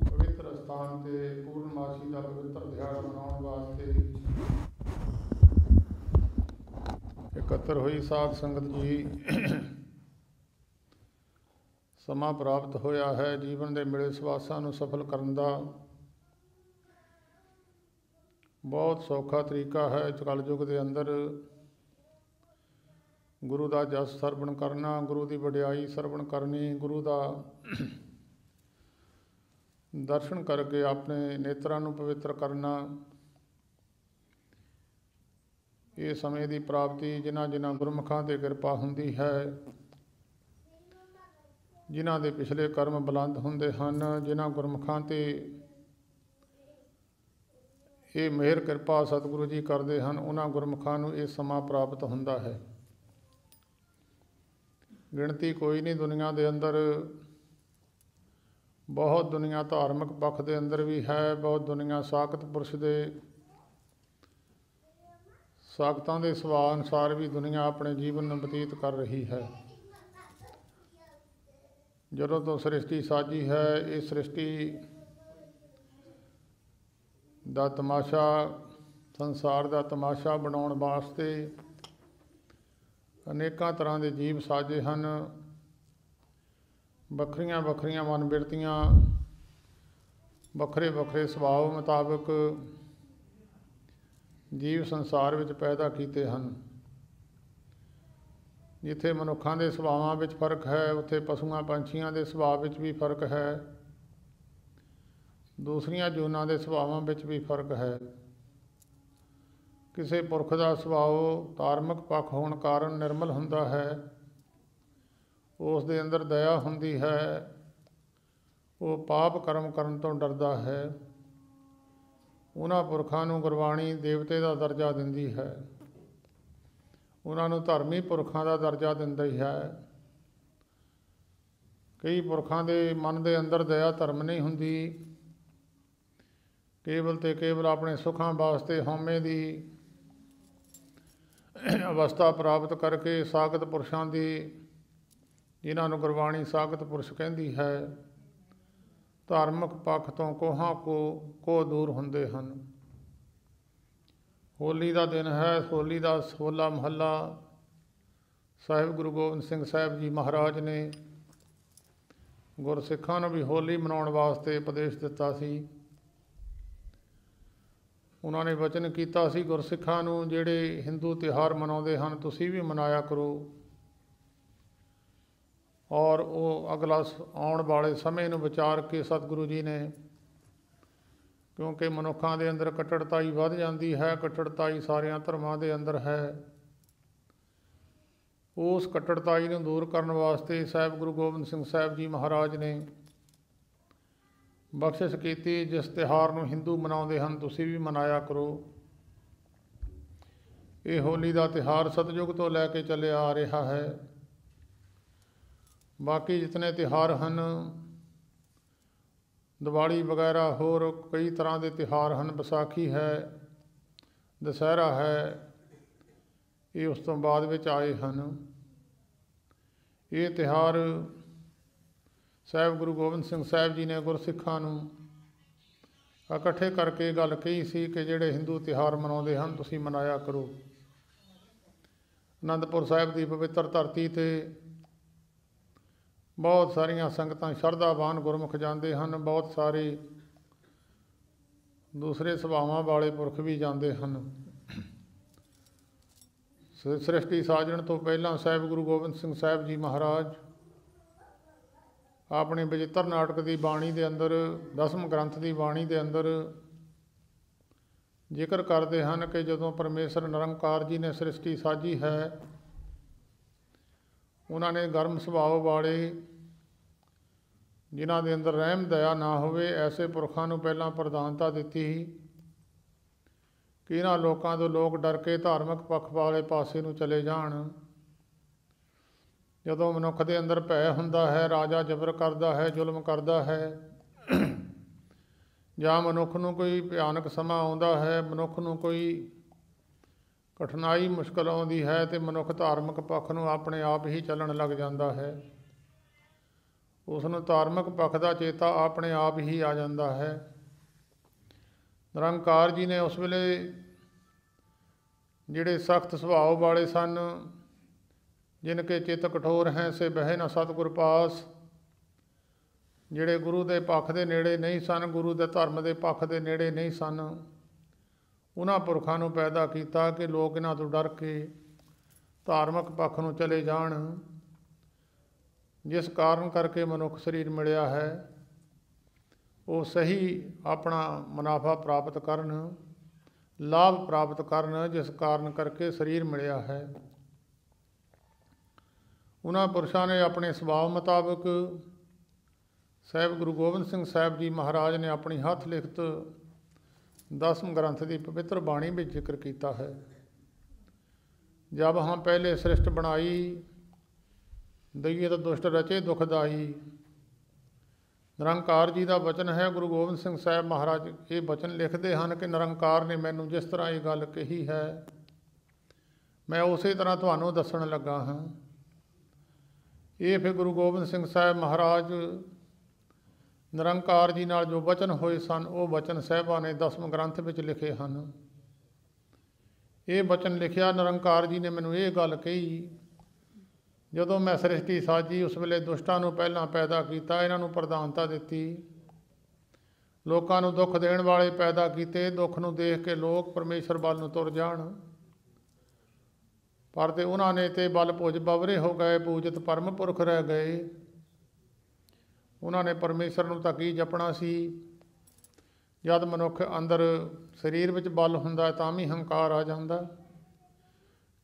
पवित्र स्थान से पूर्णमासी का पवित्र दिहाड़ा मनाने वास्ते एकत्र हुई साध संगत जी समा प्राप्त होया है। जीवन के मिले सवासां नूं सफल करन दा बहुत सौखा तरीका है। कलयुग के अंदर गुरु का जस सरवण करना, गुरु की वडियाई सरवण करनी, गुरु का दर्शन करके अपने नेत्रां नूं पवित्र करना, ये समय की प्राप्ति जिन्हां जिन्हां गुरमुखां ते किरपा हुंदी है, जिन्हां दे पिछले कर्म बुलंद हुंदे हन, जिन्हां गुरमुखां ते ये मेहर किरपा सतगुरु जी करते हैं, उन्हां गुरमुखां नूं ये समा प्राप्त हुंदा है। गिणती कोई नहीं दुनिया के अंदर, बहुत दुनिया धार्मिक पक्ष के अंदर भी है, बहुत दुनिया साकत पुरुष के साकतां के सुभाव अनुसार भी दुनिया अपने जीवन में बतीत कर रही है। जदों तो सृष्टि साजी है, इस सृष्टि का तमाशा, संसार का तमाशा बनाने वास्ते अनेकों तरह के जीव साजे हैं। वखरियां वखरियां मनबिरतियां, वखरे वखरे सुभाव मुताबिक जीव संसार में पैदा किए हैं। जिथे मनुखों के सुभावां विच फर्क है, उत्थे पशुआं पंछियां के सुभाव विच भी फर्क है, दूसरिया जूनां के सुभावां विच भी फर्क है। किसी पुरख का सुभाव धार्मिक पक्ष होने कारण निर्मल हुंदा है, उस दे अंदर दया हुंदी है, वो पाप कर्म करन तो डरदा है। उन्हां पुरखां नूं गुरबाणी देवते का दर्जा दिंदी है, उन्हां नूं धर्मी पुरखां का दर्जा दिंदी है। कई पुरखां दे मन के अंदर दया धर्म नहीं हुंदी, केवल ते केवल अपने सुखां वास्ते हौमे की अवस्था प्राप्त करके सागत पुरुषों की, जिन्होंने गुरबाणी सागत पुरुष कहती है, धार्मिक पक्ष तो कोहां को दूर होंदे हन। होली का दिन है, होली का होला महला साहिब गुरु गोबिंद सिंह साहिब जी महाराज ने गुरसिखां नूं भी होली मनाउण वास्ते उपदेश दिता सी। उन्होंने वचन किया सी गुरसिखां नूं, जिहड़े हिंदू त्यौहार मनाउंदे हन तुसीं भी मनाया करो, और वो अगला आउण वाले समय नूं विचार के सतगुरु जी ने, क्योंकि मनुखों के अंदर कट्टड़ताई वध जाती है, कट्टड़ताई सारिया धर्मां के अंदर है, उस कट्टड़ताई नूं दूर करने वास्ते साहिब गुरु गोबिंद सिंह साहिब जी महाराज ने बख्शिश की, जिस त्यौहार नूं हिंदू मनाउंदे हन तुसीं भी मनाया करो। ये होली का त्यौहार सतयुग तो लैके चले आ रहा है। बाकी जितने त्यौहार हैं, दिवाली वगैरह होर कई तरह के त्यौहार हैं, विसाखी है, दशहरा है, ये उस तो बाद विच आए हैं। ये त्यौहार साहिब गुरु गोबिंद सिंह साहिब जी ने गुरसिखां नूं इकट्ठे करके गल कही सी कि जिहड़े हिंदू त्यौहार मनाउंदे हन तुसीं मनाया करो। आनंदपुर साहिब की पवित्र धरती ते बहुत सारिया संगतां शरधावान गुरमुख जाते हैं, बहुत सारे दूसरे सुभावां वाले पुरख भी जाते हैं। सृष्टि साजण तो पहला साहिब गुरु गोबिंद सिंह साहिब जी महाराज अपने विचित्र नाटक की बाणी के अंदर, दसम ग्रंथ की बाणी के अंदर जिक्र करते हैं कि जदों परमेश्वर निरंकार जी ने सृष्टि साजी है, उन्होंने गर्म सुभाव वाले, जिन्हां दे अंदर रहम दया ना होवे, ऐसे पुरखां नूं पहलां प्रधानता दिती कि इन्हां लोकां तो लोग डर के धार्मिक पक्ष वाले पासे नूं चले जाण। जदों मनुख के अंदर भय हुंदा है, राजा जबर करदा है, जुल्म करदा है, जां मनुख नूं कोई भयानक समा आउंदा है, मनुख नूं कोई कठिनाई मुश्किल आउंदी है, तो मनुख धार्मिक पक्ष नूं अपने आप ही चलन लग जाता है। ਉਸ ਨੂੰ ਧਾਰਮਿਕ ਪੱਖ ਦਾ ਚੇਤਾ ਆਪਣੇ ਆਪ ਹੀ ਆ ਜਾਂਦਾ ਹੈ। ਨਿਰੰਕਾਰ ਜੀ ਨੇ ਉਸ ਵੇਲੇ ਜਿਹੜੇ ਸਖਤ ਸੁਭਾਅ ਵਾਲੇ ਸਨ, ਜਿਨ ਕੇ ਚਿੱਤ ਕਠੋਰ ਹੈ ਸੇ ਬਹਿ ਨਾ ਸਤਿਗੁਰ ਪਾਸ, ਜਿਹੜੇ ਗੁਰੂ ਦੇ ਪੱਖ ਦੇ ਨੇੜੇ ਨਹੀਂ ਸਨ, ਗੁਰੂ ਦੇ ਧਰਮ ਦੇ ਪੱਖ ਦੇ ਨੇੜੇ ਨਹੀਂ ਸਨ, ਉਹਨਾਂ ਪੁਰਖਾਂ ਨੂੰ ਪੈਦਾ ਕੀਤਾ ਕਿ ਲੋਕ ਇਹਨਾਂ ਤੋਂ ਡਰ ਕੇ ਧਾਰਮਿਕ ਪੱਖ ਨੂੰ ਚਲੇ ਜਾਣ। ਜਿਸ ਕਾਰਨ ਕਰਕੇ ਮਨੁੱਖ ਸਰੀਰ ਮਿਲਿਆ ਹੈ ਉਹ ਸਹੀ ਆਪਣਾ ਮੁਨਾਫਾ ਪ੍ਰਾਪਤ ਕਰਨ, ਲਾਭ ਪ੍ਰਾਪਤ ਕਰਨ, ਜਿਸ ਕਾਰਨ ਕਰਕੇ ਸਰੀਰ ਮਿਲਿਆ ਹੈ। ਉਹਨਾਂ ਪੁਰਸ਼ਾਂ ਨੇ ਆਪਣੇ ਸੁਭਾਅ ਮੁਤਾਬਕ ਸਾਹਿਬ ਗੁਰੂ ਗੋਬਿੰਦ ਸਿੰਘ ਸਾਹਿਬ ਜੀ ਮਹਾਰਾਜ ਨੇ ਆਪਣੀ ਹੱਥ ਲਿਖਤ 10ਵੇਂ ਗ੍ਰੰਥ ਦੀ ਪਵਿੱਤਰ ਬਾਣੀ ਵਿੱਚ ਜ਼ਿਕਰ ਕੀਤਾ ਹੈ। ਜਬ ਹਮ ਪਹਿਲੇ ਸ੍ਰਿਸ਼ਟ ਬਣਾਈ, ਦਈਏ ਤਾਂ ਦੁਸ਼ਟ ਰਚੇ ਦੁਖਦਾਈ। ਨਿਰੰਕਾਰ ਜੀ ਦਾ ਬਚਨ ਹੈ। ਗੁਰੂ ਗੋਬਿੰਦ ਸਿੰਘ ਸਾਹਿਬ ਮਹਾਰਾਜ ਇਹ ਬਚਨ ਲਿਖਦੇ ਹਨ ਕਿ ਨਿਰੰਕਾਰ ਨੇ ਮੈਨੂੰ ਜਿਸ ਤਰ੍ਹਾਂ ਇਹ ਗੱਲ ਕਹੀ ਹੈ ਮੈਂ ਉਸੇ ਤਰ੍ਹਾਂ ਤੁਹਾਨੂੰ ਦੱਸਣ ਲੱਗਾ ਹਾਂ। ਇਹ ਫਿਰ ਗੁਰੂ ਗੋਬਿੰਦ ਸਿੰਘ ਸਾਹਿਬ ਮਹਾਰਾਜ ਨਿਰੰਕਾਰ ਜੀ ਨਾਲ ਜੋ ਬਚਨ ਹੋਏ ਸਨ ਉਹ ਬਚਨ ਸਾਹਿਬਾਂ ਨੇ 10ਵੇਂ ਗ੍ਰੰਥ ਵਿੱਚ ਲਿਖੇ ਹਨ। ਇਹ ਬਚਨ ਲਿਖਿਆ ਨਿਰੰਕਾਰ ਜੀ ਨੇ ਮੈਨੂੰ ਇਹ ਗੱਲ ਕਹੀ, ਜਦੋਂ ਮੈਂ ਸ੍ਰਿਸ਼ਟੀ ਸਾਜੀ ਉਸ ਵੇਲੇ ਦੁਸ਼ਟਾਂ ਨੂੰ ਪਹਿਲਾਂ ਪੈਦਾ ਕੀਤਾ, ਇਹਨਾਂ ਨੂੰ ਪ੍ਰਧਾਨਤਾ ਦਿੱਤੀ, ਲੋਕਾਂ ਨੂੰ ਦੁੱਖ ਦੇਣ ਵਾਲੇ ਪੈਦਾ ਕੀਤੇ, ਦੁੱਖ ਨੂੰ ਦੇਖ ਕੇ ਲੋਕ ਪਰਮੇਸ਼ਰ ਵੱਲ ਨੂੰ ਤੁਰ ਜਾਣ, ਪਰ ਤੇ ਉਹਨਾਂ ਨੇ ਤੇ ਬਲ ਭੁਜ ਬਵਰੇ ਹੋ ਗਏ, ਪੂਜਿਤ ਪਰਮ ਪੁਰਖ ਰਹਿ ਗਏ। ਉਹਨਾਂ ਨੇ ਪਰਮੇਸ਼ਰ ਨੂੰ ਤਾਂ ਕੀ ਜਪਣਾ ਸੀ। ਜਦ ਮਨੁੱਖ ਅੰਦਰ ਸਰੀਰ ਵਿੱਚ ਬਲ ਹੁੰਦਾ ਤਾਂ ਵੀ ਹੰਕਾਰ ਆ ਜਾਂਦਾ।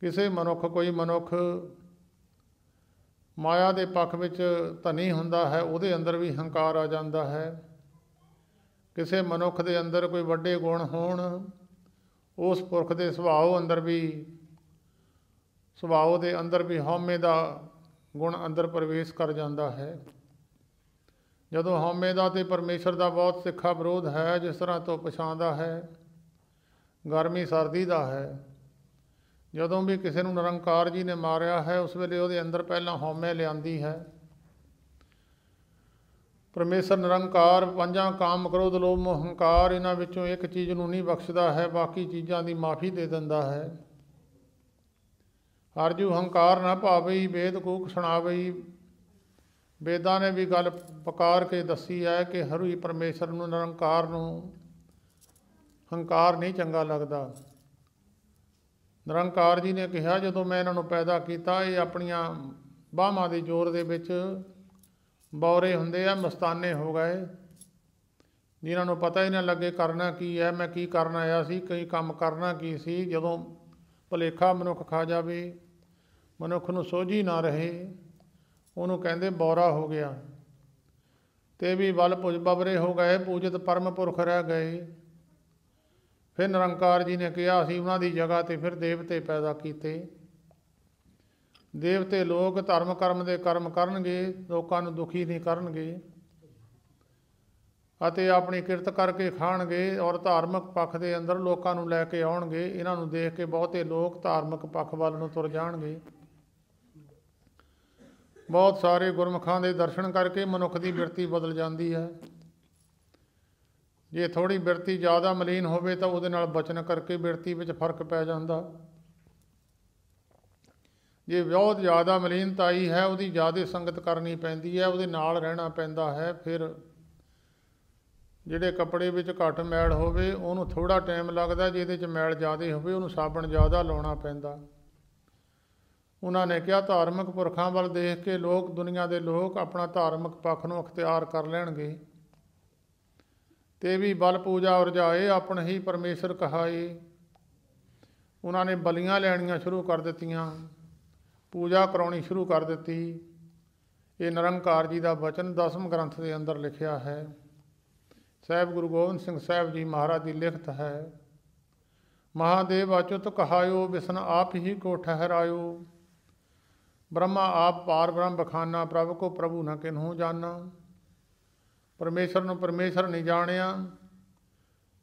ਕਿਸੇ ਮਨੁੱਖ, ਕੋਈ ਮਨੁੱਖ ਮਾਇਆ ਦੇ ਪੱਖ ਵਿੱਚ ਧਨੀ ਹੁੰਦਾ ਹੈ, ਉਹਦੇ ਅੰਦਰ ਵੀ ਹੰਕਾਰ ਆ ਜਾਂਦਾ ਹੈ। ਕਿਸੇ ਮਨੁੱਖ ਦੇ ਅੰਦਰ ਕੋਈ ਵੱਡੇ ਗੁਣ ਹੋਣ, ਉਸ ਪੁਰਖ ਦੇ ਸੁਭਾਅ ਅੰਦਰ ਵੀ ਹਉਮੈ ਦਾ ਗੁਣ ਅੰਦਰ ਪ੍ਰਵੇਸ਼ ਕਰ ਜਾਂਦਾ ਹੈ। ਜਦੋਂ ਹਉਮੈ ਦਾ ਤੇ ਪਰਮੇਸ਼ਰ ਦਾ ਬਹੁਤ ਤਿੱਖਾ ਵਿਰੋਧ ਹੈ, ਜਿਸ ਤਰ੍ਹਾਂ ਧੁੱਪ ਛਾਂ ਦਾ ਹੈ, ਗਰਮੀ ਸਰਦੀ ਦਾ ਹੈ। ਜਦੋਂ ਵੀ ਕਿਸੇ ਨੂੰ ਨਿਰੰਕਾਰ ਜੀ ਨੇ ਮਾਰਿਆ ਹੈ ਉਸ ਵੇਲੇ ਉਹਦੇ ਅੰਦਰ ਪਹਿਲਾਂ ਹਉਮੈ ਲਿਆਂਦੀ ਹੈ। ਪਰਮੇਸ਼ਰ ਨਿਰੰਕਾਰ ਪੰਜਾਂ ਕਾਮ, ਕ੍ਰੋਧ, ਲੋਭ, ਮੋਹ, ਹੰਕਾਰ, ਇਹਨਾਂ ਵਿੱਚੋਂ ਇੱਕ ਚੀਜ਼ ਨੂੰ ਨਹੀਂ ਬਖਸ਼ਦਾ ਹੈ, ਬਾਕੀ ਚੀਜ਼ਾਂ ਦੀ ਮਾਫੀ ਦੇ ਦਿੰਦਾ ਹੈ। ਹਰਜੂ ਹੰਕਾਰ ਨਾ ਭਾਵਈ, ਵੇਦ ਕੂਕ ਸੁਣਾਵਈ। ਵੇਦਾਂ ਨੇ ਵੀ ਗੱਲ ਪਕਾਰ ਕੇ ਦੱਸੀ ਹੈ ਕਿ ਹਰੂ ਹੀ ਪਰਮੇਸ਼ਰ ਨੂੰ, ਨਿਰੰਕਾਰ ਨੂੰ ਹੰਕਾਰ ਨਹੀਂ ਚੰਗਾ ਲੱਗਦਾ। ਨਿਰੰਕਾਰ ਜੀ ਨੇ ਕਿਹਾ ਜਦੋਂ ਮੈਂ ਇਹਨਾਂ ਨੂੰ ਪੈਦਾ ਕੀਤਾ, ਇਹ ਆਪਣੀਆਂ ਬਾਹਾਂ ਦੇ ਜ਼ੋਰ ਦੇ ਵਿੱਚ ਬੌਰੇ ਹੁੰਦੇ ਆ, ਮਸਤਾਨੇ ਹੋ ਗਏ, ਜਿਨ੍ਹਾਂ ਨੂੰ ਪਤਾ ਹੀ ਨਾ ਲੱਗੇ ਕਰਨਾ ਕੀ ਹੈ, ਮੈਂ ਕੀ ਕਰਨ ਆਇਆ ਸੀ, ਕਈ ਕੰਮ ਕਰਨਾ ਕੀ ਸੀ। ਜਦੋਂ ਭੁਲੇਖਾ ਮਨੁੱਖ ਖਾ ਜਾਵੇ, ਮਨੁੱਖ ਨੂੰ ਸੋਝੀ ਨਾ ਰਹੇ, ਉਹਨੂੰ ਕਹਿੰਦੇ ਬੌਰਾ ਹੋ ਗਿਆ। ਤੇ ਵੀ ਬਲ ਭੁਜ ਬਵਰੇ ਹੋ ਗਏ, ਪੂਜਿਤ ਪਰਮ ਪੁਰਖ ਰਹਿ ਗਏ। ਫਿਰ ਨਿਰੰਕਾਰ ਜੀ ਨੇ ਕਿਹਾ ਅਸੀਂ ਉਹਨਾਂ ਦੀ ਜਗ੍ਹਾ 'ਤੇ ਫਿਰ ਦੇਵਤੇ ਪੈਦਾ ਕੀਤੇ। ਦੇਵਤੇ ਲੋਕ ਧਰਮ ਕਰਮ ਦੇ ਕਰਮ ਕਰਨਗੇ, ਲੋਕਾਂ ਨੂੰ ਦੁਖੀ ਨਹੀਂ ਕਰਨਗੇ ਅਤੇ ਆਪਣੀ ਕਿਰਤ ਕਰਕੇ ਖਾਣਗੇ ਔਰ ਧਾਰਮਿਕ ਪੱਖ ਦੇ ਅੰਦਰ ਲੋਕਾਂ ਨੂੰ ਲੈ ਕੇ ਆਉਣਗੇ। ਇਹਨਾਂ ਨੂੰ ਦੇਖ ਕੇ ਬਹੁਤੇ ਲੋਕ ਧਾਰਮਿਕ ਪੱਖ ਵੱਲ ਨੂੰ ਤੁਰ ਜਾਣਗੇ। ਬਹੁਤ ਸਾਰੇ ਗੁਰਮੁਖਾਂ ਦੇ ਦਰਸ਼ਨ ਕਰਕੇ ਮਨੁੱਖ ਦੀ ਬਿਰਤੀ ਬਦਲ ਜਾਂਦੀ ਹੈ। ਜੇ ਥੋੜ੍ਹੀ ਬਿਰਤੀ ਜ਼ਿਆਦਾ ਮਲੀਨ ਹੋਵੇ ਤਾਂ ਉਹਦੇ ਨਾਲ ਬਚਨ ਕਰਕੇ ਬਿਰਤੀ ਵਿੱਚ ਫਰਕ ਪੈ ਜਾਂਦਾ। ਜੇ ਬਹੁਤ ਜ਼ਿਆਦਾ ਮਲੀਨਤਾ ਆਈ ਹੈ, ਉਹਦੀ ਜ਼ਿਆਦਾ ਸੰਗਤ ਕਰਨੀ ਪੈਂਦੀ ਹੈ, ਉਹਦੇ ਨਾਲ ਰਹਿਣਾ ਪੈਂਦਾ ਹੈ। ਫਿਰ ਜਿਹੜੇ ਕੱਪੜੇ ਵਿੱਚ ਘੱਟ ਮੈਲ ਹੋਵੇ ਉਹਨੂੰ ਥੋੜ੍ਹਾ ਟਾਈਮ ਲੱਗਦਾ, ਜਿਹਦੇ 'ਚ ਮੈਲ ਜ਼ਿਆਦਾ ਹੋਵੇ ਉਹਨੂੰ ਸਾਬਣ ਜ਼ਿਆਦਾ ਲਾਉਣਾ ਪੈਂਦਾ। ਉਹਨਾਂ ਨੇ ਕਿਹਾ ਧਾਰਮਿਕ ਪੁਰਖਾਂ ਵੱਲ ਦੇਖ ਕੇ ਲੋਕ, ਦੁਨੀਆ ਦੇ ਲੋਕ ਆਪਣਾ ਧਾਰਮਿਕ ਪੱਖ ਨੂੰ ਅਖਤਿਆਰ ਕਰ ਲੈਣਗੇ ਤੇ ਵੀ ਬਲ ਪੂਜਾ ਉਰਜਾਏ, ਆਪਣੇ ਹੀ ਪਰਮੇਸ਼ਰ ਕਹਾਏ। ਉਹਨਾਂ ਨੇ ਬਲੀਆਂ ਲੈਣੀਆਂ ਸ਼ੁਰੂ ਕਰ ਦਿੱਤੀਆਂ, ਪੂਜਾ ਕਰਾਉਣੀ ਸ਼ੁਰੂ ਕਰ ਦਿੱਤੀ। ਇਹ ਨਿਰੰਕਾਰ ਜੀ ਦਾ ਬਚਨ 10ਵੇਂ ਗ੍ਰੰਥ ਦੇ ਅੰਦਰ ਲਿਖਿਆ ਹੈ। ਸਾਹਿਬ ਗੁਰੂ ਗੋਬਿੰਦ ਸਿੰਘ ਸਾਹਿਬ ਜੀ ਮਹਾਰਾਜ ਦੀ ਲਿਖਤ ਹੈ। ਮਹਾਦੇਵ ਅਚੁੱਤ ਕਹਾਇਓ, ਵਿਸ਼ਨ ਆਪ ਹੀ ਕੋ ਠਹਿਰਾਇਓ। ਬ੍ਰਹਮਾ ਆਪ ਪਾਰ ਬ੍ਰਹਮ ਬਖਾਨਾ, ਪ੍ਰਭ ਕੋ ਪ੍ਰਭੂ ਨ ਕਿਨਹੂ ਜਾਨਾ। ਪਰਮੇਸ਼ਰ ਨੂੰ ਪਰਮੇਸ਼ਰ ਨਹੀਂ ਜਾਣਿਆ,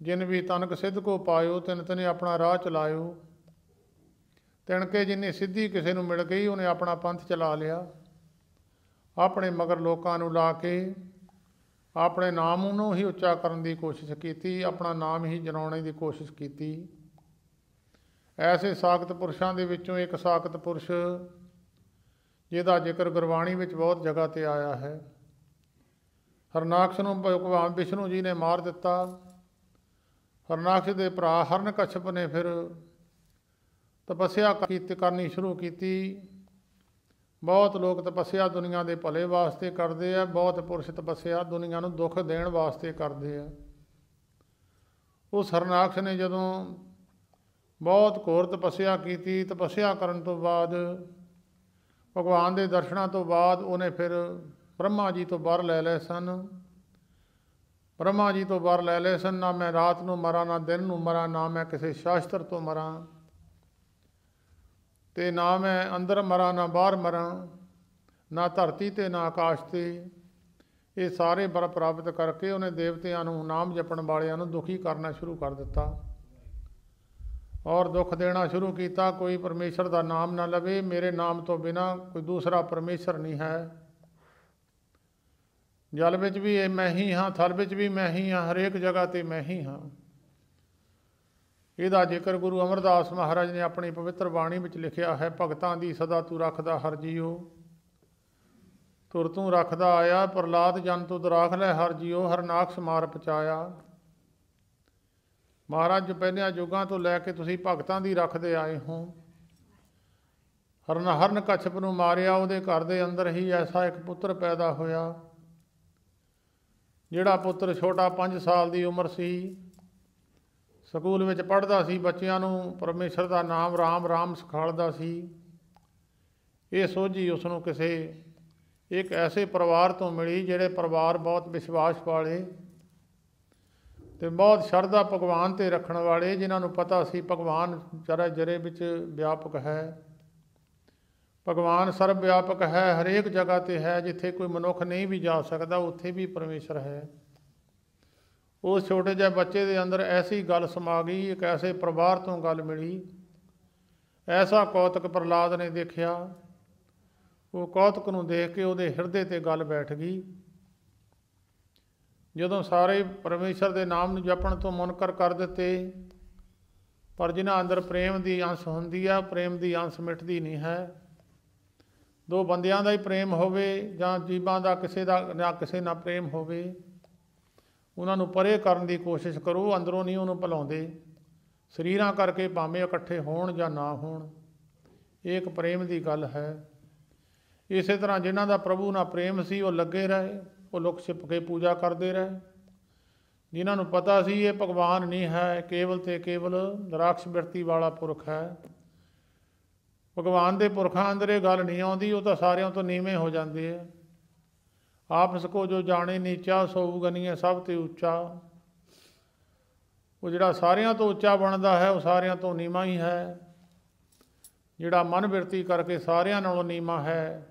ਜਿਨ ਵੀ ਤਨਕ ਸਿੱਧ ਕੋ ਪਾਇਓ, ਤਿਨ ਤਿਨੇ ਆਪਣਾ ਰਾਹ ਚਲਾਇਓ। ਤਿਣਕੇ ਜਿੰਨੀ ਸਿੱਧੀ ਕਿਸੇ ਨੂੰ ਮਿਲ ਗਈ ਉਹਨੇ ਆਪਣਾ ਪੰਥ ਚਲਾ ਲਿਆ, ਆਪਣੇ ਮਗਰ ਲੋਕਾਂ ਨੂੰ ਲਾ ਕੇ ਆਪਣੇ ਨਾਮ ਨੂੰ ਹੀ ਉੱਚਾ ਕਰਨ ਦੀ ਕੋਸ਼ਿਸ਼ ਕੀਤੀ, ਆਪਣਾ ਨਾਮ ਹੀ ਜਨਾਉਣ ਦੀ ਕੋਸ਼ਿਸ਼ ਕੀਤੀ। ਐਸੇ ਸਾਖਤ ਪੁਰਸ਼ਾਂ ਦੇ ਵਿੱਚੋਂ ਇੱਕ ਸਾਖਤ ਪੁਰਸ਼ ਜਿਹਦਾ ਜ਼ਿਕਰ ਗੁਰਬਾਣੀ ਵਿੱਚ ਬਹੁਤ ਜਗ੍ਹਾ 'ਤੇ ਆਇਆ ਹੈ। ਹਰਨਾਕਸ਼ ਨੂੰ ਭਗਵਾਨ ਵਿਸ਼ਨੂੰ ਜੀ ਨੇ ਮਾਰ ਦਿੱਤਾ। ਹਰਨਾਕਸ਼ ਦੇ ਭਰਾ ਹਿਰਣਕਸ਼ਪ ਨੇ ਫਿਰ ਤਪੱਸਿਆ ਕਰਨੀ ਸ਼ੁਰੂ ਕੀਤੀ। ਬਹੁਤ ਲੋਕ ਤਪੱਸਿਆ ਦੁਨੀਆ ਦੇ ਭਲੇ ਵਾਸਤੇ ਕਰਦੇ ਆ, ਬਹੁਤ ਪੁਰਸ਼ ਤਪੱਸਿਆ ਦੁਨੀਆ ਨੂੰ ਦੁੱਖ ਦੇਣ ਵਾਸਤੇ ਕਰਦੇ ਆ। ਉਸ ਹਰਨਾਕਸ਼ ਨੇ ਜਦੋਂ ਬਹੁਤ ਘੋਰ ਤਪੱਸਿਆ ਕੀਤੀ, ਤਪੱਸਿਆ ਕਰਨ ਤੋਂ ਬਾਅਦ ਭਗਵਾਨ ਦੇ ਦਰਸ਼ਨਾਂ ਤੋਂ ਬਾਅਦ ਉਹਨੇ ਫਿਰ ਬ੍ਰਹਮਾ ਜੀ ਤੋਂ ਵਰ ਲੈ ਲਏ ਸਨ। ਬ੍ਰਹਮਾ ਜੀ ਤੋਂ ਵਰ ਲੈ ਲਏ ਸਨ, ਨਾ ਮੈਂ ਰਾਤ ਨੂੰ ਮਰਾਂ, ਨਾ ਦਿਨ ਨੂੰ ਮਰਾਂ, ਨਾ ਮੈਂ ਕਿਸੇ ਸ਼ਾਸਤਰ ਤੋਂ ਮਰਾਂ, ਤੇ ਨਾ ਮੈਂ ਅੰਦਰ ਮਰਾਂ, ਨਾ ਬਾਹਰ ਮਰਾਂ, ਨਾ ਧਰਤੀ 'ਤੇ ਨਾ ਆਕਾਸ਼ 'ਤੇ। ਇਹ ਸਾਰੇ ਵਰ ਪ੍ਰਾਪਤ ਕਰਕੇ ਉਹਨੇ ਦੇਵਤਿਆਂ ਨੂੰ, ਨਾਮ ਜਪਣ ਵਾਲਿਆਂ ਨੂੰ ਦੁਖੀ ਕਰਨਾ ਸ਼ੁਰੂ ਕਰ ਦਿੱਤਾ ਔਰ ਦੁੱਖ ਦੇਣਾ ਸ਼ੁਰੂ ਕੀਤਾ। ਕੋਈ ਪਰਮੇਸ਼ਰ ਦਾ ਨਾਮ ਨਾ ਲਵੇ, ਮੇਰੇ ਨਾਮ ਤੋਂ ਬਿਨਾਂ ਕੋਈ ਦੂਸਰਾ ਪਰਮੇਸ਼ਰ ਨਹੀਂ ਹੈ। ਜਲ ਵਿੱਚ ਵੀ ਇਹ ਮੈਂ ਹੀ ਹਾਂ, ਥਲ ਵਿੱਚ ਵੀ ਮੈਂ ਹੀ ਹਾਂ, ਹਰੇਕ ਜਗ੍ਹਾ 'ਤੇ ਮੈਂ ਹੀ ਹਾਂ। ਇਹਦਾ ਜ਼ਿਕਰ ਗੁਰੂ ਅਮਰਦਾਸ ਮਹਾਰਾਜ ਨੇ ਆਪਣੀ ਪਵਿੱਤਰ ਬਾਣੀ ਵਿੱਚ ਲਿਖਿਆ ਹੈ। ਭਗਤਾਂ ਦੀ ਸਦਾ ਤੂੰ ਰੱਖਦਾ ਹਰ ਜੀਓ, ਤੁਰ ਤੂੰ ਰੱਖਦਾ ਆਇਆ, ਪ੍ਰਹਲਾਦ ਜਨ ਤੂੰ ਦਰਾਖ ਲੈ ਹਰ ਜੀਓ, ਹਰਨਾਕਸ਼ ਮਾਰ ਪਚਾਇਆ। ਮਹਾਰਾਜ ਜੋ ਪਹਿਲਿਆਂ ਯੁੱਗਾਂ ਤੋਂ ਲੈ ਕੇ ਤੁਸੀਂ ਭਗਤਾਂ ਦੀ ਰੱਖਦੇ ਆਏ ਹੋ। ਹਿਰਣਕਸ਼ਪ ਨੂੰ ਮਾਰਿਆ, ਉਹਦੇ ਘਰ ਦੇ ਅੰਦਰ ਹੀ ਐਸਾ ਇੱਕ ਪੁੱਤਰ ਪੈਦਾ ਹੋਇਆ, ਜਿਹੜਾ ਪੁੱਤਰ ਛੋਟਾ 5 ਸਾਲ ਦੀ ਉਮਰ ਸੀ, ਸਕੂਲ ਵਿੱਚ ਪੜ੍ਹਦਾ ਸੀ, ਬੱਚਿਆਂ ਨੂੰ ਪਰਮੇਸ਼ਰ ਦਾ ਨਾਮ ਰਾਮ ਰਾਮ ਸਿਖਾਲਦਾ ਸੀ। ਇਹ ਸੋਝੀ ਉਸ ਨੂੰ ਕਿਸੇ ਇੱਕ ਐਸੇ ਪਰਿਵਾਰ ਤੋਂ ਮਿਲੀ, ਜਿਹੜੇ ਪਰਿਵਾਰ ਬਹੁਤ ਵਿਸ਼ਵਾਸ ਵਾਲੇ ਅਤੇ ਬਹੁਤ ਸ਼ਰਧਾ ਭਗਵਾਨ 'ਤੇ ਰੱਖਣ ਵਾਲੇ, ਜਿਨ੍ਹਾਂ ਨੂੰ ਪਤਾ ਸੀ ਭਗਵਾਨ ਜਰਾ ਜਰੇ ਵਿੱਚ ਵਿਆਪਕ ਹੈ। ਭਗਵਾਨ ਸਰਬ ਵਿਆਪਕ ਹੈ, ਹਰੇਕ ਜਗ੍ਹਾ 'ਤੇ ਹੈ। ਜਿੱਥੇ ਕੋਈ ਮਨੁੱਖ ਨਹੀਂ ਵੀ ਜਾ ਸਕਦਾ, ਉੱਥੇ ਵੀ ਪਰਮੇਸ਼ਰ ਹੈ। ਉਸ ਛੋਟੇ ਜਿਹੇ ਬੱਚੇ ਦੇ ਅੰਦਰ ਐਸੀ ਗੱਲ ਸਮਾ ਗਈ, ਇੱਕ ਐਸੇ ਪਰਿਵਾਰ ਤੋਂ ਗੱਲ ਮਿਲੀ। ਐਸਾ ਕੌਤਕ ਪ੍ਰਹਲਾਦ ਨੇ ਦੇਖਿਆ। ਉਹ ਕੌਤਕ ਨੂੰ ਦੇਖ ਕੇ ਉਹਦੇ ਹਿਰਦੇ 'ਤੇ ਗੱਲ ਬੈਠ ਗਈ। ਜਦੋਂ ਸਾਰੇ ਪਰਮੇਸ਼ਰ ਦੇ ਨਾਮ ਨੂੰ ਜਪਣ ਤੋਂ ਮੁਨਕਰ ਕਰ ਦਿੱਤੇ, ਪਰ ਜਿਨ੍ਹਾਂ ਅੰਦਰ ਪ੍ਰੇਮ ਦੀ ਅੰਸ਼ ਹੁੰਦੀ ਹੈ, ਪ੍ਰੇਮ ਦੀ ਅੰਸ਼ ਮਿਟਦੀ ਨਹੀਂ ਹੈ। ਦੋ ਬੰਦਿਆਂ ਦਾ ਹੀ ਪ੍ਰੇਮ ਹੋਵੇ ਜਾਂ ਜੀਵਾਂ ਦਾ ਕਿਸੇ ਨਾਲ ਪ੍ਰੇਮ ਹੋਵੇ, ਉਹਨਾਂ ਨੂੰ ਪਰੇ ਕਰਨ ਦੀ ਕੋਸ਼ਿਸ਼ ਕਰੋ, ਅੰਦਰੋਂ ਨਹੀਂ ਉਹਨੂੰ ਭੁਲਾਉਂਦੇ। ਸਰੀਰਾਂ ਕਰਕੇ ਭਾਵੇਂ ਇਕੱਠੇ ਹੋਣ ਜਾਂ ਨਾ ਹੋਣ, ਇਹ ਇੱਕ ਪ੍ਰੇਮ ਦੀ ਗੱਲ ਹੈ। ਇਸੇ ਤਰ੍ਹਾਂ ਜਿਨ੍ਹਾਂ ਦਾ ਪ੍ਰਭੂ ਨਾਲ ਪ੍ਰੇਮ ਸੀ, ਉਹ ਲੱਗੇ ਰਹੇ, ਉਹ ਲੁਕ ਛਿਪ ਕੇ ਪੂਜਾ ਕਰਦੇ ਰਹੇ। ਜਿਨ੍ਹਾਂ ਨੂੰ ਪਤਾ ਸੀ ਇਹ ਭਗਵਾਨ ਨਹੀਂ ਹੈ, ਕੇਵਲ ਤੇ ਕੇਵਲ ਨਿਰਾਕਸ਼ ਬਿਰਤੀ ਵਾਲਾ ਪੁਰਖ ਹੈ, ਭਗਵਾਨ ਦੇ ਪੁਰਖਾਂ ਅੰਦਰ ਇਹ ਗੱਲ ਨਹੀਂ ਆਉਂਦੀ, ਉਹ ਤਾਂ ਸਾਰਿਆਂ ਤੋਂ ਨੀਵੇਂ ਹੋ ਜਾਂਦੇ ਆ। ਆਪਸ ਕੋ ਜੋ ਜਾਣੇ ਨੀਚਾ, ਸੋ ਗਨੀਏ ਸਭ ਤੇ ਉੱਚਾ। ਉਹ ਜਿਹੜਾ ਸਾਰਿਆਂ ਤੋਂ ਉੱਚਾ ਬਣਦਾ ਹੈ, ਉਹ ਸਾਰਿਆਂ ਤੋਂ ਨੀਵਾਂ ਹੀ ਹੈ। ਜਿਹੜਾ ਮਨ ਬਿਰਤੀ ਕਰਕੇ ਸਾਰਿਆਂ ਨਾਲੋਂ ਨੀਵਾਂ ਹੈ।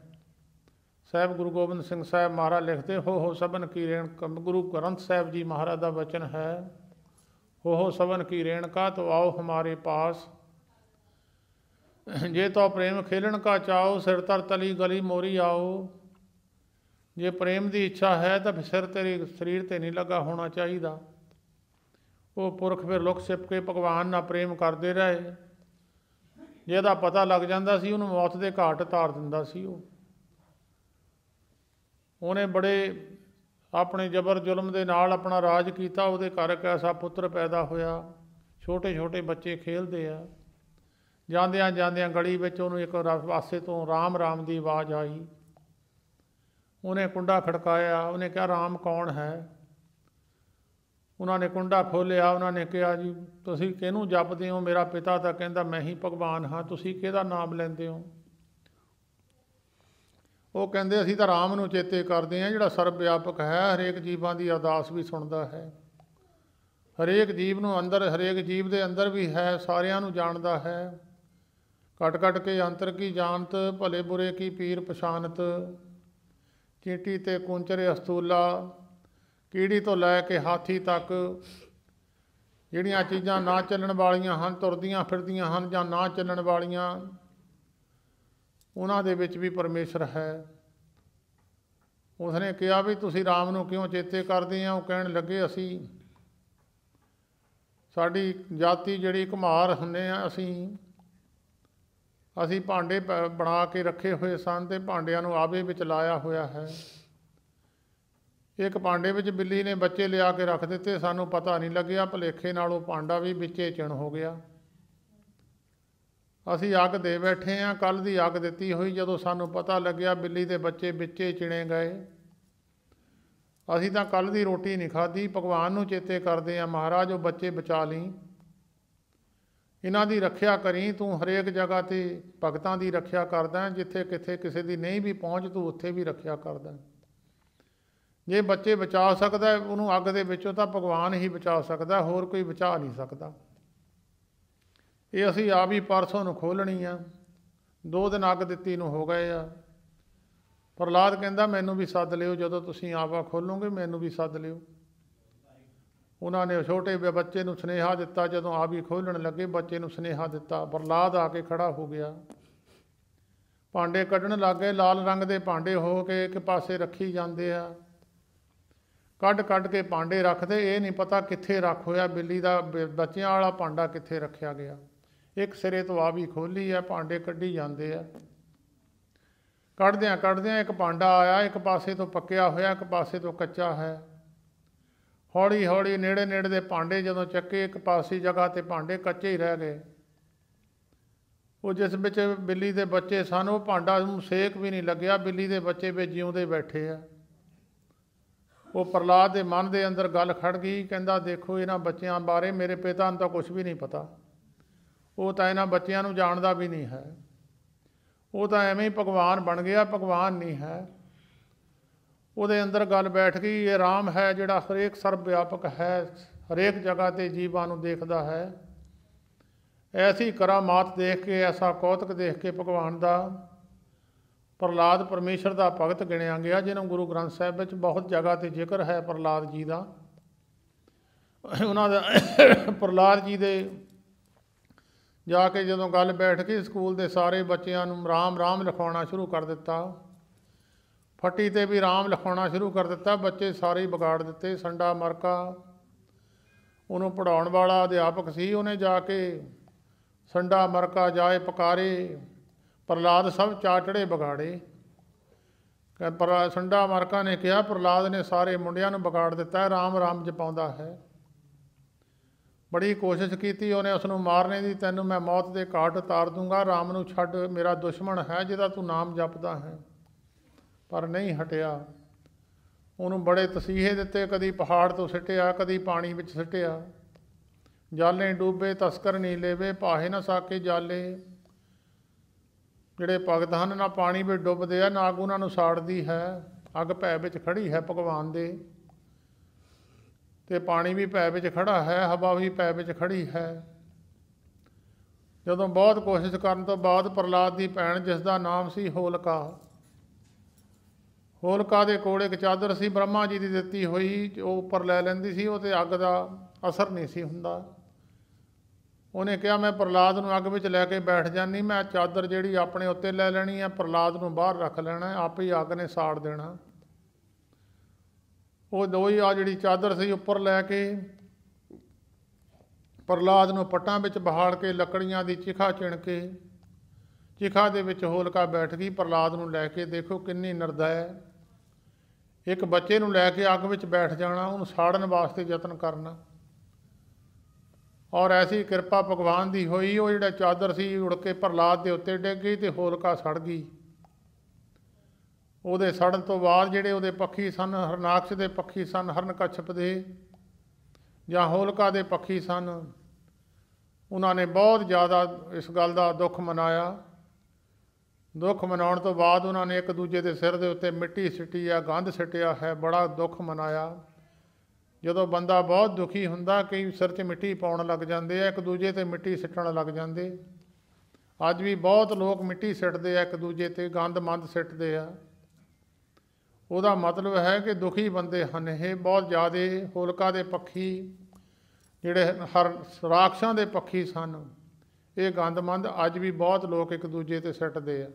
ਸਾਹਿਬ ਗੁਰੂ ਗੋਬਿੰਦ ਸਿੰਘ ਸਾਹਿਬ ਮਹਾਰਾਜ ਲਿਖਦੇ, ਹੋ ਸਭਨ ਕੀ ਰੇਣਕਾ। ਗੁਰੂ ਗ੍ਰੰਥ ਸਾਹਿਬ ਜੀ ਮਹਾਰਾਜ ਦਾ ਵਚਨ ਹੈ, ਹੋ ਸਭਨ ਕੀ ਰੇਣਕਾ ਤੋ ਆਓ ਹਮਾਰੇ ਪਾਸ। ਜੇ ਤੋ ਪ੍ਰੇਮ ਖੇਲਣ ਕਾ ਚਾਓ, ਸਿਰ ਤਰ ਤਲੀ ਗਲੀ ਮੋਰੀ ਆਓ। ਜੇ ਪ੍ਰੇਮ ਦੀ ਇੱਛਾ ਹੈ ਤਾਂ ਸਿਰ ਤੇਰੇ ਸਰੀਰ 'ਤੇ ਨਹੀਂ ਲੱਗਾ ਹੋਣਾ ਚਾਹੀਦਾ। ਉਹ ਪੁਰਖ ਫਿਰ ਲੁਕ ਛਿਪ ਕੇ ਭਗਵਾਨ ਨਾਲ ਪ੍ਰੇਮ ਕਰਦੇ ਰਹੇ। ਜਿਹਦਾ ਪਤਾ ਲੱਗ ਜਾਂਦਾ ਸੀ, ਉਹਨੂੰ ਮੌਤ ਦੇ ਘਾਟ ਉਤਾਰ ਦਿੰਦਾ ਸੀ। ਉਹਨੇ ਬੜੇ ਆਪਣੇ ਜ਼ਬਰ ਜ਼ੁਲਮ ਦੇ ਨਾਲ ਆਪਣਾ ਰਾਜ ਕੀਤਾ। ਉਹਦੇ ਘਰ ਇੱਕ ਐਸਾ ਪੁੱਤਰ ਪੈਦਾ ਹੋਇਆ। ਛੋਟੇ ਛੋਟੇ ਬੱਚੇ ਖੇਲਦੇ ਆ। ਜਾਂਦਿਆਂ ਜਾਂਦਿਆਂ ਗਲੀ ਵਿੱਚ ਉਹਨੂੰ ਇੱਕ ਪਾਸੇ ਤੋਂ ਰਾਮ ਰਾਮ ਦੀ ਆਵਾਜ਼ ਆਈ। ਉਹਨੇ ਕੁੰਡਾ ਖੜਕਾਇਆ। ਉਹਨੇ ਕਿਹਾ, ਰਾਮ ਕੌਣ ਹੈ? ਉਹਨਾਂ ਨੇ ਕੁੰਡਾ ਖੋਲ੍ਹਿਆ। ਉਹਨਾਂ ਨੇ ਕਿਹਾ, ਜੀ ਤੁਸੀਂ ਕਿਹਨੂੰ ਜਪਦੇ ਹੋ? ਮੇਰਾ ਪਿਤਾ ਤਾਂ ਕਹਿੰਦਾ ਮੈਂ ਹੀ ਭਗਵਾਨ ਹਾਂ, ਤੁਸੀਂ ਕਿਹਦਾ ਨਾਮ ਲੈਂਦੇ ਹੋ? ਉਹ ਕਹਿੰਦੇ, ਅਸੀਂ ਤਾਂ ਰਾਮ ਨੂੰ ਚੇਤੇ ਕਰਦੇ ਹਾਂ, ਜਿਹੜਾ ਸਰਬ ਵਿਆਪਕ ਹੈ, ਹਰੇਕ ਜੀਵਾਂ ਦੀ ਅਰਦਾਸ ਵੀ ਸੁਣਦਾ ਹੈ, ਹਰੇਕ ਜੀਵ ਨੂੰ ਅੰਦਰ, ਹਰੇਕ ਜੀਵ ਦੇ ਅੰਦਰ ਵੀ ਹੈ, ਸਾਰਿਆਂ ਨੂੰ ਜਾਣਦਾ ਹੈ। ਘਟ ਘਟ ਕੇ ਅੰਤਰ ਕੀ ਜਾਣਤ, ਭਲੇ ਬੁਰੇ ਕੀ ਪੀਰ ਪਛਾਨਤ। ਚੀਂਟੀ ਤੇ ਕੁੰਚਰੇ ਅਸਤੂਲਾ, ਕੀੜੀ ਤੋਂ ਲੈ ਕੇ ਹਾਥੀ ਤੱਕ, ਜਿਹੜੀਆਂ ਚੀਜ਼ਾਂ ਨਾ ਚੱਲਣ ਵਾਲੀਆਂ ਹਨ, ਤੁਰਦੀਆਂ ਫਿਰਦੀਆਂ ਹਨ ਜਾਂ ਨਾ ਚੱਲਣ ਵਾਲੀਆਂ, ਉਹਨਾਂ ਦੇ ਵਿੱਚ ਵੀ ਪਰਮੇਸ਼ਰ ਹੈ। ਉਸਨੇ ਕਿਹਾ ਵੀ ਤੁਸੀਂ ਰਾਮ ਨੂੰ ਕਿਉਂ ਚੇਤੇ ਕਰਦੇ ਆ? ਉਹ ਕਹਿਣ ਲੱਗੇ ਅਸੀਂ ਸਾਡੀ ਜਾਤੀ ਜਿਹੜੀ ਘੁਮਾਰ ਹੁੰਦੇ ਆ, ਅਸੀਂ ਭਾਂਡੇ ਬਣਾ ਕੇ ਰੱਖੇ ਹੋਏ ਸਨ ਅਤੇ ਭਾਂਡਿਆਂ ਨੂੰ ਆਵੇ ਵਿੱਚ ਲਾਇਆ ਹੋਇਆ ਹੈ। ਇੱਕ ਭਾਂਡੇ ਵਿੱਚ ਬਿੱਲੀ ਨੇ ਬੱਚੇ ਲਿਆ ਕੇ ਰੱਖ ਦਿੱਤੇ, ਸਾਨੂੰ ਪਤਾ ਨਹੀਂ ਲੱਗਿਆ, ਭੁਲੇਖੇ ਨਾਲ ਉਹ ਭਾਂਡਾ ਵੀ ਵਿੱਚੇ ਚਿਣ ਹੋ ਗਿਆ। ਅਸੀਂ ਅੱਗ ਦੇ ਬੈਠੇ ਹਾਂ, ਕੱਲ੍ਹ ਦੀ ਅੱਗ ਦਿੱਤੀ ਹੋਈ, ਜਦੋਂ ਸਾਨੂੰ ਪਤਾ ਲੱਗਿਆ ਬਿੱਲੀ ਦੇ ਬੱਚੇ ਵਿੱਚੇ ਚਿਣੇ ਗਏ। ਅਸੀਂ ਤਾਂ ਕੱਲ੍ਹ ਦੀ ਰੋਟੀ ਨਹੀਂ ਖਾਧੀ, ਭਗਵਾਨ ਨੂੰ ਚੇਤੇ ਕਰਦੇ ਹਾਂ, ਮਹਾਰਾਜ ਉਹ ਬੱਚੇ ਬਚਾ ਲਈ, ਇਹਨਾਂ ਦੀ ਰੱਖਿਆ ਕਰੀ, ਤੂੰ ਹਰੇਕ ਜਗ੍ਹਾ 'ਤੇ ਭਗਤਾਂ ਦੀ ਰੱਖਿਆ ਕਰਦਾ, ਜਿੱਥੇ ਕਿੱਥੇ ਕਿਸੇ ਦੀ ਨਹੀਂ ਵੀ ਪਹੁੰਚ ਤੂੰ ਉੱਥੇ ਵੀ ਰੱਖਿਆ ਕਰਦਾ। ਜੇ ਬੱਚੇ ਬਚਾ ਸਕਦਾ ਉਹਨੂੰ ਅੱਗ ਦੇ ਵਿੱਚੋਂ, ਤਾਂ ਭਗਵਾਨ ਹੀ ਬਚਾ ਸਕਦਾ, ਹੋਰ ਕੋਈ ਬਚਾ ਨਹੀਂ ਸਕਦਾ। ਇਹ ਅਸੀਂ ਆਪ ਹੀ ਪਰਸੋਂ ਨੂੰ ਖੋਲ੍ਹਣੀ ਆ, 2 ਦਿਨ ਅੱਗ ਦਿੱਤੀ ਨੂੰ ਹੋ ਗਏ ਆ। ਪ੍ਰਹਲਾਦ ਕਹਿੰਦਾ ਮੈਨੂੰ ਵੀ ਸੱਦ ਲਿਓ, ਜਦੋਂ ਤੁਸੀਂ ਆਪਾ ਖੋਲੋਗੇ ਮੈਨੂੰ ਵੀ ਸੱਦ ਲਿਓ। ਉਹਨਾਂ ਨੇ ਛੋਟੇ ਬੱਚੇ ਨੂੰ ਸੁਨੇਹਾ ਦਿੱਤਾ, ਜਦੋਂ ਆਪ ਹੀ ਖੋਲ੍ਹਣ ਲੱਗੇ ਬੱਚੇ ਨੂੰ ਸੁਨੇਹਾ ਦਿੱਤਾ। ਪ੍ਰਹਲਾਦ ਆ ਕੇ ਖੜਾ ਹੋ ਗਿਆ, ਭਾਂਡੇ ਕੱਢਣ ਲੱਗ ਗਏ। ਲਾਲ ਰੰਗ ਦੇ ਭਾਂਡੇ ਹੋ ਕੇ ਇੱਕ ਪਾਸੇ ਰੱਖੀ ਜਾਂਦੇ ਆ, ਕੱਢ ਕੱਢ ਕੇ ਭਾਂਡੇ ਰੱਖਦੇ, ਇਹ ਨਹੀਂ ਪਤਾ ਕਿੱਥੇ ਰੱਖ ਹੋਇਆ, ਬਿੱਲੀ ਦਾ ਬੱਚਿਆਂ ਵਾਲਾ ਭਾਂਡਾ ਕਿੱਥੇ ਰੱਖਿਆ ਗਿਆ। ਇੱਕ ਸਿਰੇ ਤੋਂ ਆ ਵੀ ਖੋਲ੍ਹੀ ਆ, ਭਾਂਡੇ ਕੱਢੀ ਜਾਂਦੇ ਆ। ਕੱਢਦਿਆਂ ਕੱਢਦਿਆਂ ਇੱਕ ਭਾਂਡਾ ਆਇਆ, ਇੱਕ ਪਾਸੇ ਤੋਂ ਪੱਕਿਆ ਹੋਇਆ, ਇੱਕ ਪਾਸੇ ਤੋਂ ਕੱਚਾ ਹੈ। ਹੌਲੀ ਹੌਲੀ ਨੇੜੇ ਨੇੜੇ ਦੇ ਭਾਂਡੇ ਜਦੋਂ ਚੱਕੇ, ਇੱਕ ਪਾਸੇ ਜਗ੍ਹਾ 'ਤੇ ਭਾਂਡੇ ਕੱਚੇ ਹੀ ਰਹਿ ਗਏ। ਉਹ ਜਿਸ ਵਿੱਚ ਬਿੱਲੀ ਦੇ ਬੱਚੇ ਸਨ, ਉਹ ਭਾਂਡਾ ਨੂੰ ਸੇਕ ਵੀ ਨਹੀਂ ਲੱਗਿਆ, ਬਿੱਲੀ ਦੇ ਬੱਚੇ ਵੀ ਜਿਉਂਦੇ ਬੈਠੇ ਆ। ਉਹ ਪ੍ਰਹਲਾਦ ਦੇ ਮਨ ਦੇ ਅੰਦਰ ਗੱਲ ਖੜ ਗਈ, ਕਹਿੰਦਾ ਦੇਖੋ ਇਹਨਾਂ ਬੱਚਿਆਂ ਬਾਰੇ ਮੇਰੇ ਪਿਤਾ ਨੂੰ ਤਾਂ ਕੁਛ ਵੀ ਨਹੀਂ ਪਤਾ, ਉਹ ਤਾਂ ਇਹਨਾਂ ਬੱਚਿਆਂ ਨੂੰ ਜਾਣਦਾ ਵੀ ਨਹੀਂ ਹੈ, ਉਹ ਤਾਂ ਐਵੇਂ ਹੀ ਭਗਵਾਨ ਬਣ ਗਿਆ, ਭਗਵਾਨ ਨਹੀਂ ਹੈ। ਉਹਦੇ ਅੰਦਰ ਗੱਲ ਬੈਠ ਗਈ, ਇਹ ਰਾਮ ਹੈ ਜਿਹੜਾ ਹਰੇਕ ਸਰਬ ਵਿਆਪਕ ਹੈ, ਹਰੇਕ ਜਗ੍ਹਾ 'ਤੇ ਜੀਵਾਂ ਨੂੰ ਦੇਖਦਾ ਹੈ। ਐਸੀ ਕਰਾਮਾਤ ਦੇਖ ਕੇ, ਐਸਾ ਕੌਤਕ ਦੇਖ ਕੇ ਭਗਵਾਨ ਦਾ ਪ੍ਰਹਲਾਦ ਪਰਮੇਸ਼ਰ ਦਾ ਭਗਤ ਗਿਣਿਆ ਗਿਆ, ਜਿਹਨੂੰ ਗੁਰੂ ਗ੍ਰੰਥ ਸਾਹਿਬ ਵਿੱਚ ਬਹੁਤ ਜਗ੍ਹਾ 'ਤੇ ਜ਼ਿਕਰ ਹੈ ਪ੍ਰਹਲਾਦ ਜੀ ਦਾ। ਉਹਨਾਂ ਦਾ ਪ੍ਰਹਲਾਦ ਜੀ ਦੇ ਜਾ ਕੇ ਜਦੋਂ ਗੱਲ ਬੈਠ ਗਈ, ਸਕੂਲ ਦੇ ਸਾਰੇ ਬੱਚਿਆਂ ਨੂੰ ਰਾਮ ਰਾਮ ਲਿਖਾਉਣਾ ਸ਼ੁਰੂ ਕਰ ਦਿੱਤਾ, ਫੱਟੀ 'ਤੇ ਵੀ ਰਾਮ ਲਿਖਾਉਣਾ ਸ਼ੁਰੂ ਕਰ ਦਿੱਤਾ। ਬੱਚੇ ਸਾਰੇ ਹੀ ਵਿਗਾੜ ਦਿੱਤੇ। ਸੰਡਾ ਮਰਕਾ ਉਹਨੂੰ ਪੜ੍ਹਾਉਣ ਵਾਲਾ ਅਧਿਆਪਕ ਸੀ, ਉਹਨੇ ਜਾ ਕੇ ਸੰਡਾ ਮਰਕਾ ਜਾਏ ਪੁਕਾਰੇ, ਪ੍ਰਹਲਾਦ ਸਭ ਚਾਟੜੇ ਵਿਗਾੜੇ। ਸੰਡਾ ਮਰਕਾ ਨੇ ਕਿਹਾ ਪ੍ਰਹਲਾਦ ਨੇ ਸਾਰੇ ਮੁੰਡਿਆਂ ਨੂੰ ਵਿਗਾੜ ਦਿੱਤਾ, ਰਾਮ ਰਾਮ ਜਪਾਉਂਦਾ ਹੈ। ਬੜੀ ਕੋਸ਼ਿਸ਼ ਕੀਤੀ ਉਹਨੇ ਉਸ ਨੂੰ ਮਾਰਨੇ ਦੀ, ਤੈਨੂੰ ਮੈਂ ਮੌਤ ਦੇ ਘਾਟ ਉਤਾਰ ਦੂੰਗਾ, ਰਾਮ ਨੂੰ ਛੱਡ, ਮੇਰਾ ਦੁਸ਼ਮਣ ਹੈ ਜਿਹਦਾ ਤੂੰ ਨਾਮ ਜਪਦਾ ਹੈ। ਪਰ ਨਹੀਂ ਹਟਿਆ। ਉਹਨੂੰ ਬੜੇ ਤਸੀਹੇ ਦਿੱਤੇ, ਕਦੀ ਪਹਾੜ ਤੋਂ ਸਿੱਟਿਆ, ਕਦੀ ਪਾਣੀ ਵਿੱਚ ਸਿੱਟਿਆ। ਜਾਲੇ ਡੂਬੇ ਤਸਕਰ ਨਹੀਂ ਲੇਵੇ, ਪਾਹੇ ਨਾ ਸਾਕੇ ਜਾਲੇ। ਜਿਹੜੇ ਭਗਤ ਹਨ ਨਾ ਪਾਣੀ ਵਿੱਚ ਡੁੱਬਦੇ ਆ, ਨਾ ਅੱਗ ਉਹਨਾਂ ਨੂੰ ਸਾੜਦੀ ਹੈ। ਅੱਗ ਭੈ ਵਿੱਚ ਖੜੀ ਹੈ ਭਗਵਾਨ ਦੇ, ਅਤੇ ਪਾਣੀ ਵੀ ਭੈ ਵਿੱਚ ਖੜਾ ਹੈ, ਹਵਾ ਵੀ ਭੈ ਵਿੱਚ ਖੜੀ ਹੈ। ਜਦੋਂ ਬਹੁਤ ਕੋਸ਼ਿਸ਼ ਕਰਨ ਤੋਂ ਬਾਅਦ ਪ੍ਰਹਲਾਦ ਦੀ ਭੈਣ, ਜਿਸ ਦਾ ਨਾਮ ਸੀ ਹੋਲਕਾ, ਹੋਲਕਾ ਦੇ ਕੋਲ ਇੱਕ ਚਾਦਰ ਸੀ ਬ੍ਰਹਮਾ ਜੀ ਦੀ ਦਿੱਤੀ ਹੋਈ, ਉਹ ਉੱਪਰ ਲੈ ਲੈਂਦੀ ਸੀ, ਉਹ 'ਤੇ ਅੱਗ ਦਾ ਅਸਰ ਨਹੀਂ ਸੀ ਹੁੰਦਾ। ਉਹਨੇ ਕਿਹਾ ਮੈਂ ਪ੍ਰਹਲਾਦ ਨੂੰ ਅੱਗ ਵਿੱਚ ਲੈ ਕੇ ਬੈਠ ਜਾਂਦੀ, ਮੈਂ ਚਾਦਰ ਜਿਹੜੀ ਆਪਣੇ ਉੱਤੇ ਲੈ ਲੈਣੀ ਹੈ, ਪ੍ਰਹਲਾਦ ਨੂੰ ਬਾਹਰ ਰੱਖ ਲੈਣਾ, ਆਪੇ ਹੀ ਅੱਗ ਨੇ ਸਾੜ ਦੇਣਾ। ਉਹ ਦੋਈ ਆ ਜਿਹੜੀ ਚਾਦਰ ਸੀ ਉੱਪਰ ਲੈ ਕੇ ਪ੍ਰਹਲਾਦ ਨੂੰ ਪੱਟਾਂ ਵਿੱਚ ਬਹਾਲ ਕੇ, ਲੱਕੜੀਆਂ ਦੀ ਚਿਖਾ ਚਿਣ ਕੇ, ਚਿਖਾ ਦੇ ਵਿੱਚ ਹੋਲਕਾ ਬੈਠ ਗਈ ਪ੍ਰਹਲਾਦ ਨੂੰ ਲੈ ਕੇ। ਦੇਖੋ ਕਿੰਨੀ ਨਿਰਦੈ, ਇੱਕ ਬੱਚੇ ਨੂੰ ਲੈ ਕੇ ਅੱਗ ਵਿੱਚ ਬੈਠ ਜਾਣਾ, ਉਹਨੂੰ ਸਾੜਨ ਵਾਸਤੇ ਯਤਨ ਕਰਨਾ। ਔਰ ਐਸੀ ਕਿਰਪਾ ਭਗਵਾਨ ਦੀ ਹੋਈ, ਉਹ ਜਿਹੜਾ ਚਾਦਰ ਸੀ ਉੜ ਕੇ ਪ੍ਰਹਲਾਦ ਦੇ ਉੱਤੇ ਡਿੱਗ ਗਈ ਅਤੇ ਹੋਲਕਾ ਸੜ ਗਈ। ਉਹਦੇ ਸੜਨ ਤੋਂ ਬਾਅਦ ਜਿਹੜੇ ਉਹਦੇ ਪੱਖੀ ਸਨ, ਹਰਨਾਕਸ਼ ਦੇ ਪੱਖੀ ਸਨ, ਹਰਨਕਸ਼ਪ ਦੇ ਜਾਂ ਹੋਲਕਾ ਦੇ ਪੱਖੀ ਸਨ, ਉਹਨਾਂ ਨੇ ਬਹੁਤ ਜ਼ਿਆਦਾ ਇਸ ਗੱਲ ਦਾ ਦੁੱਖ ਮਨਾਇਆ। ਦੁੱਖ ਮਨਾਉਣ ਤੋਂ ਬਾਅਦ ਉਹਨਾਂ ਨੇ ਇੱਕ ਦੂਜੇ ਦੇ ਸਿਰ ਦੇ ਉੱਤੇ ਮਿੱਟੀ ਸਿੱਟੀ ਆ, ਗੰਧ ਸਿੱਟਿਆ ਹੈ, ਬੜਾ ਦੁੱਖ ਮਨਾਇਆ। ਜਦੋਂ ਬੰਦਾ ਬਹੁਤ ਦੁਖੀ ਹੁੰਦਾ, ਕਈ ਸਿਰ 'ਚ ਮਿੱਟੀ ਪਾਉਣ ਲੱਗ ਜਾਂਦੇ ਆ, ਇੱਕ ਦੂਜੇ 'ਤੇ ਮਿੱਟੀ ਸਿੱਟਣ ਲੱਗ ਜਾਂਦੇ। ਅੱਜ ਵੀ ਬਹੁਤ ਲੋਕ ਮਿੱਟੀ ਸਿੱਟਦੇ ਆ ਇੱਕ ਦੂਜੇ 'ਤੇ, ਗੰਦ ਮੰਦ ਸਿੱਟਦੇ ਆ। ਉਹਦਾ ਮਤਲਬ ਹੈ ਕਿ ਦੁਖੀ ਬੰਦੇ ਹਨ ਇਹ ਬਹੁਤ ਜ਼ਿਆਦਾ। ਹੋਲਕਾ ਦੇ ਪੱਖੀ ਜਿਹੜੇ ਰਾਖਸ਼ਾਂ ਦੇ ਪੱਖੀ ਸਨ, ਇਹ ਗੰਦਮੰਦ ਅੱਜ ਵੀ ਬਹੁਤ ਲੋਕ ਇੱਕ ਦੂਜੇ 'ਤੇ ਸਿੱਟਦੇ ਆ।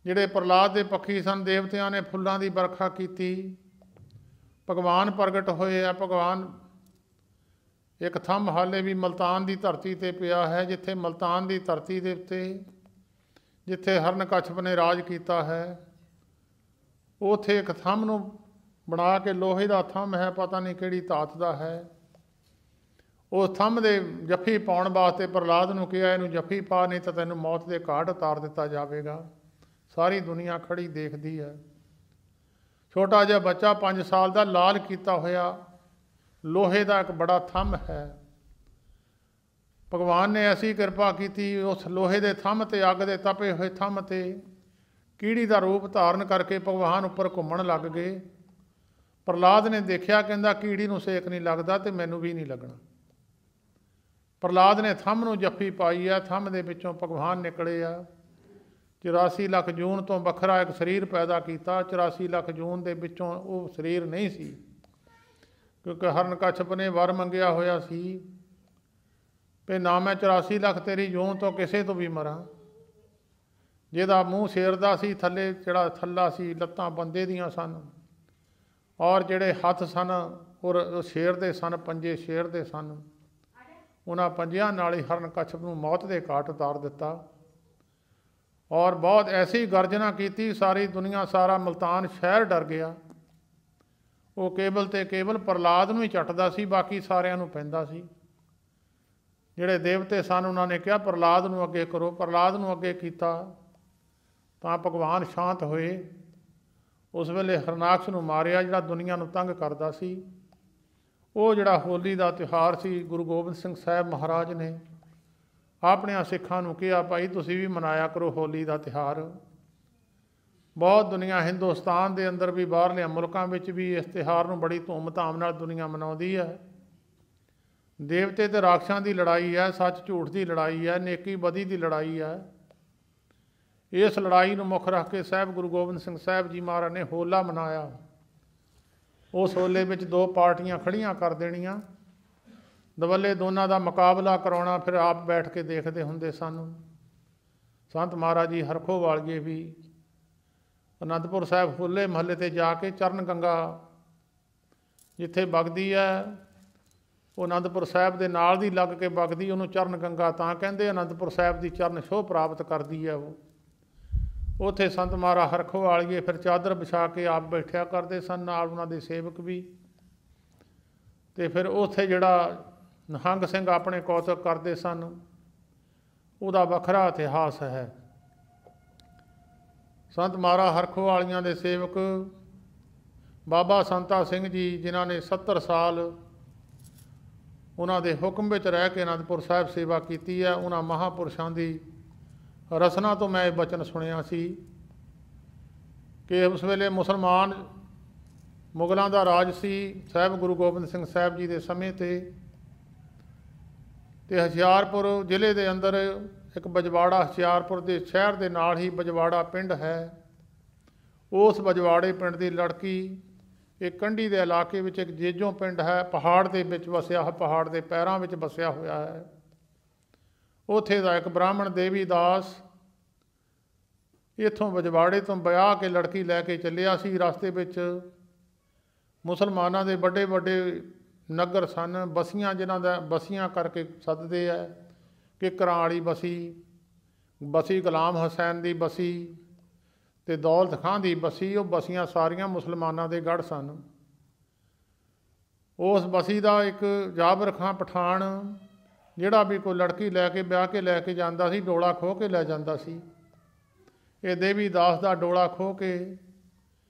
ਜਿਹੜੇ ਪ੍ਰਹਲਾਦ ਦੇ ਪੱਖੀ ਸਨ, ਦੇਵਤਿਆਂ ਨੇ ਫੁੱਲਾਂ ਦੀ ਵਰਖਾ ਕੀਤੀ। ਭਗਵਾਨ ਪ੍ਰਗਟ ਹੋਏ ਆ। ਭਗਵਾਨ ਇੱਕ ਥੰਮ ਹਾਲੇ ਵੀ ਮਲਤਾਨ ਦੀ ਧਰਤੀ 'ਤੇ ਪਿਆ ਹੈ, ਜਿੱਥੇ ਮਲਤਾਨ ਦੀ ਧਰਤੀ ਦੇ ਉੱਤੇ ਜਿੱਥੇ ਹਿਰਣਕਸ਼ਪ ਨੇ ਰਾਜ ਕੀਤਾ ਹੈ, ਉੱਥੇ ਇੱਕ ਥੰਮ ਨੂੰ ਬਣਾ ਕੇ, ਲੋਹੇ ਦਾ ਥੰਮ ਹੈ, ਪਤਾ ਨਹੀਂ ਕਿਹੜੀ ਧਾਤ ਦਾ ਹੈ, ਉਸ ਥੰਮ ਦੇ ਜੱਫੀ ਪਾਉਣ ਵਾਸਤੇ ਪ੍ਰਹਲਾਦ ਨੂੰ ਕਿਹਾ, ਇਹਨੂੰ ਜੱਫੀ ਪਾ, ਨਹੀਂ ਤਾਂ ਤੈਨੂੰ ਮੌਤ ਦੇ ਘਾਟ ਉਤਾਰ ਦਿੱਤਾ ਜਾਵੇਗਾ। ਸਾਰੀ ਦੁਨੀਆ ਖੜੀ ਦੇਖਦੀ ਹੈ। ਛੋਟਾ ਜਿਹਾ ਬੱਚਾ 5 ਸਾਲ ਦਾ, ਲਾਲ ਕੀਤਾ ਹੋਇਆ ਲੋਹੇ ਦਾ ਇੱਕ ਬੜਾ ਥੰਮ ਹੈ। ਭਗਵਾਨ ਨੇ ਐਸੀ ਕਿਰਪਾ ਕੀਤੀ, ਉਸ ਲੋਹੇ ਦੇ ਥੰਮ 'ਤੇ, ਅੱਗ ਦੇ ਤਪੇ ਹੋਏ ਥੰਮ 'ਤੇ ਕੀੜੀ ਦਾ ਰੂਪ ਧਾਰਨ ਕਰਕੇ ਭਗਵਾਨ ਉੱਪਰ ਘੁੰਮਣ ਲੱਗ ਗਏ। ਪ੍ਰਹਲਾਦ ਨੇ ਦੇਖਿਆ, ਕਹਿੰਦਾ ਕੀੜੀ ਨੂੰ ਸੇਕ ਨਹੀਂ ਲੱਗਦਾ ਤੇ ਮੈਨੂੰ ਵੀ ਨਹੀਂ ਲੱਗਣਾ। ਪ੍ਰਹਲਾਦ ਨੇ ਥੰਮ ਨੂੰ ਜੱਫੀ ਪਾਈ ਆ, ਥੰਮ ਦੇ ਵਿੱਚੋਂ ਭਗਵਾਨ ਨਿਕਲੇ ਆ। 84 ਲੱਖ ਜੂਨ ਤੋਂ ਵੱਖਰਾ ਇੱਕ ਸਰੀਰ ਪੈਦਾ ਕੀਤਾ। 84 ਲੱਖ ਜੂਨ ਦੇ ਵਿੱਚੋਂ ਉਹ ਸਰੀਰ ਨਹੀਂ ਸੀ, ਕਿਉਂਕਿ ਹਿਰਣਕਸ਼ਪ ਨੇ ਵਰ ਮੰਗਿਆ ਹੋਇਆ ਸੀ ਵੀ ਨਾ ਮੈਂ 84 ਲੱਖ ਤੇਰੀ ਜੂਨ ਤੋਂ ਕਿਸੇ ਤੋਂ ਵੀ ਮਰਾਂ। ਜਿਹਦਾ ਮੂੰਹ ਸ਼ੇਰ ਦਾ ਸੀ, ਥੱਲੇ ਜਿਹੜਾ ਥੱਲਾ ਸੀ, ਲੱਤਾਂ ਬੰਦੇ ਦੀਆਂ ਸਨ, ਔਰ ਜਿਹੜੇ ਹੱਥ ਸਨ ਉਹ ਸ਼ੇਰ ਦੇ ਸਨ, ਪੰਜੇ ਸ਼ੇਰ ਦੇ ਸਨ। ਉਹਨਾਂ ਪੰਜਿਆਂ ਨਾਲ ਹੀ ਹਿਰਣਕਸ਼ਪ ਨੂੰ ਮੌਤ ਦੇ ਘਾਟ ਉਤਾਰ ਦਿੱਤਾ। ਔਰ ਬਹੁਤ ਐਸੀ ਗਰਜਨਾ ਕੀਤੀ, ਸਾਰੀ ਦੁਨੀਆ, ਸਾਰਾ ਮਲਤਾਨ ਸ਼ਹਿਰ ਡਰ ਗਿਆ। ਉਹ ਕੇਵਲ ਤੇ ਕੇਵਲ ਪ੍ਰਹਲਾਦ ਨੂੰ ਹੀ ਚੱਟਦਾ ਸੀ, ਬਾਕੀ ਸਾਰਿਆਂ ਨੂੰ ਪੈਂਦਾ ਸੀ। ਜਿਹੜੇ ਦੇਵਤੇ ਸਨ ਉਹਨਾਂ ਨੇ ਕਿਹਾ ਪ੍ਰਹਲਾਦ ਨੂੰ ਅੱਗੇ ਕਰੋ। ਪ੍ਰਹਲਾਦ ਨੂੰ ਅੱਗੇ ਕੀਤਾ ਤਾਂ ਭਗਵਾਨ ਸ਼ਾਂਤ ਹੋਏ। ਉਸ ਵੇਲੇ ਹਰਨਾਕਸ਼ ਨੂੰ ਮਾਰਿਆ, ਜਿਹੜਾ ਦੁਨੀਆ ਨੂੰ ਤੰਗ ਕਰਦਾ ਸੀ। ਉਹ ਜਿਹੜਾ ਹੋਲੀ ਦਾ ਤਿਉਹਾਰ ਸੀ, ਗੁਰੂ ਗੋਬਿੰਦ ਸਿੰਘ ਸਾਹਿਬ ਮਹਾਰਾਜ ਨੇ ਆਪਣਿਆਂ ਸਿੱਖਾਂ ਨੂੰ ਕਿਹਾ, ਭਾਈ ਤੁਸੀਂ ਵੀ ਮਨਾਇਆ ਕਰੋ ਹੋਲੀ ਦਾ ਤਿਉਹਾਰ। ਬਹੁਤ ਦੁਨੀਆ, ਹਿੰਦੁਸਤਾਨ ਦੇ ਅੰਦਰ ਵੀ, ਬਾਹਰਲੇ ਮੁਲਕਾਂ ਵਿੱਚ ਵੀ ਇਸ ਤਿਉਹਾਰ ਨੂੰ ਬੜੀ ਧੂਮ-ਧਾਮ ਨਾਲ ਦੁਨੀਆ ਮਨਾਉਂਦੀ ਹੈ। ਦੇਵਤੇ ਤੇ ਰਾਖਸ਼ਾਂ ਦੀ ਲੜਾਈ ਹੈ, ਸੱਚ ਝੂਠ ਦੀ ਲੜਾਈ ਹੈ, ਨੇਕੀ ਬਦੀ ਦੀ ਲੜਾਈ ਹੈ। ਇਸ ਲੜਾਈ ਨੂੰ ਮੁੱਖ ਰੱਖ ਕੇ ਸਾਹਿਬ ਗੁਰੂ ਗੋਬਿੰਦ ਸਿੰਘ ਸਾਹਿਬ ਜੀ ਮਹਾਰਾਜ ਨੇ ਹੋਲਾ ਮਨਾਇਆ। ਉਸ ਹੋਲੇ ਵਿੱਚ 2 ਪਾਰਟੀਆਂ ਖੜੀਆਂ ਕਰ ਦੇਣੀਆਂ, ਦਵੱਲੇ ਦੋਨਾਂ ਦਾ ਮੁਕਾਬਲਾ ਕਰਾਉਣਾ, ਫਿਰ ਆਪ ਬੈਠ ਕੇ ਦੇਖਦੇ ਹੁੰਦੇ ਸਨ। ਸੰਤ ਮਹਾਰਾਜ ਜੀ ਹਰਖੋ ਵਾਲੀਏ ਵੀ ਅਨੰਦਪੁਰ ਸਾਹਿਬ ਹੋਲੇ ਮਹੱਲੇ 'ਤੇ ਜਾ ਕੇ ਚਰਨ ਗੰਗਾ ਜਿੱਥੇ ਵਗਦੀ ਹੈ, ਉਹ ਅਨੰਦਪੁਰ ਸਾਹਿਬ ਦੇ ਨਾਲ ਦੀ ਲੱਗ ਕੇ ਵਗਦੀ, ਉਹਨੂੰ ਚਰਨ ਗੰਗਾ ਤਾਂ ਕਹਿੰਦੇ। ਅਨੰਦਪੁਰ ਸਾਹਿਬ ਦੀ ਚਰਨ ਛੋਹ ਪ੍ਰਾਪਤ ਕਰਦੀ ਹੈ ਉਹ। ਉੱਥੇ ਸੰਤ ਮਹਾਰਾਜ ਹਰਖੋ ਵਾਲੀਏ ਫਿਰ ਚਾਦਰ ਵਿਛਾ ਕੇ ਆਪ ਬੈਠਿਆ ਕਰਦੇ ਸਨ, ਨਾਲ ਉਹਨਾਂ ਦੇ ਸੇਵਕ ਵੀ। ਅਤੇ ਫਿਰ ਉੱਥੇ ਜਿਹੜਾ ਨਿਹੰਗ ਸਿੰਘ ਆਪਣੇ ਕੌਤਕ ਕਰਦੇ ਸਨ, ਉਹਦਾ ਵੱਖਰਾ ਇਤਿਹਾਸ ਹੈ। ਸੰਤ ਮਹਾਰਾਜ ਹਰਖੋ ਵਾਲੀਆਂ ਦੇ ਸੇਵਕ ਬਾਬਾ ਸੰਤਾ ਸਿੰਘ ਜੀ, ਜਿਨ੍ਹਾਂ ਨੇ 70 ਸਾਲ ਉਹਨਾਂ ਦੇ ਹੁਕਮ ਵਿੱਚ ਰਹਿ ਕੇ ਅਨੰਦਪੁਰ ਸਾਹਿਬ ਸੇਵਾ ਕੀਤੀ ਹੈ, ਉਹਨਾਂ ਮਹਾਂਪੁਰਸ਼ਾਂ ਦੀ ਰਸਨਾ ਤੋਂ ਮੈਂ ਇਹ ਬਚਨ ਸੁਣਿਆ ਸੀ ਕਿ ਉਸ ਵੇਲੇ ਮੁਸਲਮਾਨ ਮੁਗਲਾਂ ਦਾ ਰਾਜ ਸੀ ਸਾਹਿਬ ਗੁਰੂ ਗੋਬਿੰਦ ਸਿੰਘ ਸਾਹਿਬ ਜੀ ਦੇ ਸਮੇਂ 'ਤੇ। ਅਤੇ ਹੁਸ਼ਿਆਰਪੁਰ ਜ਼ਿਲ੍ਹੇ ਦੇ ਅੰਦਰ ਇੱਕ ਬਜਵਾੜਾ, ਹੁਸ਼ਿਆਰਪੁਰ ਦੇ ਸ਼ਹਿਰ ਦੇ ਨਾਲ ਹੀ ਬਜਵਾੜਾ ਪਿੰਡ ਹੈ। ਉਸ ਬਜਵਾੜੇ ਪਿੰਡ ਦੀ ਲੜਕੀ ਇੱਕ ਕੰਢੀ ਦੇ ਇਲਾਕੇ ਵਿੱਚ ਇੱਕ ਜੇਜੋਂ ਪਿੰਡ ਹੈ, ਪਹਾੜ ਦੇ ਵਿੱਚ ਵਸਿਆ, ਪਹਾੜ ਦੇ ਪੈਰਾਂ ਵਿੱਚ ਵਸਿਆ ਹੋਇਆ ਹੈ। ਉੱਥੇ ਦਾ ਇੱਕ ਬ੍ਰਾਹਮਣ ਦੇਵੀ ਦਾਸ ਇੱਥੋਂ ਬਜਵਾੜੇ ਤੋਂ ਵਿਆਹ ਕੇ ਲੜਕੀ ਲੈ ਕੇ ਚੱਲਿਆ ਸੀ। ਰਸਤੇ ਵਿੱਚ ਮੁਸਲਮਾਨਾਂ ਦੇ ਵੱਡੇ ਵੱਡੇ ਨਗਰ ਸਨ, ਬਸੀਆਂ, ਜਿਨ੍ਹਾਂ ਦਾ ਬਸੀਆਂ ਕਰਕੇ ਸੱਦਦੇ ਹੈ, ਕਿੱਕਰਾਂ ਵਾਲੀ ਬਸੀ ਗੁਲਾਮ ਹੁਸੈਨ ਦੀ ਬਸੀ ਅਤੇ ਦੌਲਤ ਖਾਂ ਦੀ ਬਸੀ। ਉਹ ਬਸੀਆਂ ਸਾਰੀਆਂ ਮੁਸਲਮਾਨਾਂ ਦੇ ਗੜ੍ਹ ਸਨ। ਉਸ ਬਸੀ ਦਾ ਇੱਕ ਜਾਬਰ ਖਾਂ ਪਠਾਨ, ਜਿਹੜਾ ਵੀ ਕੋਈ ਲੜਕੀ ਲੈ ਕੇ ਵਿਆਹ ਕੇ ਲੈ ਕੇ ਜਾਂਦਾ ਸੀ, ਡੋਲਾ ਖੋਹ ਕੇ ਲੈ ਜਾਂਦਾ ਸੀ। ਇਹ ਦੇਵੀ ਦਾਸ ਦਾ ਡੋਲਾ ਖੋਹ ਕੇ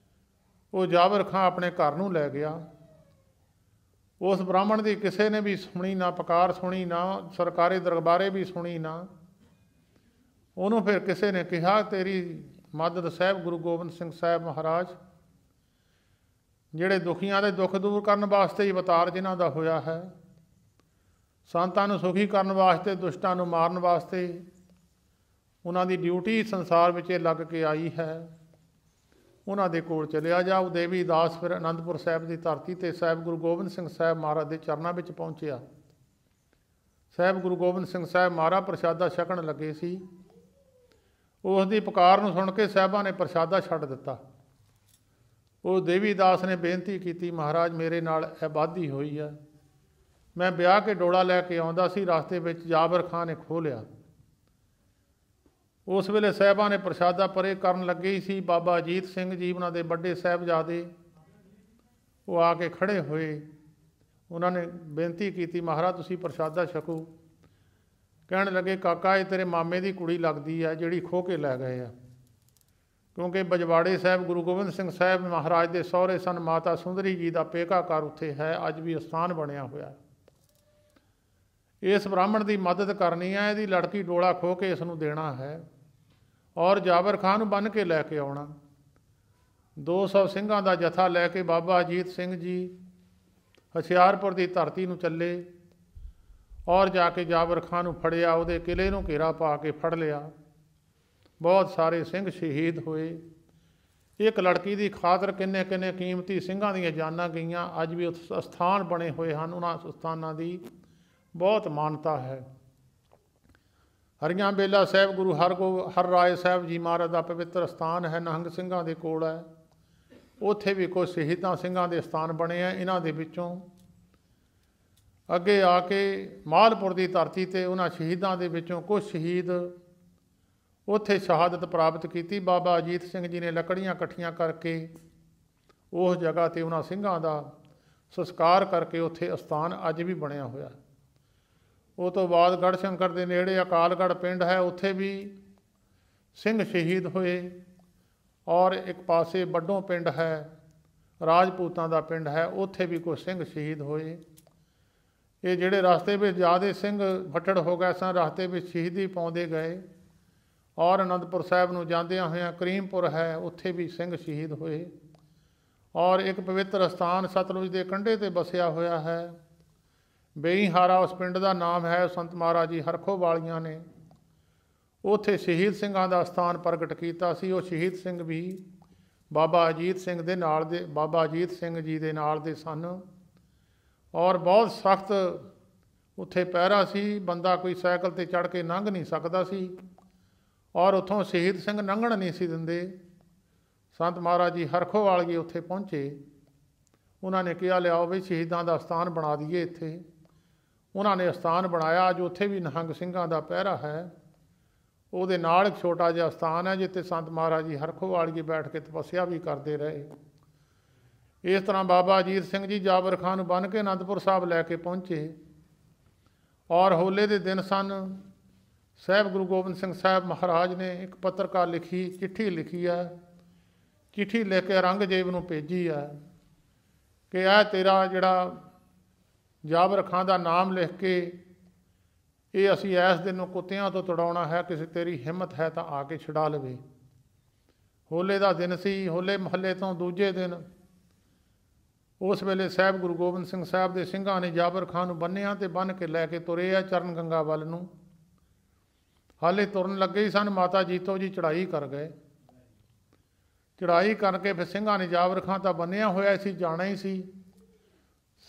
ਉਹ ਜਾਬਰ ਖਾਂ ਆਪਣੇ ਘਰ ਨੂੰ ਲੈ ਗਿਆ। ਉਸ ਬ੍ਰਾਹਮਣ ਦੀ ਕਿਸੇ ਨੇ ਵੀ ਸੁਣੀ ਨਾ, ਪੁਕਾਰ ਸੁਣੀ ਨਾ, ਸਰਕਾਰੀ ਦਰਬਾਰੇ ਵੀ ਸੁਣੀ ਨਾ। ਉਹਨੂੰ ਫਿਰ ਕਿਸੇ ਨੇ ਕਿਹਾ, ਤੇਰੀ ਮਦਦ ਸਾਹਿਬ ਗੁਰੂ ਗੋਬਿੰਦ ਸਿੰਘ ਸਾਹਿਬ ਮਹਾਰਾਜ, ਜਿਹੜੇ ਦੁਖੀਆਂ ਦੇ ਦੁੱਖ ਦੂਰ ਕਰਨ ਵਾਸਤੇ ਹੀ ਅਵਤਾਰ ਜਿਨ੍ਹਾਂ ਦਾ ਹੋਇਆ ਹੈ, ਸੰਤਾਂ ਨੂੰ ਸੁਖੀ ਕਰਨ ਵਾਸਤੇ, ਦੁਸ਼ਟਾਂ ਨੂੰ ਮਾਰਨ ਵਾਸਤੇ ਉਹਨਾਂ ਦੀ ਡਿਊਟੀ ਸੰਸਾਰ ਵਿੱਚ ਲੱਗ ਕੇ ਆਈ ਹੈ, ਉਹਨਾਂ ਦੇ ਕੋਲ ਚਲਿਆ ਜਾ। ਉਹ ਦੇਵੀ ਦਾਸ ਫਿਰ ਅਨੰਦਪੁਰ ਸਾਹਿਬ ਦੀ ਧਰਤੀ 'ਤੇ ਸਾਹਿਬ ਗੁਰੂ ਗੋਬਿੰਦ ਸਿੰਘ ਸਾਹਿਬ ਮਹਾਰਾਜ ਦੇ ਚਰਨਾਂ ਵਿੱਚ ਪਹੁੰਚਿਆ। ਸਾਹਿਬ ਗੁਰੂ ਗੋਬਿੰਦ ਸਿੰਘ ਸਾਹਿਬ ਮਹਾਰਾਜ ਪ੍ਰਸ਼ਾਦਾ ਛਕਣ ਲੱਗੇ ਸੀ। ਉਸ ਦੀ ਪੁਕਾਰ ਨੂੰ ਸੁਣ ਕੇ ਸਾਹਿਬਾਂ ਨੇ ਪ੍ਰਸ਼ਾਦਾ ਛੱਡ ਦਿੱਤਾ। ਉਹ ਦੇਵੀਦਾਸ ਨੇ ਬੇਨਤੀ ਕੀਤੀ, ਮਹਾਰਾਜ ਮੇਰੇ ਨਾਲ ਇਹ ਵਾਧੀ ਹੋਈ ਹੈ, ਮੈਂ ਵਿਆਹ ਕੇ ਡੋਲਾ ਲੈ ਕੇ ਆਉਂਦਾ ਸੀ, ਰਸਤੇ ਵਿੱਚ ਜਾਬਰ ਖਾਂ ਨੇ ਖੋਹ ਲਿਆ। ਉਸ ਵੇਲੇ ਸਾਹਿਬਾਂ ਨੇ ਪ੍ਰਸ਼ਾਦਾ ਪਰੇ ਕਰਨ ਲੱਗੇ ਹੀ ਸੀ, ਬਾਬਾ ਅਜੀਤ ਸਿੰਘ ਜੀ ਉਹਨਾਂ ਦੇ ਵੱਡੇ ਸਾਹਿਬਜ਼ਾਦੇ ਉਹ ਆ ਕੇ ਖੜ੍ਹੇ ਹੋਏ। ਉਹਨਾਂ ਨੇ ਬੇਨਤੀ ਕੀਤੀ, ਮਹਾਰਾਜ ਤੁਸੀਂ ਪ੍ਰਸ਼ਾਦਾ ਛਕੋ। ਕਹਿਣ ਲੱਗੇ, ਕਾਕਾ ਇਹ ਤੇਰੇ ਮਾਮੇ ਦੀ ਕੁੜੀ ਲੱਗਦੀ ਹੈ ਜਿਹੜੀ ਖੋਹ ਕੇ ਲੈ ਗਏ ਆ। ਕਿਉਂਕਿ ਬਜਵਾੜੇ ਸਾਹਿਬ ਗੁਰੂ ਗੋਬਿੰਦ ਸਿੰਘ ਸਾਹਿਬ ਮਹਾਰਾਜ ਦੇ ਸਹੁਰੇ ਸਨ, ਮਾਤਾ ਸੁੰਦਰੀ ਜੀ ਦਾ ਪੇਕਾ ਘਰ ਉੱਥੇ ਹੈ, ਅੱਜ ਵੀ ਅਸਥਾਨ ਬਣਿਆ ਹੋਇਆ। ਇਸ ਬ੍ਰਾਹਮਣ ਦੀ ਮਦਦ ਕਰਨੀ ਹੈ, ਇਹਦੀ ਲੜਕੀ ਡੋਲਾ ਖੋਹ ਕੇ ਇਸ ਨੂੰ ਦੇਣਾ ਹੈ ਔਰ ਜਾਬਰ ਖਾਂ ਨੂੰ ਬੰਨ੍ਹ ਕੇ ਲੈ ਕੇ ਆਉਣਾ। 200 ਸਿੰਘਾਂ ਦਾ ਜਥਾ ਲੈ ਕੇ ਬਾਬਾ ਅਜੀਤ ਸਿੰਘ ਜੀ ਹੁਸ਼ਿਆਰਪੁਰ ਦੀ ਧਰਤੀ ਨੂੰ ਚੱਲੇ ਔਰ ਜਾ ਕੇ ਜਾਬਰ ਖਾਂ ਨੂੰ ਫੜਿਆ, ਉਹਦੇ ਕਿਲ੍ਹੇ ਨੂੰ ਘੇਰਾ ਪਾ ਕੇ ਫੜ ਲਿਆ। ਬਹੁਤ ਸਾਰੇ ਸਿੰਘ ਸ਼ਹੀਦ ਹੋਏ। ਇੱਕ ਲੜਕੀ ਦੀ ਖਾਤਰ ਕਿੰਨੇ ਕਿੰਨੇ ਕੀਮਤੀ ਸਿੰਘਾਂ ਦੀਆਂ ਜਾਨਾਂ ਗਈਆਂ। ਅੱਜ ਵੀ ਉਸ ਅਸਥਾਨ ਬਣੇ ਹੋਏ ਹਨ, ਉਹਨਾਂ ਅਸਥਾਨਾਂ ਦੀ ਬਹੁਤ ਮਾਨਤਾ ਹੈ। ਹਰੀਆਂ ਬੇਲਾ ਸਾਹਿਬ ਗੁਰੂ ਹਰ ਰਾਏ ਸਾਹਿਬ ਜੀ ਮਹਾਰਾਜ ਦਾ ਪਵਿੱਤਰ ਸਥਾਨ ਹੈ, ਨਿਹੰਗ ਸਿੰਘਾਂ ਦੇ ਕੋਲ ਹੈ। ਉੱਥੇ ਵੀ ਕੁਝ ਸ਼ਹੀਦਾਂ ਸਿੰਘਾਂ ਦੇ ਸਥਾਨ ਬਣੇ ਆ। ਇਹਨਾਂ ਦੇ ਵਿੱਚੋਂ ਅੱਗੇ ਆ ਕੇ ਮਾਲਪੁਰ ਦੀ ਧਰਤੀ 'ਤੇ ਉਹਨਾਂ ਸ਼ਹੀਦਾਂ ਦੇ ਵਿੱਚੋਂ ਕੁਝ ਸ਼ਹੀਦ ਉੱਥੇ ਸ਼ਹਾਦਤ ਪ੍ਰਾਪਤ ਕੀਤੀ। ਬਾਬਾ ਅਜੀਤ ਸਿੰਘ ਜੀ ਨੇ ਲੱਕੜੀਆਂ ਇਕੱਠੀਆਂ ਕਰਕੇ ਉਸ ਜਗ੍ਹਾ 'ਤੇ ਉਹਨਾਂ ਸਿੰਘਾਂ ਦਾ ਸੰਸਕਾਰ ਕਰਕੇ ਉੱਥੇ ਅਸਥਾਨ ਅੱਜ ਵੀ ਬਣਿਆ ਹੋਇਆ। ਉਹ ਤੋਂ ਬਾਅਦ ਗੜ੍ਹਸ਼ੰਕਰ ਦੇ ਨੇੜੇ ਅਕਾਲਗੜ੍ਹ ਪਿੰਡ ਹੈ, ਉੱਥੇ ਵੀ ਸਿੰਘ ਸ਼ਹੀਦ ਹੋਏ। ਔਰ ਇੱਕ ਪਾਸੇ ਵੱਡੋਂ ਪਿੰਡ ਹੈ, ਰਾਜਪੂਤਾਂ ਦਾ ਪਿੰਡ ਹੈ, ਉੱਥੇ ਵੀ ਕੁਝ ਸਿੰਘ ਸ਼ਹੀਦ ਹੋਏ। ਇਹ ਜਿਹੜੇ ਰਸਤੇ ਵਿੱਚ ਜ਼ਿਆਦਾ ਸਿੰਘ ਫੱਟੜ ਹੋ ਗਏ ਸਨ, ਰਸਤੇ ਵਿੱਚ ਸ਼ਹੀਦੀ ਪਾਉਂਦੇ ਗਏ। ਔਰ ਅਨੰਦਪੁਰ ਸਾਹਿਬ ਨੂੰ ਜਾਂਦਿਆਂ ਹੋਇਆਂ ਕਰੀਮਪੁਰ ਹੈ, ਉੱਥੇ ਵੀ ਸਿੰਘ ਸ਼ਹੀਦ ਹੋਏ। ਔਰ ਇੱਕ ਪਵਿੱਤਰ ਸਥਾਨ ਸਤਲੁਜ ਦੇ ਕੰਢੇ 'ਤੇ ਵਸਿਆ ਹੋਇਆ ਹੈ, ਬੇਈਹਾਰਾ ਉਸ ਪਿੰਡ ਦਾ ਨਾਮ ਹੈ। ਸੰਤ ਮਹਾਰਾਜ ਜੀ ਹਰਖੋ ਵਾਲੀਆਂ ਨੇ ਉੱਥੇ ਸ਼ਹੀਦ ਸਿੰਘਾਂ ਦਾ ਸਥਾਨ ਪ੍ਰਗਟ ਕੀਤਾ ਸੀ। ਉਹ ਸ਼ਹੀਦ ਸਿੰਘ ਵੀ ਬਾਬਾ ਅਜੀਤ ਸਿੰਘ ਦੇ ਨਾਲ ਦੇ ਬਾਬਾ ਅਜੀਤ ਸਿੰਘ ਜੀ ਦੇ ਨਾਲ ਦੇ ਸਨ। ਔਰ ਬਹੁਤ ਸਖਤ ਉੱਥੇ ਪਹਿਰਾ ਸੀ, ਬੰਦਾ ਕੋਈ ਸਾਈਕਲ 'ਤੇ ਚੜ੍ਹ ਕੇ ਲੰਘ ਨਹੀਂ ਸਕਦਾ ਸੀ ਔਰ ਉੱਥੋਂ ਸ਼ਹੀਦ ਸਿੰਘ ਲੰਘਣ ਨਹੀਂ ਸੀ ਦਿੰਦੇ। ਸੰਤ ਮਹਾਰਾਜ ਜੀ ਹਰਖੋ ਵਾਲੀਏ ਉੱਥੇ ਪਹੁੰਚੇ। ਉਹਨਾਂ ਨੇ ਕਿਹਾ, ਲਿਆਓ ਵੀ ਸ਼ਹੀਦਾਂ ਦਾ ਸਥਾਨ ਬਣਾ ਦਈਏ ਇੱਥੇ। ਉਹਨਾਂ ਨੇ ਸਥਾਨ ਬਣਾਇਆ। ਅੱਜ ਉੱਥੇ ਵੀ ਨਿਹੰਗ ਸਿੰਘਾਂ ਦਾ ਪਹਿਰਾ ਹੈ। ਉਹਦੇ ਨਾਲ ਇੱਕ ਛੋਟਾ ਜਿਹਾ ਸਥਾਨ ਹੈ ਜਿੱਥੇ ਸੰਤ ਮਹਾਰਾਜ ਜੀ ਹਰਖੋ ਵਾਲੀਏ ਬੈਠ ਕੇ ਤਪੱਸਿਆ ਵੀ ਕਰਦੇ ਰਹੇ। ਇਸ ਤਰ੍ਹਾਂ ਬਾਬਾ ਅਜੀਤ ਸਿੰਘ ਜੀ ਜਾਬਰ ਖਾਂ ਨੂੰ ਬੰਨ੍ਹ ਕੇ ਅਨੰਦਪੁਰ ਸਾਹਿਬ ਲੈ ਕੇ ਪਹੁੰਚੇ। ਔਰ ਹੋਲੇ ਦੇ ਦਿਨ ਸਨ। ਸਾਹਿਬ ਗੁਰੂ ਗੋਬਿੰਦ ਸਿੰਘ ਸਾਹਿਬ ਮਹਾਰਾਜ ਨੇ ਇੱਕ ਪੱਤਰਕਾਰ ਲਿਖੀ, ਚਿੱਠੀ ਲਿਖੀ ਹੈ। ਚਿੱਠੀ ਲਿਖ ਕੇ ਔਰੰਗਜ਼ੇਬ ਨੂੰ ਭੇਜੀ ਹੈ ਕਿ ਇਹ ਤੇਰਾ ਜਿਹੜਾ ਜਾਬਰ ਖਾਂ ਦਾ ਨਾਮ ਲਿਖ ਕੇ ਇਹ ਅਸੀਂ ਇਸ ਦਿਨ ਨੂੰ ਕੁੱਤਿਆਂ ਤੋਂ ਤੁੜਾਉਣਾ ਹੈ, ਕਿਸੇ ਤੇਰੀ ਹਿੰਮਤ ਹੈ ਤਾਂ ਆ ਕੇ ਛੁਡਾ ਲਵੇ। ਹੋਲੇ ਦਾ ਦਿਨ ਸੀ। ਹੋਲੇ ਮਹੱਲੇ ਤੋਂ ਦੂਜੇ ਦਿਨ ਉਸ ਵੇਲੇ ਸਾਹਿਬ ਗੁਰੂ ਗੋਬਿੰਦ ਸਿੰਘ ਸਾਹਿਬ ਦੇ ਸਿੰਘਾਂ ਨੇ ਜਾਬਰ ਖਾਂ ਨੂੰ ਬੰਨ੍ਹਿਆ ਅਤੇ ਬੰਨ੍ਹ ਕੇ ਲੈ ਕੇ ਤੁਰੇ ਆ ਚਰਨ ਗੰਗਾ ਵੱਲ ਨੂੰ। ਹਾਲੇ ਤੁਰਨ ਲੱਗੇ ਹੀ ਸਨ, ਮਾਤਾ ਜੀਤੋ ਜੀ ਚੜ੍ਹਾਈ ਕਰ ਗਏ। ਚੜ੍ਹਾਈ ਕਰਕੇ ਫਿਰ ਸਿੰਘਾਂ ਨੇ ਜਾਬਰ ਖਾਂ ਤਾਂ ਬੰਨ੍ਹਿਆ ਹੋਇਆ ਸੀ, ਜਾਣਾ ਹੀ ਸੀ।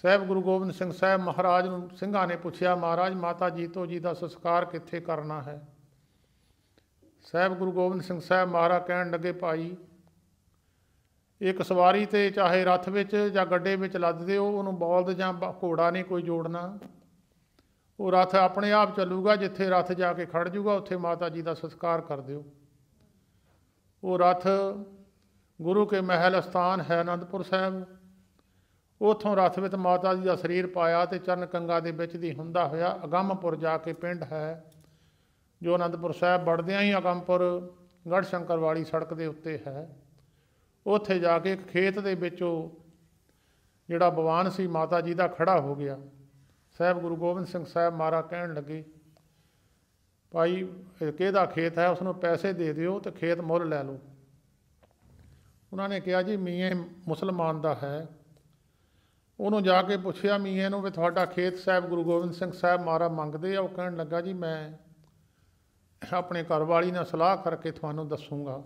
ਸਾਹਿਬ ਗੁਰੂ ਗੋਬਿੰਦ ਸਿੰਘ ਸਾਹਿਬ ਮਹਾਰਾਜ ਨੂੰ ਸਿੰਘਾਂ ਨੇ ਪੁੱਛਿਆ, ਮਹਾਰਾਜ ਮਾਤਾ ਜੀਤੋ ਜੀ ਦਾ ਸੰਸਕਾਰ ਕਿੱਥੇ ਕਰਨਾ ਹੈ? ਸਾਹਿਬ ਗੁਰੂ ਗੋਬਿੰਦ ਸਿੰਘ ਸਾਹਿਬ ਮਹਾਰਾਜ ਕਹਿਣ ਲੱਗੇ, ਭਾਈ ਇੱਕ ਸਵਾਰੀ 'ਤੇ ਚਾਹੇ ਰੱਥ ਵਿੱਚ ਜਾਂ ਗੱਡੇ ਵਿੱਚ ਲੱਦ ਦਿਓ, ਉਹਨੂੰ ਬਲਦ ਜਾਂ ਘੋੜਾ ਨਹੀਂ ਕੋਈ ਜੋੜਨਾ। ਉਹ ਰੱਥ ਆਪਣੇ ਆਪ ਚੱਲੂਗਾ, ਜਿੱਥੇ ਰੱਥ ਜਾ ਕੇ ਖੜ੍ਹ ਜੂਗਾ ਉੱਥੇ ਮਾਤਾ ਜੀ ਦਾ ਸੰਸਕਾਰ ਕਰ ਦਿਓ। ਉਹ ਰੱਥ ਗੁਰੂ ਕੇ ਮਹਿਲ ਅਸਥਾਨ ਹੈ ਅਨੰਦਪੁਰ ਸਾਹਿਬ। ਉੱਥੋਂ ਰੱਥ ਵਿੱਚ ਮਾਤਾ ਜੀ ਦਾ ਸਰੀਰ ਪਾਇਆ ਅਤੇ ਚਰਨ ਗੰਗਾ ਦੇ ਵਿੱਚ ਦੀ ਹੁੰਦਾ ਹੋਇਆ ਅਗੰਮਪੁਰ ਜਾ ਕੇ ਪਿੰਡ ਹੈ, ਜੋ ਅਨੰਦਪੁਰ ਸਾਹਿਬ ਵੜਦਿਆਂ ਹੀ ਅਗੰਮਪੁਰ ਗੜ੍ਹਸ਼ੰਕਰ ਵਾਲੀ ਸੜਕ ਦੇ ਉੱਤੇ ਹੈ। ਉੱਥੇ ਜਾ ਕੇ ਇੱਕ ਖੇਤ ਦੇ ਵਿੱਚ ਉਹ ਜਿਹੜਾ ਬਵਾਨ ਸੀ ਮਾਤਾ ਜੀ ਦਾ ਖੜ੍ਹਾ ਹੋ ਗਿਆ। ਸਾਹਿਬ ਗੁਰੂ ਗੋਬਿੰਦ ਸਿੰਘ ਸਾਹਿਬ ਮਹਾਰਾਜ ਕਹਿਣ ਲੱਗੇ, ਭਾਈ ਕਿਹਦਾ ਖੇਤ ਹੈ? ਉਸਨੂੰ ਪੈਸੇ ਦੇ ਦਿਓ ਅਤੇ ਖੇਤ ਮੁੱਲ ਲੈ ਲਓ। ਉਹਨਾਂ ਨੇ ਕਿਹਾ, ਜੀ ਮੀਆਂ ਮੁਸਲਮਾਨ ਦਾ ਹੈ। ਉਹਨੂੰ ਜਾ ਕੇ ਪੁੱਛਿਆ ਮੀਆਂ ਨੂੰ ਵੀ ਤੁਹਾਡਾ ਖੇਤ ਸਾਹਿਬ ਗੁਰੂ ਗੋਬਿੰਦ ਸਿੰਘ ਸਾਹਿਬ ਮਹਾਰਾਜ ਮੰਗਦੇ ਆ? ਉਹ ਕਹਿਣ ਲੱਗਾ, ਜੀ ਮੈਂ ਆਪਣੇ ਘਰਵਾਲੀ ਨਾਲ ਸਲਾਹ ਕਰਕੇ ਤੁਹਾਨੂੰ ਦੱਸੂਗਾ।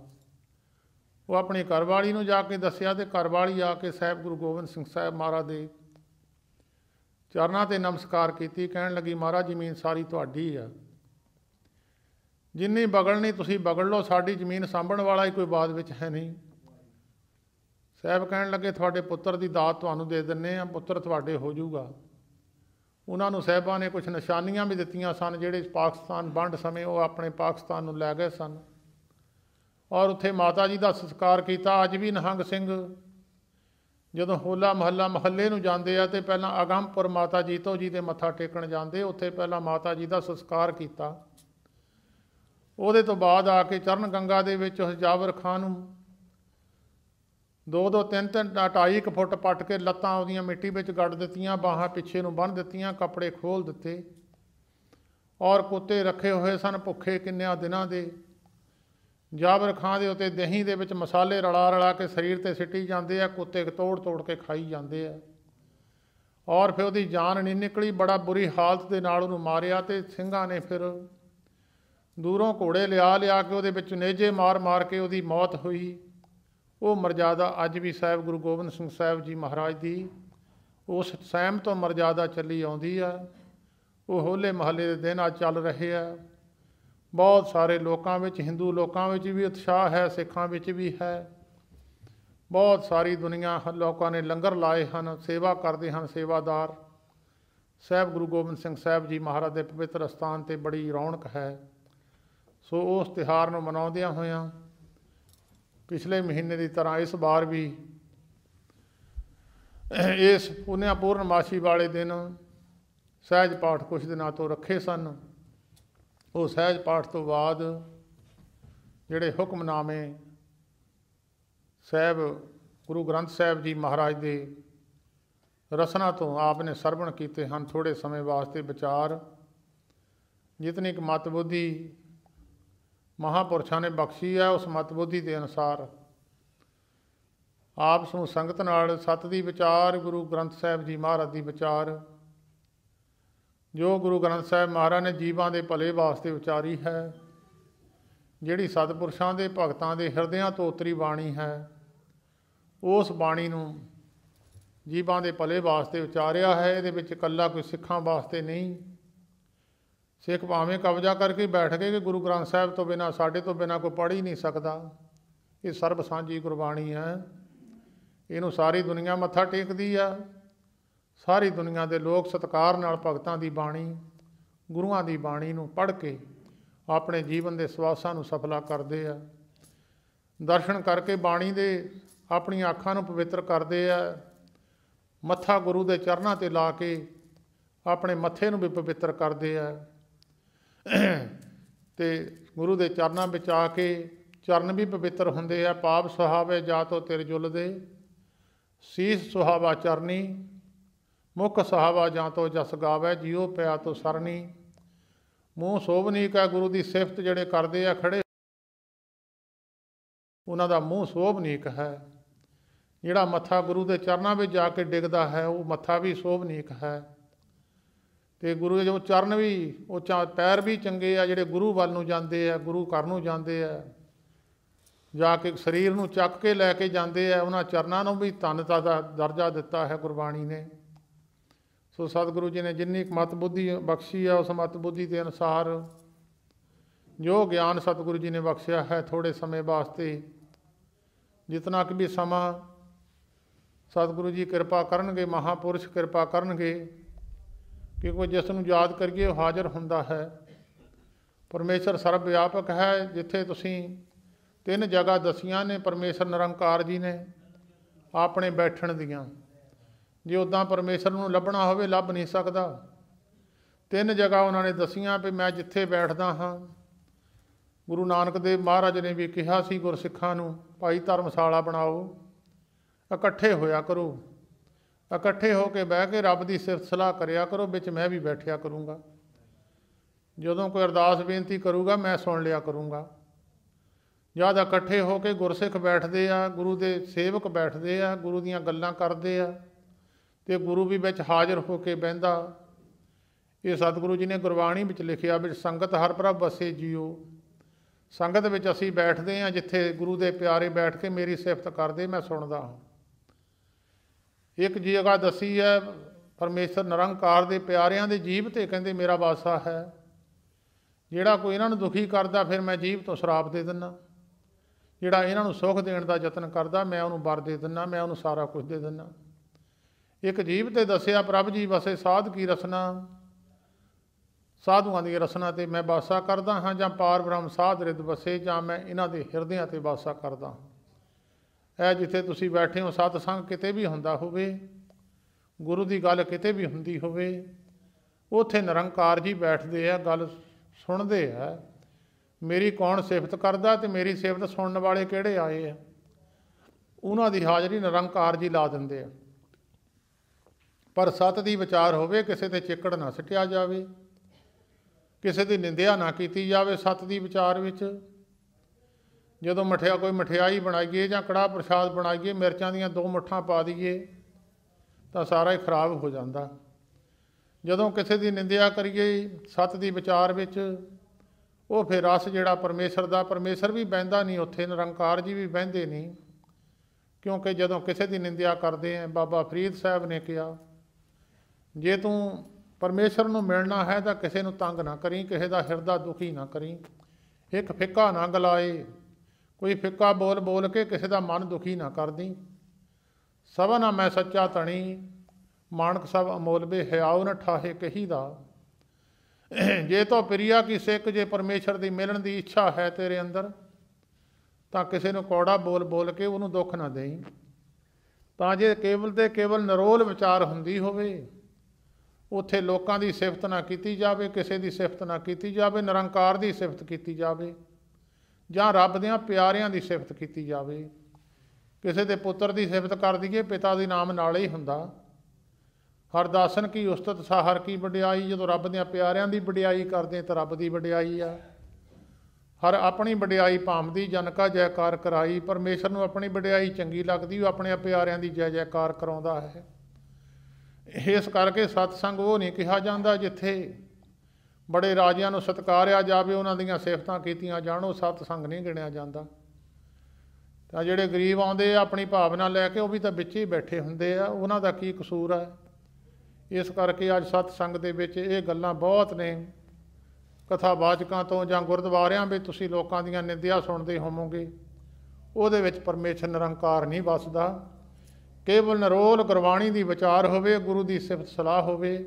ਉਹ ਆਪਣੀ ਘਰਵਾਲੀ ਨੂੰ ਜਾ ਕੇ ਦੱਸਿਆ ਅਤੇ ਘਰਵਾਲੀ ਆ ਕੇ ਸਾਹਿਬ ਗੁਰੂ ਗੋਬਿੰਦ ਸਿੰਘ ਸਾਹਿਬ ਮਹਾਰਾਜ ਦੇ ਚਰਨਾਂ 'ਤੇ ਨਮਸਕਾਰ ਕੀਤੀ। ਕਹਿਣ ਲੱਗੀ, ਮਹਾਰਾਜ ਜ਼ਮੀਨ ਸਾਰੀ ਤੁਹਾਡੀ ਆ। जिन्नी बगड़नी तुसी बगड़ लो, साड़ी जमीन सांभण वाला ही कोई बात विच है नहीं। साहब कहण लगे तुहाडे पुत्तर की दात तुहानूं दे दिंदे आ, पुत्तर तुहाडे हो जाऊगा। उन्होंने साहिबां ने कुछ निशानियां भी दित्तियां सन, जिहड़े पाकिस्तान वंड समय वो अपने पाकिस्तान नूं लै गए सन, और उत्थे माता जी का संस्कार किया। अज भी निहंग सिंह जदों होला महल्ला महल्ले नूं जांदे आ ते पहलां अगमपुर माता जीतो जी दे मत्था टेकण जांदे, उत्थे पहलां माता जी का संस्कार किया। ਉਹਦੇ ਤੋਂ ਬਾਅਦ आ के चरण गंगा ਦੇ ਵਿੱਚ ਉਸ ਜਾਬਰ ਖਾਨ ਨੂੰ 2-2 3-3 2.5 ਫੁੱਟ ਪੱਟ ਕੇ ਲੱਤਾਂ ਉਹਦੀਆਂ ਮਿੱਟੀ ਵਿੱਚ ਗੱਡ ਦਿੱਤੀਆਂ, ਬਾਹਾਂ ਪਿੱਛੇ ਨੂੰ ਬੰਨ੍ਹ ਦਿੱਤੀਆਂ, ਕੱਪੜੇ ਖੋਲ ਦਿੱਤੇ, ਔਰ ਕੁੱਤੇ ਰੱਖੇ ਹੋਏ ਸਨ ਭੁੱਖੇ ਕਿੰਨਿਆਂ ਦਿਨਾਂ ਦੇ। ਜਾਬਰ ਖਾਨ ਦੇ ਉੱਤੇ ਦਹੀਂ ਦੇ ਵਿੱਚ ਮਸਾਲੇ ਰਲਾ ਰਲਾ ਕੇ ਸਰੀਰ ਤੇ ਸਿੱਟੀ ਜਾਂਦੇ ਆ, ਕੁੱਤੇ ਤੋੜ ਤੋੜ ਕੇ ਖਾਈ ਜਾਂਦੇ ਆ, ਔਰ ਫਿਰ ਉਹਦੀ ਜਾਨ ਨਹੀਂ ਨਿਕਲੀ। ਬੜਾ ਬੁਰੀ ਹਾਲਤ ਦੇ ਨਾਲ ਉਹਨੂੰ ਮਾਰਿਆ ਤੇ ਸਿੰਘਾਂ ਨੇ ਫਿਰ दूरों घोड़े लिया लिया के ਉਹਦੇ ਵਿੱਚ ਨੇਜੇ मार मार के ਉਹਦੀ मौत हुई। वो मर्यादा अज भी साहिब गुरु गोबिंद सिंह साहिब जी महाराज की उस सैम तो मर्यादा चली आउंदी है। वो होले महल्ले के दिन अज चल रहे हैं। बहुत सारे लोगों में, हिंदू लोगों में भी उत्साह है, सिखां में भी है। बहुत सारी दुनिया लोगों ने लंगर लाए हैं, सेवा करते हैं सेवादार। साहिब गुरु गोबिंद सिंह साहिब जी महाराज के पवित्र अस्थान पर बड़ी रौनक है। सो उस तिहार नूं मनाउंदियां होइयां पिछले महीने की तरह इस बार भी इस पुन्या पूर्णमासी वाले दिन सहज पाठ कुछ दिनों तो रखे सन। वो सहज पाठ तो बाद जिहड़े हुक्मनामे साहिब गुरु ग्रंथ साहिब जी महाराज के रसना तो आपने सरवण किए हैं, थोड़े समय वास्ते विचार जितनी क मत बुद्धि महापुरुषों ने बख्शी है, उस मत बुद्धि के अनुसार आप समूह संगत नाल सत दी विचार, गुरु ग्रंथ साहिब जी महाराज की विचार, जो गुरु ग्रंथ साहिब महाराज ने जीवां के भले वास्ते उचारी है, जिहड़ी सतपुरुषों के भगतां के हिरदियां तो उतरी बाणी है, उस बाणी नूं जीवां के भले वास्ते उचारिया है। इहदे विच इकल्ला कोई सिखां वास्ते नहीं। सिख भावें कब्जा करके बैठ गए कि गुरु ग्रंथ साहिब तो बिना, साढ़े तो बिना कोई पढ़ ही नहीं सकता। ये सर्ब सांझी गुरबाणी है, इनू सारी दुनिया मत्था टेकदी है। सारी दुनिया के लोग सत्कार नाल भगतां दी बाणी, गुरुआं दी बाणी नूं पढ़ के अपने जीवन के सवासां नूं सफला करते हैं। दर्शन करके बाणी दे अपनी अखां नूं पवित्र करते हैं। मत्था गुरु के चरनां ते ला के अपने मत्थे नूं भी पवित्र करते हैं। ते गुरु के चरणों में आके चरण भी पवित्र होंदे आ। पाप सुहावे जा तो तिर जुलदे, सीस सुहावा चरनी, मुख सुहावा जा तो जस गावे, जियो पिया तो सरनी। मूँह शोभनीक है, गुरु की सिफत जिहड़े करदे आ खड़े, उन्हां दा मूँह शोभनीक है। जिहड़ा मत्था गुरु के चरणों में जाके डिगदा है, वो मत्था भी शोभनीक है। तो गुरु के जो चरण भी, वो पैर भी चंगे आ, जिहड़े गुरु वाल नूं जांदे आ, गुरु घर नूं जांदे आ, जाके शरीर नूं चक के लैके जांदे आ, उन्हां चरनां नूं भी धनता दा दर्जा दिता है गुरबाणी ने। सो सतगुरु जी ने जिन्नी मत बुद्धि बख्शी है, उस मत बुद्धि के अनुसार जो ज्ञान सतगुरु जी ने बख्शिया है, थोड़े समय वास्ते जितना कि भी समा सतगुरु जी कृपा करनगे, महापुरुष कृपा करनगे, क्योंकि जिसनूं याद करिए हाजिर हुंदा है। परमेश्वर सर्व व्यापक है। जिथे तुसीं 3 जगह दसियां ने परमेश्वर निरंकार जी ने अपने बैठण दियां, जे उदां परमेश्वर नूं लभना होवे लभ नहीं सकदा। 3 जगह उन्होंने दसियां भी मैं जिथे बैठदा हाँ। गुरु नानक देव महाराज ने भी कहा सी गुरसिखां नूं, भाई धर्मशाला बनाओ, इकट्ठे होया करो, इकट्ठे होकर बह के रब की सिफत सलाह करिया करो, बिच मैं भी बैठिया करूँगा। जदों कोई अरदास बेनती करूँगा मैं सुन लिया करूँगा। जद इकट्ठे होकर गुरसिख बैठते आ, गुरु के सेवक बैठते आ, गुरु दीयां गल्लां करते आ, ते गुरु भी बिच हाजिर होकर बहिंदा। ये सतगुरु जी ने गुरबाणी विच लिखिया भी संगत हर प्रभ बसे जियो। संगत विच असीं बैठते हैं, जिथे गुरु के प्यारे बैठ के मेरी सिफत करते मैं सुनदा हाँ। एक जगह दसी है परमेश्वर निरंकार के प्यारियां दे जीव ते कहंदे मेरा वासा है। ਜਿਹੜਾ ਕੋਈ ਇਹਨਾਂ ਨੂੰ ਦੁਖੀ ਕਰਦਾ ਫਿਰ ਮੈਂ ਜੀਭ ਤੋਂ ਸ਼ਰਾਪ ਦੇ ਦਿੰਦਾ, ਜਿਹੜਾ ਇਹਨਾਂ ਨੂੰ ਸੁੱਖ ਦੇਣ ਦਾ ਯਤਨ ਕਰਦਾ ਮੈਂ ਉਹਨੂੰ ਵਰ ਦੇ ਦਿੰਦਾ, ਮੈਂ ਉਹਨੂੰ ਸਾਰਾ ਕੁਝ ਦੇ ਦਿੰਦਾ। ਇੱਕ ਜੀਭ ਤੇ ਦੱਸਿਆ ਪ੍ਰਭ ਜੀ ਵਸੇ ਸਾਧ ਕੀ ਰਸਨਾ, ਸਾਧੂਆਂ ਦੀ ਰਸਨਾ ਤੇ ਮੈਂ ਵਾਸਾ ਕਰਦਾ ਹਾਂ, ਜਾਂ ਪਾਰ ਬ੍ਰਹਮ ਸਾਧ ਰਿਦ ਵਸੇ, ਜਾਂ ਮੈਂ ਇਹਨਾਂ ਦੇ ਹਿਰਦਿਆਂ ਤੇ ਵਾਸਾ ਕਰਦਾ। ਇਹ ਜਿੱਥੇ ਤੁਸੀਂ ਬੈਠੇ ਹੋ ਸਤਸੰਗ ਕਿਤੇ ਵੀ ਹੁੰਦਾ ਹੋਵੇ, ਗੁਰੂ ਦੀ ਗੱਲ ਕਿਤੇ ਵੀ ਹੁੰਦੀ ਹੋਵੇ, ਉੱਥੇ ਨਿਰੰਕਾਰ ਜੀ ਬੈਠਦੇ ਆ, ਗੱਲ ਸੁਣਦੇ ਆ, ਮੇਰੀ ਕੌਣ ਸਿਫਤ ਕਰਦਾ ਤੇ ਮੇਰੀ ਸਿਫਤ ਸੁਣਨ ਵਾਲੇ ਕਿਹੜੇ ਆਏ ਆ, ਉਹਨਾਂ ਦੀ ਹਾਜ਼ਰੀ ਨਿਰੰਕਾਰ ਜੀ ਲਾ ਦਿੰਦੇ ਆ। ਪਰ ਸਤ ਦੀ ਵਿਚਾਰ ਹੋਵੇ, ਕਿਸੇ ਤੇ ਚਿੱਕੜ ਨਾ ਸਿੱਟਿਆ ਜਾਵੇ, ਕਿਸੇ ਦੀ ਨਿੰਦਿਆ ਨਾ ਕੀਤੀ ਜਾਵੇ। ਸਤ ਦੀ ਵਿਚਾਰ ਵਿੱਚ ਜਦੋਂ ਕੋਈ ਮਠਿਆਈ ਬਣਾਈਏ ਜਾਂ ਕੜਾਹ ਪ੍ਰਸ਼ਾਦ ਬਣਾਈਏ, ਮਿਰਚਾਂ ਦੀਆਂ 2 ਮੁੱਠਾਂ ਪਾ ਦਈਏ ਤਾਂ ਸਾਰਾ ਹੀ ਖਰਾਬ ਹੋ ਜਾਂਦਾ। ਜਦੋਂ ਕਿਸੇ ਦੀ ਨਿੰਦਿਆ ਕਰੀਏ ਸਤ ਦੀ ਵਿਚਾਰ ਵਿੱਚ, ਉਹ ਫਿਰ ਰਸ ਜਿਹੜਾ ਪਰਮੇਸ਼ਰ ਦਾ, ਪਰਮੇਸ਼ਰ ਵੀ ਬਹਿੰਦਾ ਨਹੀਂ ਉੱਥੇ, ਨਿਰੰਕਾਰ ਜੀ ਵੀ ਬਹਿੰਦੇ ਨਹੀਂ। ਕਿਉਂਕਿ ਜਦੋਂ ਕਿਸੇ ਦੀ ਨਿੰਦਿਆ ਕਰਦੇ ਆ, ਬਾਬਾ ਫਰੀਦ ਸਾਹਿਬ ਨੇ ਕਿਹਾ, ਜੇ ਤੂੰ ਪਰਮੇਸ਼ਰ ਨੂੰ ਮਿਲਣਾ ਹੈ ਤਾਂ ਕਿਸੇ ਨੂੰ ਤੰਗ ਨਾ ਕਰੀ, ਕਿਸੇ ਦਾ ਹਿਰਦਾ ਦੁਖੀ ਨਾ ਕਰੀ, ਇੱਕ ਫਿੱਕਾ ਨਾ ਗਲਾਏ, ਕੋਈ ਫਿੱਕਾ ਬੋਲ ਬੋਲ ਕੇ ਕਿਸੇ ਦਾ ਮਨ ਦੁਖੀ ਨਾ ਕਰਦੀ। ਸਭਨਾ ਮੈਂ ਸੱਚਾ ਧਣੀ, ਮਾਣਕ ਸਭ ਅਮੋਲਵੇ, ਹਿਆਉ ਨ ਠਾਹੇ ਕਹੀ ਦਾ। ਜੇ ਤੋ ਪ੍ਰਿਆ ਕੀ ਸਿੱਖ, ਜੇ ਪਰਮੇਸ਼ਰ ਦੀ ਮਿਲਣ ਦੀ ਇੱਛਾ ਹੈ ਤੇਰੇ ਅੰਦਰ, ਤਾਂ ਕਿਸੇ ਨੂੰ ਕੌੜਾ ਬੋਲ ਬੋਲ ਕੇ ਉਹਨੂੰ ਦੁੱਖ ਨਾ ਦੇਈ। ਤਾਂ ਜੇ ਕੇਵਲ ਤੇ ਕੇਵਲ ਨਿਰੋਲ ਵਿਚਾਰ ਹੁੰਦੀ ਹੋਵੇ, ਉੱਥੇ ਲੋਕਾਂ ਦੀ ਸਿਫਤ ਨਾ ਕੀਤੀ ਜਾਵੇ, ਕਿਸੇ ਦੀ ਸਿਫਤ ਨਾ ਕੀਤੀ ਜਾਵੇ, ਨਿਰੰਕਾਰ ਦੀ ਸਿਫਤ ਕੀਤੀ ਜਾਵੇ, ਜਾਂ ਰੱਬ ਦਿਆਂ ਪਿਆਰਿਆਂ ਦੀ ਸਿਫਤ ਕੀਤੀ ਜਾਵੇ। ਕਿਸੇ ਦੇ ਪੁੱਤਰ ਦੀ ਸਿਫਤ ਕਰ ਦਈਏ, ਪਿਤਾ ਦੇ ਨਾਮ ਨਾਲ ਹੀ ਹੁੰਦਾ। ਹਰਦਾਸਨ ਕੀ ਉਸਤਤ ਸਾਹਰ ਕੀ ਵਡਿਆਈ, ਜਦੋਂ ਰੱਬ ਦਿਆਂ ਪਿਆਰਿਆਂ ਦੀ ਵਡਿਆਈ ਕਰਦੇ ਤਾਂ ਰੱਬ ਦੀ ਵਡਿਆਈ ਆ। ਹਰ ਆਪਣੀ ਵਡਿਆਈ ਭਾਮਦੀ, ਜਨ ਕਾ ਜੈਕਾਰ ਕਰਾਈ। ਪਰਮੇਸ਼ਰ ਨੂੰ ਆਪਣੀ ਵਡਿਆਈ ਚੰਗੀ ਲੱਗਦੀ, ਉਹ ਆਪਣੇ ਪਿਆਰਿਆਂ ਦੀ ਜੈ ਜੈਕਾਰ ਕਰਾਉਂਦਾ ਹੈ। ਇਸ ਕਰਕੇ ਸਤਸੰਗ ਉਹ ਨਹੀਂ ਕਿਹਾ ਜਾਂਦਾ ਜਿੱਥੇ ਬੜੇ ਰਾਜਿਆਂ ਨੂੰ ਸਤਿਕਾਰਿਆ ਜਾਵੇ, ਉਹਨਾਂ ਦੀਆਂ ਸਿਫਤਾਂ ਕੀਤੀਆਂ ਜਾਣ, ਉਹ ਸਤਸੰਗ ਨਹੀਂ ਗਿਣਿਆ ਜਾਂਦਾ। ਤਾਂ ਜਿਹੜੇ ਗਰੀਬ ਆਉਂਦੇ ਆ ਆਪਣੀ ਭਾਵਨਾ ਲੈ ਕੇ, ਉਹ ਵੀ ਤਾਂ ਵਿੱਚ ਹੀ ਬੈਠੇ ਹੁੰਦੇ ਆ, ਉਹਨਾਂ ਦਾ ਕੀ ਕਸੂਰ ਹੈ। ਇਸ ਕਰਕੇ ਅੱਜ ਸਤਸੰਗ ਦੇ ਵਿੱਚ ਇਹ ਗੱਲਾਂ ਬਹੁਤ ਨੇ। ਕਥਾਵਾਚਕਾਂ ਤੋਂ ਜਾਂ ਗੁਰਦੁਆਰਿਆਂ ਵਿੱਚ ਤੁਸੀਂ ਲੋਕਾਂ ਦੀਆਂ ਨਿੰਦਿਆ ਸੁਣਦੇ ਹੋਵੋਗੇ, ਉਹਦੇ ਵਿੱਚ ਪਰਮੇਸ਼ਰ ਨਿਰੰਕਾਰ ਨਹੀਂ ਵੱਸਦਾ। ਕੇਵਲ ਨਿਰੋਲ ਗੁਰਬਾਣੀ ਦੀ ਵਿਚਾਰ ਹੋਵੇ, ਗੁਰੂ ਦੀ ਸਿਫਤ ਸਲਾਹ ਹੋਵੇ,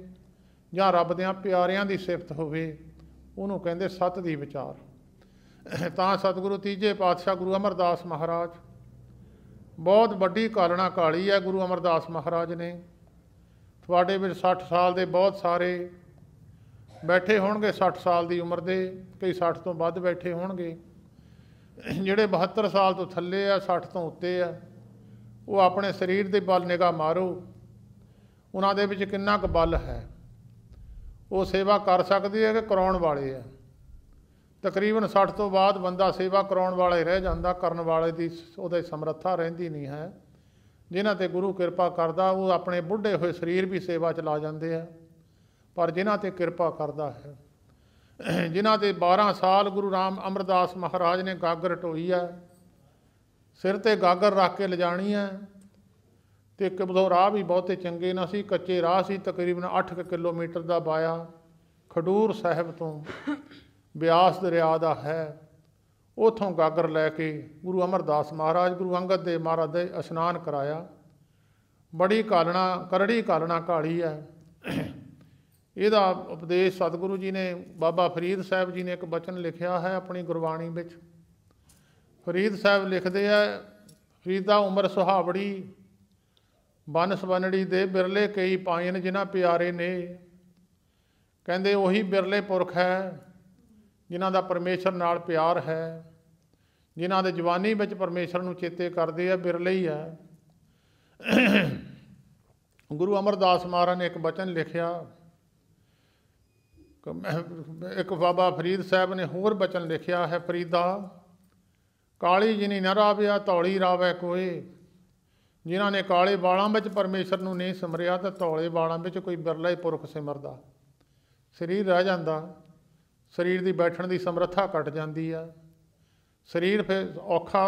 ਜਾਂ ਰੱਬ ਦਿਆਂ ਪਿਆਰਿਆਂ ਦੀ ਸਿਫਤ ਹੋਵੇ, ਉਹਨੂੰ ਕਹਿੰਦੇ ਸਤ ਦੀ ਵਿਚਾਰ। ਤਾਂ ਸਤਿਗੁਰੂ ਤੀਜੇ ਪਾਤਸ਼ਾਹ ਗੁਰੂ ਅਮਰਦਾਸ ਮਹਾਰਾਜ, ਬਹੁਤ ਵੱਡੀ ਕਾਲਣਾ ਕਾਲੀ ਹੈ ਗੁਰੂ ਅਮਰਦਾਸ ਮਹਾਰਾਜ ਨੇ। ਤੁਹਾਡੇ ਵਿੱਚ 60 ਸਾਲ ਦੇ ਬਹੁਤ ਸਾਰੇ ਬੈਠੇ ਹੋਣਗੇ, 60 ਸਾਲ ਦੀ ਉਮਰ ਦੇ, ਕਈ 60 ਤੋਂ ਵੱਧ ਬੈਠੇ ਹੋਣਗੇ। ਜਿਹੜੇ 72 ਸਾਲ ਤੋਂ ਥੱਲੇ ਆ, 60 ਤੋਂ ਉੱਤੇ ਆ, ਉਹ ਆਪਣੇ ਸਰੀਰ ਦੇ ਬਲ ਨਿਗਾਹ ਮਾਰੋ, ਉਹਨਾਂ ਦੇ ਵਿੱਚ ਕਿੰਨਾ ਕੁ ਬਲ ਹੈ। ਉਹ ਸੇਵਾ ਕਰ ਸਕਦੇ ਆ ਕਿ ਕਰਾਉਣ ਵਾਲੇ ਆ। ਤਕਰੀਬਨ 60 ਤੋਂ ਬਾਅਦ ਬੰਦਾ ਸੇਵਾ ਕਰਾਉਣ ਵਾਲਾ ਹੀ ਰਹਿ ਜਾਂਦਾ, ਕਰਨ ਵਾਲੇ ਦੀ ਉਹਦੇ ਸਮਰੱਥਾ ਰਹਿੰਦੀ ਨਹੀਂ ਹੈ। ਜਿਨ੍ਹਾਂ 'ਤੇ ਗੁਰੂ ਕਿਰਪਾ ਕਰਦਾ, ਉਹ ਆਪਣੇ ਬੁੱਢੇ ਹੋਏ ਸਰੀਰ ਵੀ ਸੇਵਾ 'ਚ ਲਾ ਜਾਂਦੇ ਆ। ਪਰ ਜਿਨ੍ਹਾਂ 'ਤੇ ਕਿਰਪਾ ਕਰਦਾ ਹੈ, ਜਿਨ੍ਹਾਂ 'ਤੇ 12 ਸਾਲ ਗੁਰੂ ਅਮਰਦਾਸ ਮਹਾਰਾਜ ਨੇ ਗਾਗਰ ਢੋਈ ਹੈ, ਸਿਰ 'ਤੇ ਗਾਗਰ ਰੱਖ ਕੇ ਲਿਜਾਣੀ ਹੈ। ਅਤੇ ਇੱਕ ਉਦੋਂ ਰਾਹ ਵੀ ਬਹੁਤੇ ਚੰਗੇ ਨਾ ਸੀ, ਕੱਚੇ ਰਾਹ ਸੀ। ਤਕਰੀਬਨ 8 ਕਿਲੋਮੀਟਰ ਦਾ ਬਾਇਆ ਖਡੂਰ ਸਾਹਿਬ ਤੋਂ ਬਿਆਸ ਦਰਿਆ ਦਾ ਹੈ। ਉੱਥੋਂ ਗਾਗਰ ਲੈ ਕੇ ਗੁਰੂ ਅਮਰਦਾਸ ਮਹਾਰਾਜ, ਗੁਰੂ ਅੰਗਦ ਦੇਵ ਮਹਾਰਾਜ ਦੇ ਇਸ਼ਨਾਨ ਕਰਾਇਆ। ਬੜੀ ਕਾਲਣਾ, ਕਰੜੀ ਕਾਲਣਾ ਕਾਲੀ ਹੈ। ਇਹਦਾ ਉਪਦੇਸ਼ ਸਤਿਗੁਰੂ ਜੀ ਨੇ, ਬਾਬਾ ਫਰੀਦ ਸਾਹਿਬ ਜੀ ਨੇ ਇੱਕ ਬਚਨ ਲਿਖਿਆ ਹੈ ਆਪਣੀ ਗੁਰਬਾਣੀ ਵਿੱਚ। ਫਰੀਦ ਸਾਹਿਬ ਲਿਖਦੇ ਆ, ਫਰੀਦਾ ਉਮਰ ਸੁਹਾਵੜੀ, ਬਨਸ ਬਨੜੀ ਦੇ ਬਿਰਲੇ ਕਈ ਪਾਇਨ ਜਿਨ੍ਹਾਂ ਪਿਆਰੇ ਨੇ। ਕਹਿੰਦੇ ਉਹੀ ਬਿਰਲੇ ਪੁਰਖ ਹੈ ਜਿਨ੍ਹਾਂ ਦਾ ਪਰਮੇਸ਼ਰ ਨਾਲ ਪਿਆਰ ਹੈ, ਜਿਨ੍ਹਾਂ ਦੇ ਜਵਾਨੀ ਵਿੱਚ ਪਰਮੇਸ਼ਰ ਨੂੰ ਚੇਤੇ ਕਰਦੇ ਆ, ਬਿਰਲੇ ਹੀ ਹੈ। ਗੁਰੂ ਅਮਰਦਾਸ ਮਹਾਰਾਜ ਨੇ ਇੱਕ ਬਚਨ ਲਿਖਿਆ। ਇੱਕ ਬਾਬਾ ਫਰੀਦ ਸਾਹਿਬ ਨੇ ਹੋਰ ਬਚਨ ਲਿਖਿਆ ਹੈ, ਫਰੀਦਾ ਕਾਲੀ ਜਿਨੀ ਨਾ ਰਾਵਿਆ ਧੌਲੀ ਰਾਵੈ ਕੋਏ। ਜਿਨ੍ਹਾਂ ਨੇ ਕਾਲੇ ਵਾਲਾਂ ਵਿੱਚ ਪਰਮੇਸ਼ਰ ਨੂੰ ਨਹੀਂ ਸਿਮਰਿਆ, ਤਾਂ ਧੌਲੇ ਵਾਲਾਂ ਵਿੱਚ ਕੋਈ ਬਿਰਲਾ ਹੀ ਪੁਰਖ ਸਿਮਰਦਾ। ਸਰੀਰ ਰਹਿ ਜਾਂਦਾ, ਸਰੀਰ ਦੀ ਬੈਠਣ ਦੀ ਸਮਰੱਥਾ ਘਟ ਜਾਂਦੀ ਆ, ਸਰੀਰ ਫਿਰ ਔਖਾ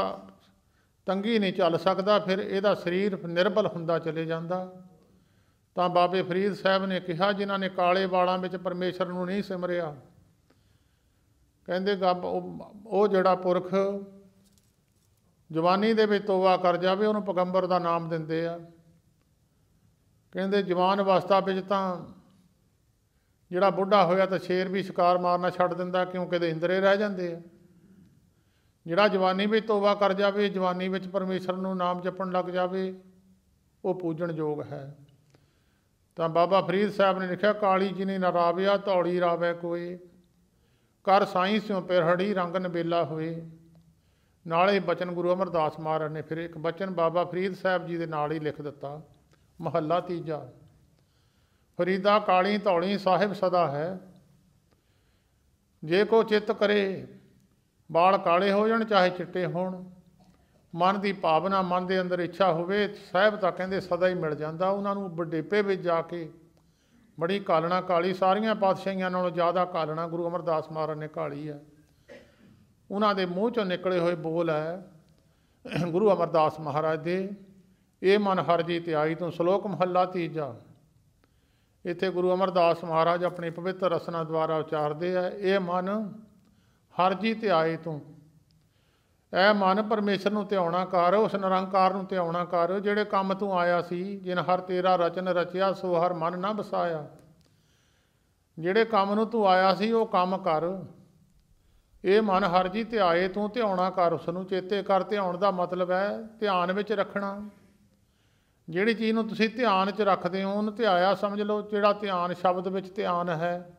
ਤੰਗੀ ਨਹੀਂ ਚੱਲ ਸਕਦਾ, ਫਿਰ ਇਹਦਾ ਸਰੀਰ ਨਿਰਬਲ ਹੁੰਦਾ ਚਲੇ ਜਾਂਦਾ। ਤਾਂ ਬਾਬੇ ਫਰੀਦ ਸਾਹਿਬ ਨੇ ਕਿਹਾ, ਜਿਨ੍ਹਾਂ ਨੇ ਕਾਲੇ ਵਾਲਾਂ ਵਿੱਚ ਪਰਮੇਸ਼ਰ ਨੂੰ ਨਹੀਂ ਸਿਮਰਿਆ, ਕਹਿੰਦੇ ਗੱਬ ਉਹ ਜਿਹੜਾ ਪੁਰਖ ਜਵਾਨੀ ਦੇ ਵਿੱਚ ਤੋਬਾ ਕਰ ਜਾਵੇ ਉਹਨੂੰ ਪੈਗੰਬਰ ਦਾ ਨਾਮ ਦਿੰਦੇ ਆ। ਕਹਿੰਦੇ ਜਵਾਨ ਅਵਸਥਾ ਵਿੱਚ ਤਾਂ ਜਿਹੜਾ ਬੁੱਢਾ ਹੋਇਆ ਤਾਂ ਸ਼ੇਰ ਵੀ ਸ਼ਿਕਾਰ ਮਾਰਨਾ ਛੱਡ ਦਿੰਦਾ, ਕਿਉਂਕਿ ਇਹਦੇ ਇੰਦਰੇ ਰਹਿ ਜਾਂਦੇ ਆ। ਜਿਹੜਾ ਜਵਾਨੀ ਵਿੱਚ ਤੋਬਾ ਕਰ ਜਾਵੇ, ਜਵਾਨੀ ਵਿੱਚ ਪਰਮੇਸ਼ਰ ਨੂੰ ਨਾਮ ਜਪਣ ਲੱਗ ਜਾਵੇ, ਉਹ ਪੂਜਣਯੋਗ ਹੈ। ਤਾਂ ਬਾਬਾ ਫਰੀਦ ਸਾਹਿਬ ਨੇ ਲਿਖਿਆ, ਕਾਲੀ ਜਿਨੀ ਨਾ ਰਾਵਿਆ ਧੌੜੀ ਰਾਵੈ ਕੋਏ, ਕਰ ਸਾਈਂ ਸਿਉ ਪਿਰਹੜੀ ਰੰਗ ਨਬੇਲਾ ਹੋਏ। ਨਾਲੇ ਬਚਨ ਗੁਰੂ ਅਮਰਦਾਸ ਮਹਾਰਾਜ ਨੇ ਫਿਰ ਇੱਕ ਬਚਨ ਬਾਬਾ ਫਰੀਦ ਸਾਹਿਬ ਜੀ ਦੇ ਨਾਲ ਹੀ ਲਿਖ ਦਿੱਤਾ। ਮਹੱਲਾ ਤੀਜਾ। ਫਰੀਦਾ ਕਾਲੀ ਧੌਲੀ ਸਾਹਿਬ ਸਦਾ ਹੈ, ਜੇ ਕੋ ਚਿੱਤ ਕਰੇ ਬਾਲ ਕਾਲੇ ਹੋ ਜਾਣ ਚਾਹੇ ਚਿੱਟੇ ਹੋਣ। ਮਨ ਦੀ ਭਾਵਨਾ, ਮਨ ਦੇ ਅੰਦਰ ਇੱਛਾ ਹੋਵੇ, ਸਾਹਿਬ ਤਾਂ ਕਹਿੰਦੇ ਸਦਾ ਹੀ ਮਿਲ ਜਾਂਦਾ। ਉਹਨਾਂ ਨੂੰ ਵਡੇਪੇ ਵਿੱਚ ਜਾ ਕੇ ਬੜੀ ਕਾਲਣਾ ਕਾਲੀ, ਸਾਰੀਆਂ ਪਾਤਸ਼ਾਹੀਆਂ ਨਾਲੋਂ ਜ਼ਿਆਦਾ ਕਾਲਣਾ ਗੁਰੂ ਅਮਰਦਾਸ ਮਹਾਰਾਜ ਨੇ ਕਾਲੀ ਹੈ। ਉਹਨਾਂ ਦੇ ਮੂੰਹ ਚੋਂ ਨਿਕਲੇ ਹੋਏ ਬੋਲ ਹੈ ਗੁਰੂ ਅਮਰਦਾਸ ਮਹਾਰਾਜ ਦੇ, ਇਹ ਮਨ ਹਰ ਜੀ ਧਿਆਈ ਤੋਂ। ਸ਼ਲੋਕ ਮਹੱਲਾ ਤੀਜਾ। ਇੱਥੇ ਗੁਰੂ ਅਮਰਦਾਸ ਮਹਾਰਾਜ ਆਪਣੀ ਪਵਿੱਤਰ ਰਸਨਾ ਦੁਆਰਾ ਉਚਾਰਦੇ ਆ, ਇਹ ਮਨ ਹਰ ਜੀ ਧਿਆਏ ਤੂੰ। ਇਹ ਮਨ ਪਰਮੇਸ਼ਰ ਨੂੰ ਧਿਆਉਣਾ ਕਰ, ਉਸ ਨਿਰੰਕਾਰ ਨੂੰ ਧਿਆਉਣਾ ਕਰ। ਜਿਹੜੇ ਕੰਮ ਤੂੰ ਆਇਆ ਸੀ, ਜਿਨ ਹਰ ਤੇਰਾ ਰਚਨ ਰਚਿਆ, ਸੋ ਹਰ ਮਨ ਨਾ ਵਸਾਇਆ। ਜਿਹੜੇ ਕੰਮ ਨੂੰ ਤੂੰ ਆਇਆ ਸੀ ਉਹ ਕੰਮ ਕਰ। ਇਹ ਮਨ ਹਰ ਜੀ ਧਿਆਏ ਤੂੰ, ਧਿਆਉਣਾ ਕਰ, ਉਸ ਨੂੰ ਚੇਤੇ ਕਰ। ਧਿਆਉਣ ਦਾ ਮਤਲਬ ਹੈ ਧਿਆਨ ਵਿੱਚ ਰੱਖਣਾ। ਜਿਹੜੀ ਚੀਜ਼ ਨੂੰ ਤੁਸੀਂ ਧਿਆਨ 'ਚ ਰੱਖਦੇ ਹੋ ਉਹਨੂੰ ਧਿਆਇਆ ਸਮਝ ਲਓ। ਜਿਹੜਾ ਧਿਆਨ ਸ਼ਬਦ ਵਿੱਚ ਧਿਆਨ ਹੈ,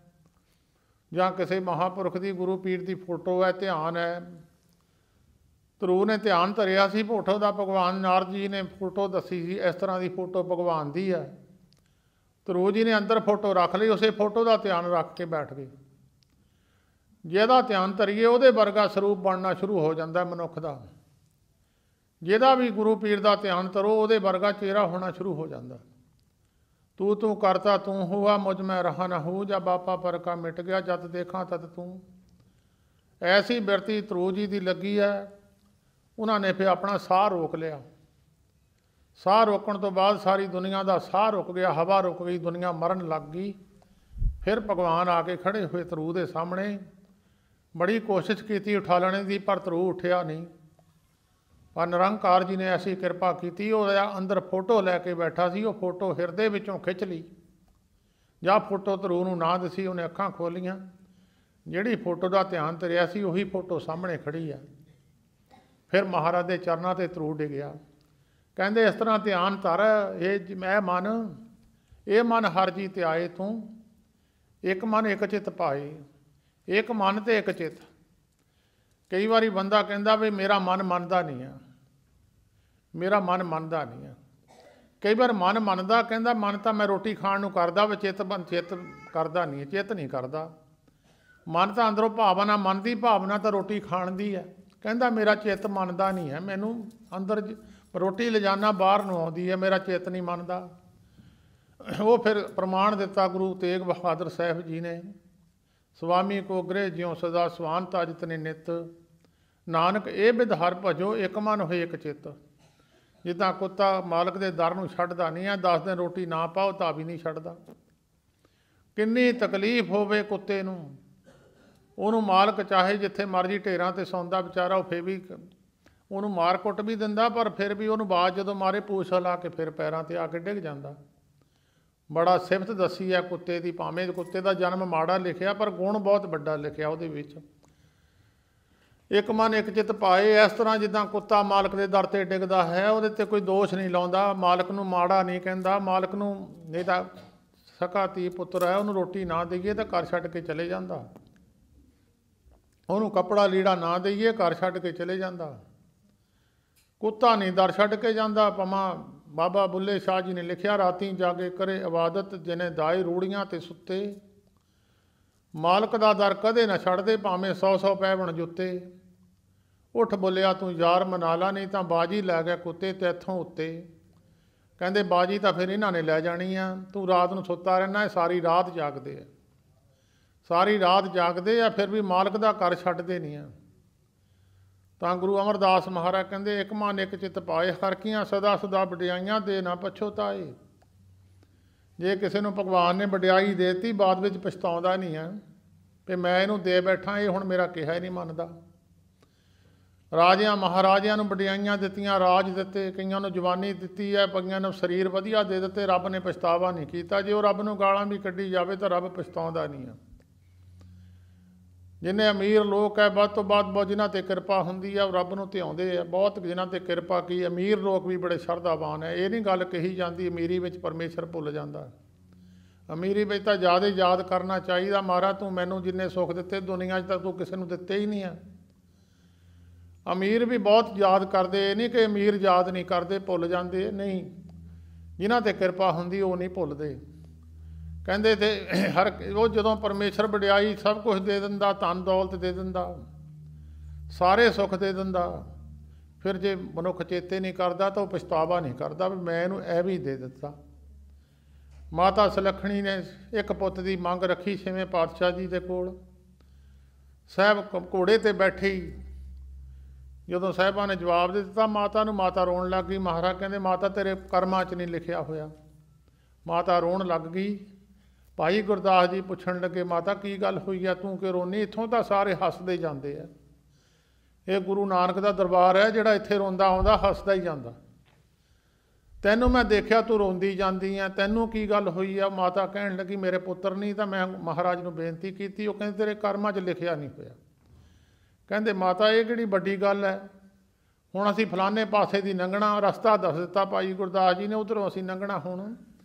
ਜਾਂ ਕਿਸੇ ਮਹਾਂਪੁਰਖ ਦੀ ਗੁਰੂ ਪੀਰ ਦੀ ਫੋਟੋ ਹੈ, ਧਿਆਨ ਹੈ। ਧਰੂ ਨੇ ਧਿਆਨ ਧਰਿਆ ਸੀ ਫੋਟੋ ਦਾ, ਭਗਵਾਨ ਨਾਰਦ ਜੀ ਨੇ ਫੋਟੋ ਦੱਸੀ ਸੀ, ਇਸ ਤਰ੍ਹਾਂ ਦੀ ਫੋਟੋ ਭਗਵਾਨ ਦੀ ਹੈ। ਧਰੂ ਜੀ ਨੇ ਅੰਦਰ ਫੋਟੋ ਰੱਖ ਲਈ, ਉਸੇ ਫੋਟੋ ਦਾ ਧਿਆਨ ਰੱਖ ਕੇ ਬੈਠ ਗਏ। ਜਿਹਦਾ ਧਿਆਨ ਧਰੀਏ ਉਹਦੇ ਵਰਗਾ ਸਰੂਪ ਬਣਨਾ ਸ਼ੁਰੂ ਹੋ ਜਾਂਦਾ ਮਨੁੱਖ ਦਾ। ਜਿਹਦਾ ਵੀ ਗੁਰੂ ਪੀਰ ਦਾ ਧਿਆਨ ਧਰੋ ਉਹਦੇ ਵਰਗਾ ਚਿਹਰਾ ਹੋਣਾ ਸ਼ੁਰੂ ਹੋ ਜਾਂਦਾ। ਤੂੰ ਤੂੰ ਕਰਤਾ ਤੂੰ ਹੁਆ, ਮੁਝ ਮੈਂ ਰਹਾ ਨਾ ਹੂੰ, ਜਾਂ ਬਾਪਾ ਪਰ ਕਾ ਮਿਟ ਗਿਆ, ਜਦ ਦੇਖਾਂ ਤਦ ਤੂੰ। ਐਸੀ ਬਿਰਤੀ ਧਰੂ ਜੀ ਦੀ ਲੱਗੀ ਹੈ। ਉਹਨਾਂ ਨੇ ਫਿਰ ਆਪਣਾ ਸਾਹ ਰੋਕ ਲਿਆ। ਸਾਹ ਰੋਕਣ ਤੋਂ ਬਾਅਦ ਸਾਰੀ ਦੁਨੀਆ ਦਾ ਸਾਹ ਰੁਕ ਗਿਆ, ਹਵਾ ਰੁਕ ਗਈ, ਦੁਨੀਆ ਮਰਨ ਲੱਗ ਗਈ। ਫਿਰ ਭਗਵਾਨ ਆ ਕੇ ਖੜੇ ਹੋਏ ਧਰੂ ਦੇ ਸਾਹਮਣੇ। ਬੜੀ ਕੋਸ਼ਿਸ਼ ਕੀਤੀ ਉਠਾ ਲੈਣੇ ਦੀ, ਪਰ ਧਰੂ ਉੱਠਿਆ ਨਹੀਂ। ਪਰ ਨਿਰੰਕਾਰ ਜੀ ਨੇ ਐਸੀ ਕਿਰਪਾ ਕੀਤੀ, ਉਹ ਅੰਦਰ ਫੋਟੋ ਲੈ ਕੇ ਬੈਠਾ ਸੀ, ਉਹ ਫੋਟੋ ਹਿਰਦੇ ਵਿੱਚੋਂ ਖਿੱਚ ਲਈ। ਜਾਂ ਫੋਟੋ ਧਰੂ ਨੂੰ ਨਾ ਦਿਸੀ, ਉਹਨੇ ਅੱਖਾਂ ਖੋਲੀਆਂ। ਜਿਹੜੀ ਫੋਟੋ ਦਾ ਧਿਆਨ ਧਰਿਆ ਸੀ ਉਹੀ ਫੋਟੋ ਸਾਹਮਣੇ ਖੜੀ ਆ। ਫਿਰ ਮਹਾਰਾਜ ਦੇ ਚਰਨਾਂ 'ਤੇ ਧਰੂ ਡਿੱਗਿਆ। ਕਹਿੰਦੇ ਇਸ ਤਰ੍ਹਾਂ ਧਿਆਨ ਧਰ, ਇਹ ਮਨ ਹਰ ਜੀ ਧਿਆਏ ਤੂੰ। ਇੱਕ ਮਨ ਇੱਕ ਚਿੱਤ ਪਾਏ, ਇੱਕ ਮਨ ਤੇ ਇੱਕ ਚਿੱਤ। ਕਈ ਵਾਰੀ ਬੰਦਾ ਕਹਿੰਦਾ ਵੀ ਮੇਰਾ ਮਨ ਮੰਨਦਾ ਨਹੀਂ ਆ, ਮੇਰਾ ਮਨ ਮੰਨਦਾ ਨਹੀਂ ਆ। ਕਈ ਵਾਰ ਮਨ ਮੰਨਦਾ, ਕਹਿੰਦਾ ਮਨ ਤਾਂ ਮੈਂ ਰੋਟੀ ਖਾਣ ਨੂੰ ਕਰਦਾ, ਵੀ ਚਿੱਤ ਕਰਦਾ ਨਹੀਂ, ਚਿੱਤ ਨਹੀਂ ਕਰਦਾ। ਮਨ ਤਾਂ ਅੰਦਰੋਂ ਭਾਵਨਾ, ਮਨ ਦੀ ਭਾਵਨਾ ਤਾਂ ਰੋਟੀ ਖਾਣ ਦੀ ਹੈ। ਕਹਿੰਦਾ ਮੇਰਾ ਚਿੱਤ ਮੰਨਦਾ ਨਹੀਂ ਹੈ, ਮੈਨੂੰ ਅੰਦਰ ਰੋਟੀ ਲਿਜਾਨਾ ਬਾਹਰ ਨੂੰ ਆਉਂਦੀ ਹੈ, ਮੇਰਾ ਚਿੱਤ ਨਹੀਂ ਮੰਨਦਾ। ਉਹ ਫਿਰ ਪ੍ਰਮਾਣ ਦਿੱਤਾ ਗੁਰੂ ਤੇਗ ਬਹਾਦਰ ਸਾਹਿਬ ਜੀ ਨੇ, ਸੁਆਮੀ ਕੋ ਗ੍ਰਹਿ ਜਿਉ ਸਦਾ ਸਵਾਨ ਤਾਜਤ ਨੇ ਨਿਤ, ਨਾਨਕ ਇਹ ਬਿਧ ਹਰ ਭਜੋ ਇੱਕ ਮਨ ਹੋਏ ਇੱਕ ਚਿੱਤ। ਜਿੱਦਾਂ ਕੁੱਤਾ ਮਾਲਕ ਦੇ ਦਰ ਨੂੰ ਛੱਡਦਾ ਨਹੀਂ ਹੈ, 10 ਦਿਨ ਰੋਟੀ ਨਾ ਪਾਓ ਤਾਂ ਵੀ ਨਹੀਂ ਛੱਡਦਾ। ਕਿੰਨੀ ਤਕਲੀਫ ਹੋਵੇ ਕੁੱਤੇ ਨੂੰ, ਉਹਨੂੰ ਮਾਲਕ ਚਾਹੇ ਜਿੱਥੇ ਮਰਜੀ ਢੇਰਾਂ 'ਤੇ ਸੌਂਦਾ ਵਿਚਾਰਾ, ਉਹ ਫਿਰ ਵੀ ਉਹਨੂੰ ਮਾਰ ਕੁੱਟ ਵੀ ਦਿੰਦਾ, ਪਰ ਫਿਰ ਵੀ ਉਹਨੂੰ ਬਾਅਦ ਜਦੋਂ ਮਾਰੇ ਪੂਛ ਹਿਲਾ ਕੇ ਫਿਰ ਪੈਰਾਂ 'ਤੇ ਆ ਕੇ ਡਿੱਗ ਜਾਂਦਾ। ਬੜਾ ਸਿਫਤ ਦੱਸੀ ਹੈ ਕੁੱਤੇ ਦੀ। ਭਾਵੇਂ ਕੁੱਤੇ ਦਾ ਜਨਮ ਮਾੜਾ ਲਿਖਿਆ, ਪਰ ਗੁਣ ਬਹੁਤ ਵੱਡਾ ਲਿਖਿਆ ਉਹਦੇ ਵਿੱਚ। ਇੱਕ ਮਨ ਇੱਕ ਚਿੱਤ ਪਾਏ। ਇਸ ਤਰ੍ਹਾਂ ਜਿੱਦਾਂ ਕੁੱਤਾ ਮਾਲਕ ਦੇ ਦਰ 'ਤੇ ਡਿੱਗਦਾ ਹੈ, ਉਹਦੇ 'ਤੇ ਕੋਈ ਦੋਸ਼ ਨਹੀਂ ਲਾਉਂਦਾ, ਮਾਲਕ ਨੂੰ ਮਾੜਾ ਨਹੀਂ ਕਹਿੰਦਾ। ਮਾਲਕ ਨੂੰ ਨਹੀਂ ਤਾਂ ਸਕਾ ਧੀ ਪੁੱਤਰ ਹੈ, ਉਹਨੂੰ ਰੋਟੀ ਨਾ ਦੇਈਏ ਤਾਂ ਘਰ ਛੱਡ ਕੇ ਚਲੇ ਜਾਂਦਾ। ਉਹਨੂੰ ਕੱਪੜਾ ਲੀੜਾ ਨਾ ਦੇਈਏ, ਘਰ ਛੱਡ ਕੇ ਚਲੇ ਜਾਂਦਾ। ਕੁੱਤਾ ਨਹੀਂ ਦਰ ਛੱਡ ਕੇ ਜਾਂਦਾ। ਭਾਵੇਂ ਬਾਬਾ ਬੁੱਲੇ ਸ਼ਾਹ ਜੀ ਨੇ ਲਿਖਿਆ, ਰਾਤੀ ਜਾਗੇ ਕਰੇ ਇਬਾਦਤ, ਜਿਨੇ ਦਾਏ ਰੂੜੀਆਂ 'ਤੇ ਸੁੱਤੇ। ਮਾਲਕ ਦਾ ਦਰ ਕਦੇ ਨਾ ਛੱਡਦੇ, ਭਾਵੇਂ 100 ਪੈਵਣ ਜੁੱਤੇ। ਉੱਠ ਬੋਲਿਆ ਤੂੰ ਯਾਰ ਮਨਾ ਲਾ, ਨਹੀਂ ਤਾਂ ਬਾਜੀ ਲੈ ਗਿਆ ਕੁੱਤੇ ਤੇ ਇੱਥੋਂ ਉੱਤੇ। ਕਹਿੰਦੇ ਬਾਜੀ ਤਾਂ ਫਿਰ ਇਹਨਾਂ ਨੇ ਲੈ ਜਾਣੀ ਆ। ਤੂੰ ਰਾਤ ਨੂੰ ਸੁੱਤਾ ਰਹਿਣਾ, ਸਾਰੀ ਰਾਤ ਜਾਗਦੇ ਆ, ਸਾਰੀ ਰਾਤ ਜਾਗਦੇ ਆ, ਫਿਰ ਵੀ ਮਾਲਕ ਦਾ ਘਰ ਛੱਡਦੇ ਨਹੀਂ ਆ। ਤਾਂ ਗੁਰੂ ਅਮਰਦਾਸ ਮਹਾਰਾਜ ਕਹਿੰਦੇ ਇੱਕ ਮਨ ਇੱਕ ਚਿੱਤ ਪਾਏ, ਹਰਕੀਆਂ ਸਦਾ ਸਦਾ ਵਡਿਆਈਆਂ ਦੇ ਨਾ ਪਛੋਤਾਏ। ਜੇ ਕਿਸੇ ਨੂੰ ਭਗਵਾਨ ਨੇ ਵਡਿਆਈ ਦੇ ਦਿੱਤੀ, ਬਾਅਦ ਵਿੱਚ ਪਛਤਾਉਂਦਾ ਨਹੀਂ ਹੈ। ਵੀ ਮੈਂ ਇਹਨੂੰ ਦੇ ਬੈਠਾ, ਇਹ ਹੁਣ ਮੇਰਾ ਕਿਹਾ ਹੀ ਨਹੀਂ ਮੰਨਦਾ। ਰਾਜਿਆਂ ਮਹਾਰਾਜਿਆਂ ਨੂੰ ਵਡਿਆਈਆਂ ਦਿੱਤੀਆਂ, ਰਾਜ ਦਿੱਤੇ, ਕਈਆਂ ਨੂੰ ਜਵਾਨੀ ਦਿੱਤੀ ਹੈ, ਕਈਆਂ ਨੂੰ ਸਰੀਰ ਵਧੀਆ ਦੇ ਦਿੱਤੇ, ਰੱਬ ਨੇ ਪਛਤਾਵਾ ਨਹੀਂ ਕੀਤਾ। ਜੇ ਉਹ ਰੱਬ ਨੂੰ ਗਾਲਾਂ ਵੀ ਕੱਢੀ ਜਾਵੇ ਤਾਂ ਰੱਬ ਪਛਤਾਉਂਦਾ ਨਹੀਂ ਆ। ਜਿੰਨੇ ਅਮੀਰ ਲੋਕ ਹੈ ਵੱਧ ਤੋਂ ਵੱਧ ਜਿਨ੍ਹਾਂ 'ਤੇ ਕਿਰਪਾ ਹੁੰਦੀ ਆ ਉਹ ਰੱਬ ਨੂੰ ਧਿਆਉਂਦੇ ਆ ਬਹੁਤ। ਜਿਨ੍ਹਾਂ 'ਤੇ ਕਿਰਪਾ ਕੀ, ਅਮੀਰ ਲੋਕ ਵੀ ਬੜੇ ਸ਼ਰਧਾਵਾਨ ਹੈ। ਇਹ ਨਹੀਂ ਗੱਲ ਕਹੀ ਜਾਂਦੀ ਅਮੀਰੀ ਵਿੱਚ ਪਰਮੇਸ਼ਰ ਭੁੱਲ ਜਾਂਦਾ। ਅਮੀਰੀ ਵਿੱਚ ਤਾਂ ਜ਼ਿਆਦਾ ਯਾਦ ਕਰਨਾ ਚਾਹੀਦਾ, ਮਹਾਰਾਜ ਤੂੰ ਮੈਨੂੰ ਜਿੰਨੇ ਸੁੱਖ ਦਿੱਤੇ ਦੁਨੀਆ 'ਚ ਤਾਂ ਤੂੰ ਕਿਸੇ ਨੂੰ ਦਿੱਤੇ ਹੀ ਨਹੀਂ ਆ। ਅਮੀਰ ਵੀ ਬਹੁਤ ਯਾਦ ਕਰਦੇ, ਇਹ ਨਹੀਂ ਕਿ ਅਮੀਰ ਯਾਦ ਨਹੀਂ ਕਰਦੇ, ਭੁੱਲ ਜਾਂਦੇ, ਨਹੀਂ। ਜਿਨ੍ਹਾਂ 'ਤੇ ਕਿਰਪਾ ਹੁੰਦੀ ਉਹ ਨਹੀਂ ਭੁੱਲਦੇ। ਕਹਿੰਦੇ ਤੇ ਹਰ ਉਹ ਜਦੋਂ ਪਰਮੇਸ਼ਰ ਵਡਿਆਈ ਸਭ ਕੁਝ ਦੇ ਦਿੰਦਾ, ਧਨ ਦੌਲਤ ਦੇ ਦਿੰਦਾ, ਸਾਰੇ ਸੁੱਖ ਦੇ ਦਿੰਦਾ, ਫਿਰ ਜੇ ਮਨੁੱਖ ਚੇਤੇ ਨਹੀਂ ਕਰਦਾ ਤਾਂ ਉਹ ਪਛਤਾਵਾ ਨਹੀਂ ਕਰਦਾ ਵੀ ਮੈਂ ਇਹਨੂੰ ਇਹ ਵੀ ਦੇ ਦਿੱਤਾ। ਮਾਤਾ ਸੁਲੱਖਣੀ ਨੇ ਇੱਕ ਪੁੱਤ ਦੀ ਮੰਗ ਰੱਖੀ ਛੇਵੇਂ ਪਾਤਸ਼ਾਹ ਜੀ ਦੇ ਕੋਲ। ਸਾਹਿਬ ਘੋੜੇ 'ਤੇ ਬੈਠੇ ਹੀ ਜਦੋਂ ਸਾਹਿਬਾਂ ਨੇ ਜਵਾਬ ਦੇ ਦਿੱਤਾ ਮਾਤਾ ਨੂੰ, ਮਾਤਾ ਰੋਣ ਲੱਗ ਗਈ। ਮਹਾਰਾਜ ਕਹਿੰਦੇ ਮਾਤਾ ਤੇਰੇ ਕਰਮਾਂ 'ਚ ਨਹੀਂ ਲਿਖਿਆ ਹੋਇਆ। ਮਾਤਾ ਰੋਣ ਲੱਗ ਗਈ। ਭਾਈ ਗੁਰਦਾਸ ਜੀ ਪੁੱਛਣ ਲੱਗੇ ਮਾਤਾ ਕੀ ਗੱਲ ਹੋਈ ਆ, ਤੂੰ ਕਿਉਂ ਰੋਨੀ? ਇੱਥੋਂ ਤਾਂ ਸਾਰੇ ਹੱਸਦੇ ਜਾਂਦੇ ਆ। ਇਹ ਗੁਰੂ ਨਾਨਕ ਦਾ ਦਰਬਾਰ ਹੈ, ਜਿਹੜਾ ਇੱਥੇ ਰੋਂਦਾ ਆਉਂਦਾ ਹੱਸਦਾ ਹੀ ਜਾਂਦਾ। ਤੈਨੂੰ ਮੈਂ ਦੇਖਿਆ ਤੂੰ ਰੋਂਦੀ ਜਾਂਦੀ ਆ, ਤੈਨੂੰ ਕੀ ਗੱਲ ਹੋਈ ਆ? ਮਾਤਾ ਕਹਿਣ ਲੱਗੀ ਮੇਰੇ ਪੁੱਤਰ ਨਹੀਂ ਤਾਂ ਮੈਂ ਮਹਾਰਾਜ ਨੂੰ ਬੇਨਤੀ ਕੀਤੀ, ਉਹ ਕਹਿੰਦੇ ਤੇਰੇ ਕਰਮਾਂ 'ਚ ਲਿਖਿਆ ਨਹੀਂ ਹੋਇਆ। ਕਹਿੰਦੇ ਮਾਤਾ ਇਹ ਕਿਹੜੀ ਵੱਡੀ ਗੱਲ ਹੈ, ਹੁਣ ਅਸੀਂ ਫਲਾਣੇ ਪਾਸੇ ਦੀ ਲੰਘਣਾ, ਰਸਤਾ ਦੱਸ ਦਿੱਤਾ ਭਾਈ ਗੁਰਦਾਸ ਜੀ ਨੇ, ਉੱਧਰੋਂ ਅਸੀਂ ਲੰਘਣਾ, ਹੁਣ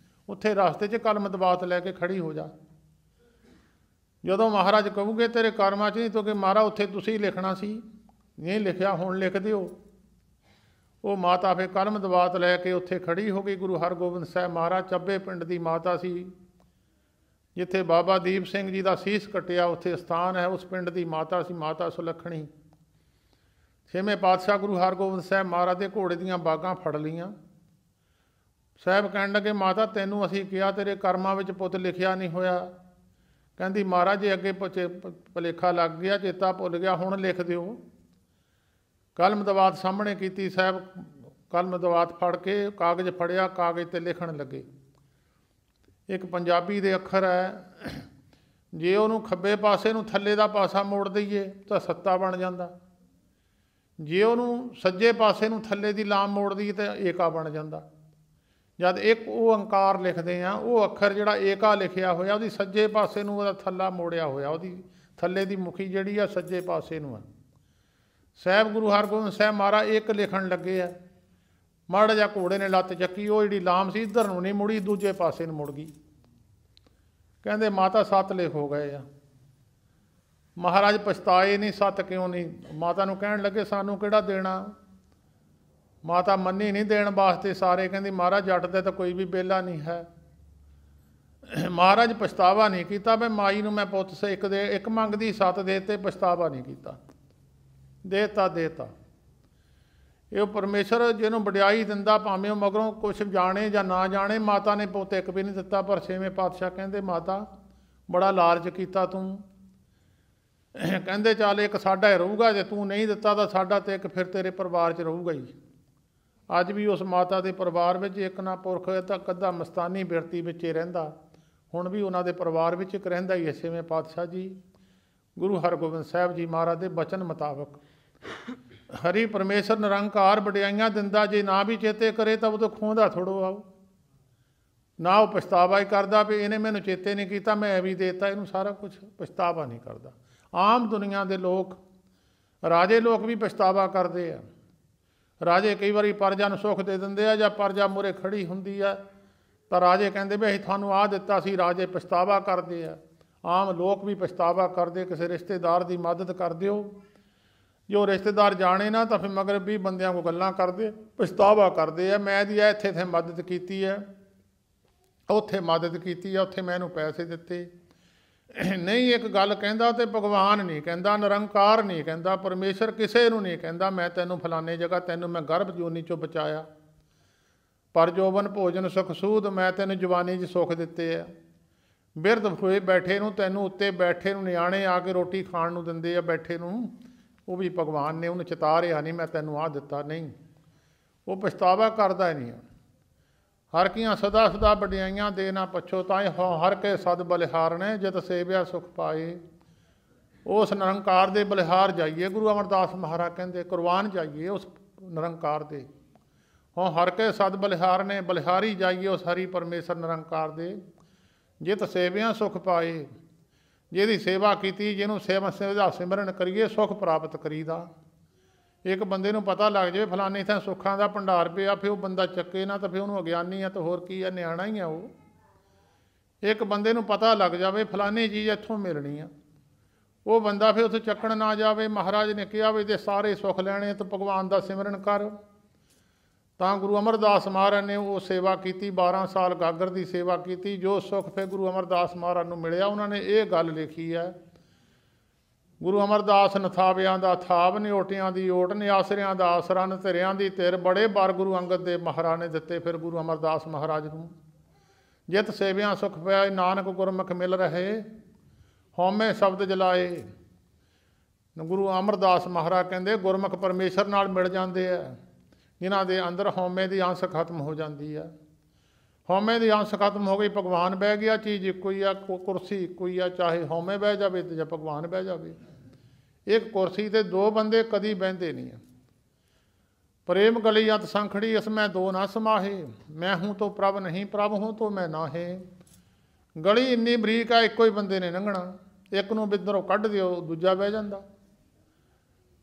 ਉੱਥੇ ਰਸਤੇ 'ਚ ਕਲਮ ਦਬਾਤ ਲੈ ਕੇ ਖੜੀ ਹੋ ਜਾ। ਜਦੋਂ ਮਹਾਰਾਜ ਕਹੂਗੇ ਤੇਰੇ ਕਰਮਾਂ 'ਚ ਨਹੀਂ ਤੋਂ ਕਿ ਮਹਾਰਾਜ ਉੱਥੇ ਤੁਸੀਂ ਲਿਖਣਾ ਸੀ, ਨਹੀਂ ਲਿਖਿਆ, ਹੁਣ ਲਿਖ ਦਿਓ। ਉਹ ਮਾਤਾ ਫਿਰ ਕਲਮ ਦਬਾਤ ਲੈ ਕੇ ਉੱਥੇ ਖੜੀ ਹੋ ਗਈ। ਗੁਰੂ ਹਰਗੋਬਿੰਦ ਸਾਹਿਬ ਮਹਾਰਾਜ ਚੱਬੇ ਪਿੰਡ ਦੀ ਮਾਤਾ ਸੀ, ਜਿੱਥੇ ਬਾਬਾ ਦੀਪ ਸਿੰਘ ਜੀ ਦਾ ਸੀਸ ਕੱਟਿਆ ਉੱਥੇ ਸਥਾਨ ਹੈ, ਉਸ ਪਿੰਡ ਦੀ ਮਾਤਾ ਸੀ ਮਾਤਾ ਸੁਲੱਖਣੀ। ਛੇਵੇਂ ਪਾਤਸ਼ਾਹ ਗੁਰੂ ਹਰਗੋਬਿੰਦ ਸਾਹਿਬ ਮਹਾਰਾਜ ਦੇ ਘੋੜੇ ਦੀਆਂ ਬਾਗਾਂ ਫੜ ਲਈਆਂ। ਸਾਹਿਬ ਕਹਿਣ ਲੱਗੇ ਮਾਤਾ ਤੈਨੂੰ ਅਸੀਂ ਕਿਹਾ ਤੇਰੇ ਕਰਮਾਂ ਵਿੱਚ ਪੁੱਤ ਲਿਖਿਆ ਨਹੀਂ ਹੋਇਆ। ਕਹਿੰਦੀ ਮਹਾਰਾਜ ਜੇ ਅੱਗੇ ਭੁਲੇਖਾ ਲੱਗ ਗਿਆ, ਚੇਤਾ ਭੁੱਲ ਗਿਆ, ਹੁਣ ਲਿਖ ਦਿਓ। ਕਲਮ ਦਵਾਤ ਸਾਹਮਣੇ ਕੀਤੀ। ਸਾਹਿਬ ਕਲਮ ਦਵਾਤ ਫੜ ਕੇ ਕਾਗਜ਼ ਫੜਿਆ, ਕਾਗਜ਼ 'ਤੇ ਲਿਖਣ ਲੱਗੇ। ਇੱਕ ਪੰਜਾਬੀ ਦੇ ਅੱਖਰ ਹੈ, ਜੇ ਉਹਨੂੰ ਖੱਬੇ ਪਾਸੇ ਨੂੰ ਥੱਲੇ ਦਾ ਪਾਸਾ ਮੋੜ ਦਈਏ ਤਾਂ ਸੱਤਾ ਬਣ ਜਾਂਦਾ, ਜੇ ਉਹਨੂੰ ਸੱਜੇ ਪਾਸੇ ਨੂੰ ਥੱਲੇ ਦੀ ਲਾਮ ਮੋੜ ਦਈਏ ਤਾਂ ਏਕਾ ਬਣ ਜਾਂਦਾ। ਜਦ ਇੱਕ ਉਹ ਓਂਕਾਰ ਲਿਖਦੇ ਆ, ਉਹ ਅੱਖਰ ਜਿਹੜਾ ਏਕਾ ਲਿਖਿਆ ਹੋਇਆ ਉਹਦੀ ਸੱਜੇ ਪਾਸੇ ਨੂੰ ਉਹਦਾ ਥੱਲਾ ਮੋੜਿਆ ਹੋਇਆ, ਉਹਦੀ ਥੱਲੇ ਦੀ ਮੁਖੀ ਜਿਹੜੀ ਆ ਸੱਜੇ ਪਾਸੇ ਨੂੰ ਆ। ਸਾਹਿਬ ਗੁਰੂ ਹਰਗੋਬਿੰਦ ਸਾਹਿਬ ਮਹਾਰਾਜ ਇੱਕ ਲਿਖਣ ਲੱਗੇ ਆ, ਮਾੜਾ ਜਿਹਾ ਘੋੜੇ ਨੇ ਲੱਤ ਚੱਕੀ, ਉਹ ਜਿਹੜੀ ਲਾਮ ਸੀ ਇੱਧਰ ਨੂੰ ਨਹੀਂ ਮੁੜੀ, ਦੂਜੇ ਪਾਸੇ ਨੂੰ ਮੁੜ ਗਈ। ਕਹਿੰਦੇ ਮਾਤਾ 7 ਲਿਖ ਹੋ ਗਏ ਆ। ਮਹਾਰਾਜ ਪਛਤਾਏ ਨਹੀਂ, 7 ਕਿਉਂ ਨਹੀਂ? ਮਾਤਾ ਨੂੰ ਕਹਿਣ ਲੱਗੇ ਸਾਨੂੰ ਕਿਹੜਾ ਦੇਣਾ। ਮਾਤਾ ਮੰਨੀ ਨਹੀਂ ਦੇਣ ਵਾਸਤੇ ਸਾਰੇ। ਕਹਿੰਦੀ ਮਹਾਰਾਜ ਜੱਟ ਦੇ ਤਾਂ ਕੋਈ ਵੀ ਵਿਹਲਾ ਨਹੀਂ ਹੈ। ਮਹਾਰਾਜ ਪਛਤਾਵਾ ਨਹੀਂ ਕੀਤਾ ਵੀ ਮਾਈ ਨੂੰ ਮੈਂ ਪੁੱਤ ਸੇ ਇੱਕ ਮੰਗਦੀ 7 ਦੇ ਤੇ, ਪਛਤਾਵਾ ਨਹੀਂ ਕੀਤਾ, ਦੇਤਾ ਦੇਤਾ। ਇਹ ਪਰਮੇਸ਼ਰ ਜਿਹਨੂੰ ਵਡਿਆਈ ਦਿੰਦਾ, ਭਾਵੇਂ ਉਹ ਮਗਰੋਂ ਕੁਛ ਜਾਣੇ ਜਾਂ ਨਾ ਜਾਣੇ। ਮਾਤਾ ਨੇ ਪੁੱਤ ਇੱਕ ਵੀ ਨਹੀਂ ਦਿੱਤਾ, ਪਰ ਛੇਵੇਂ ਪਾਤਸ਼ਾਹ ਕਹਿੰਦੇ ਮਾਤਾ ਬੜਾ ਲਾਲਚ ਕੀਤਾ ਤੂੰ। ਕਹਿੰਦੇ ਚੱਲ ਇੱਕ ਸਾਡਾ ਹੀ ਰਹੂਗਾ, ਜੇ ਤੂੰ ਨਹੀਂ ਦਿੱਤਾ ਤਾਂ ਸਾਡਾ ਤੇ ਇੱਕ ਫਿਰ ਤੇਰੇ ਪਰਿਵਾਰ 'ਚ ਰਹੂਗਾ ਹੀ। ਅੱਜ ਵੀ ਉਸ ਮਾਤਾ ਦੇ ਪਰਿਵਾਰ ਵਿੱਚ ਇੱਕ ਨਾ ਪੁਰਖ ਤਾਂ ਕੱਦਾ ਮਸਤਾਨੀ ਬਿਰਤੀ ਵਿੱਚ ਹੀ ਰਹਿੰਦਾ, ਹੁਣ ਵੀ ਉਹਨਾਂ ਦੇ ਪਰਿਵਾਰ ਵਿੱਚ ਇੱਕ ਰਹਿੰਦਾ ਹੀ ਹੈ ਛੇਵੇਂ ਪਾਤਸ਼ਾਹ ਜੀ ਗੁਰੂ ਹਰਗੋਬਿੰਦ ਸਾਹਿਬ ਜੀ ਮਹਾਰਾਜ ਦੇ ਬਚਨ ਮੁਤਾਬਕ। ਹਰੀ ਪਰਮੇਸ਼ਰ ਨਿਰੰਕਾਰ ਵਡਿਆਈਆਂ ਦਿੰਦਾ, ਜੇ ਨਾ ਵੀ ਚੇਤੇ ਕਰੇ ਤਾਂ ਉਹ ਤੋਂ ਖੋਹਦਾ ਥੋੜੋ ਆਓ ਨਾ। ਉਹ ਪਛਤਾਵਾ ਹੀ ਕਰਦਾ ਵੀ ਇਹਨੇ ਮੈਨੂੰ ਚੇਤੇ ਨਹੀਂ ਕੀਤਾ, ਮੈਂ ਇਹ ਵੀ ਦੇਤਾ ਇਹਨੂੰ ਸਾਰਾ ਕੁਛ, ਪਛਤਾਵਾ ਨਹੀਂ ਕਰਦਾ। ਆਮ ਦੁਨੀਆ ਦੇ ਲੋਕ, ਰਾਜੇ ਲੋਕ ਵੀ ਪਛਤਾਵਾ ਕਰਦੇ ਆ। ਰਾਜੇ ਕਈ ਵਾਰੀ ਪਰਜਾ ਨੂੰ ਸੁੱਖ ਦੇ ਦਿੰਦੇ ਆ, ਜਾਂ ਪਰਜਾ ਮੂਹਰੇ ਖੜੀ ਹੁੰਦੀ ਆ ਤਾਂ ਰਾਜੇ ਕਹਿੰਦੇ ਵੀ ਅਸੀਂ ਤੁਹਾਨੂੰ ਆਹ ਦਿੱਤਾ ਸੀ, ਰਾਜੇ ਪਛਤਾਵਾ ਕਰਦੇ ਆ। ਆਮ ਲੋਕ ਵੀ ਪਛਤਾਵਾ ਕਰਦੇ। ਕਿਸੇ ਰਿਸ਼ਤੇਦਾਰ ਦੀ ਮਦਦ ਕਰ ਦਿਓ, ਜੋ ਰਿਸ਼ਤੇਦਾਰ ਜਾਣੇ ਨਾ ਤਾਂ ਫਿਰ ਮਗਰ 20 ਬੰਦਿਆਂ ਕੋਲ ਗੱਲਾਂ ਕਰਦੇ, ਪਛਤਾਵਾ ਕਰਦੇ ਆ, ਮੈਂ ਦੀ ਇੱਥੇ ਮਦਦ ਕੀਤੀ ਹੈ, ਉੱਥੇ ਮਦਦ ਕੀਤੀ ਹੈ, ਉੱਥੇ ਮੈਂ ਇਹਨੂੰ ਪੈਸੇ ਦਿੱਤੇ। ਨਹੀਂ, ਇੱਕ ਗੱਲ ਕਹਿੰਦਾ ਤੇ ਭਗਵਾਨ ਨਹੀਂ ਕਹਿੰਦਾ, ਨਿਰੰਕਾਰ ਨਹੀਂ ਕਹਿੰਦਾ, ਪਰਮੇਸ਼ਰ ਕਿਸੇ ਨੂੰ ਨਹੀਂ ਕਹਿੰਦਾ ਮੈਂ ਤੈਨੂੰ ਫਲਾਣੇ ਜਗ੍ਹਾ, ਤੈਨੂੰ ਮੈਂ ਗਰਭ ਜੋਨੀ 'ਚੋਂ ਬਚਾਇਆ, ਪਰ ਜੋਬਨ ਭੋਜਨ ਸੁਖ ਸੂਦ, ਮੈਂ ਤੈਨੂੰ ਜਵਾਨੀ 'ਚ ਸੁੱਖ ਦਿੱਤੇ ਆ। ਬਿਰਧ ਹੋਏ ਬੈਠੇ ਨੂੰ, ਤੈਨੂੰ ਉੱਤੇ ਬੈਠੇ ਨੂੰ ਨਿਆਣੇ ਆ ਕੇ ਰੋਟੀ ਖਾਣ ਨੂੰ ਦਿੰਦੇ ਆ ਬੈਠੇ ਨੂੰ, ਉਹ ਵੀ ਭਗਵਾਨ ਨੇ ਉਹਨੂੰ ਚਿਤਾਰਿਆ ਨਹੀਂ ਮੈਂ ਤੈਨੂੰ ਆਹ ਦਿੱਤਾ। ਨਹੀਂ, ਉਹ ਪਛਤਾਵਾ ਕਰਦਾ ਨਹੀਂ। ਹਰ ਕੀਆਂ ਸਦਾ ਸਦਾ ਵਡਿਆਈਆਂ ਦੇ ਨਾ ਪਛੋ, ਤਾਂ ਹਰ ਕੇ ਸਦ ਬਲਿਹਾਰਣੇ, ਜਿਤ ਸੇਵਿਆ ਸੁਖ ਪਾਏ। उस निरंकार दे बलिहार जाइए। गुरु अमरदास महाराज कहते कुरबान जाइए उस निरंकार दे। हों हर के सद बलिहार ने, बलिहारी जाइए उस हरि परमेश्वर निरंकार दे। जित सेवियां सुख पाए, जिहदी सेवा की, जिन्होंने सेवा सिमरन करिए सुख प्राप्त करीदा। एक बंदे नूं पता लग जाए फलानी थां सुखां दा भंडार पिया, फिर वो बंदा चक्के ना, तो फिर उन्होंने अज्ञानी है तो होर की है, नियाणा ही है वो। एक बंदे नूं पता लग जाए फलानी चीज़ इत्थों मिलनी है, वो बंदा फिर उत्थे चक्कण ना जाए। महाराज ने कहा भी जे सारे सुख लैने तो भगवान का सिमरन कर। तो गुरु अमरदास महाराज ने वो सेवा की, 12 साल गागर की सेवा की। जो सुख फिर गुरु अमरदास महाराज नूं मिलिया, उन्होंने ये गल लिखी है, गुरु अमरदास नथावियां दा थाव, निओटियां दी ओट, निआसरियां दा आसरा, नतिरियां दी तिर, बड़े बार गुरु अंगद देव महाराज ने दिते फिर गुरु अमरदास महाराज नूं। जित सेवियां सुख पाए, नानक गुरमुख मिल रहे, हौमे शब्द जलाए। गुरु अमरदास महाराज कहते गुरमुख परमेश्वर नाल मिल जाते हैं, जिन्हां दे अंदर हौमे की अंश खत्म हो जाती है। हौमे की अंश खत्म हो गई, भगवान बह गया। चीज़ इको ही है, कुर्सी इको ही है, चाहे हौमे बह जाए तो चाहे भगवान बह जाए। एक कुर्सी ते दो बंदे कदी बहते नहीं है। प्रेम गली अत संखड़ी, इसमें दो ना समाहे, मैं हूँ तो प्रभ नहीं, प्रभ हूँ तो मैं नाहे। गली इन्नी बरीक है, एको ही बंदे ने लंघना, एक नूं बिदरों कढ़ दिओ दूजा बह जांदा।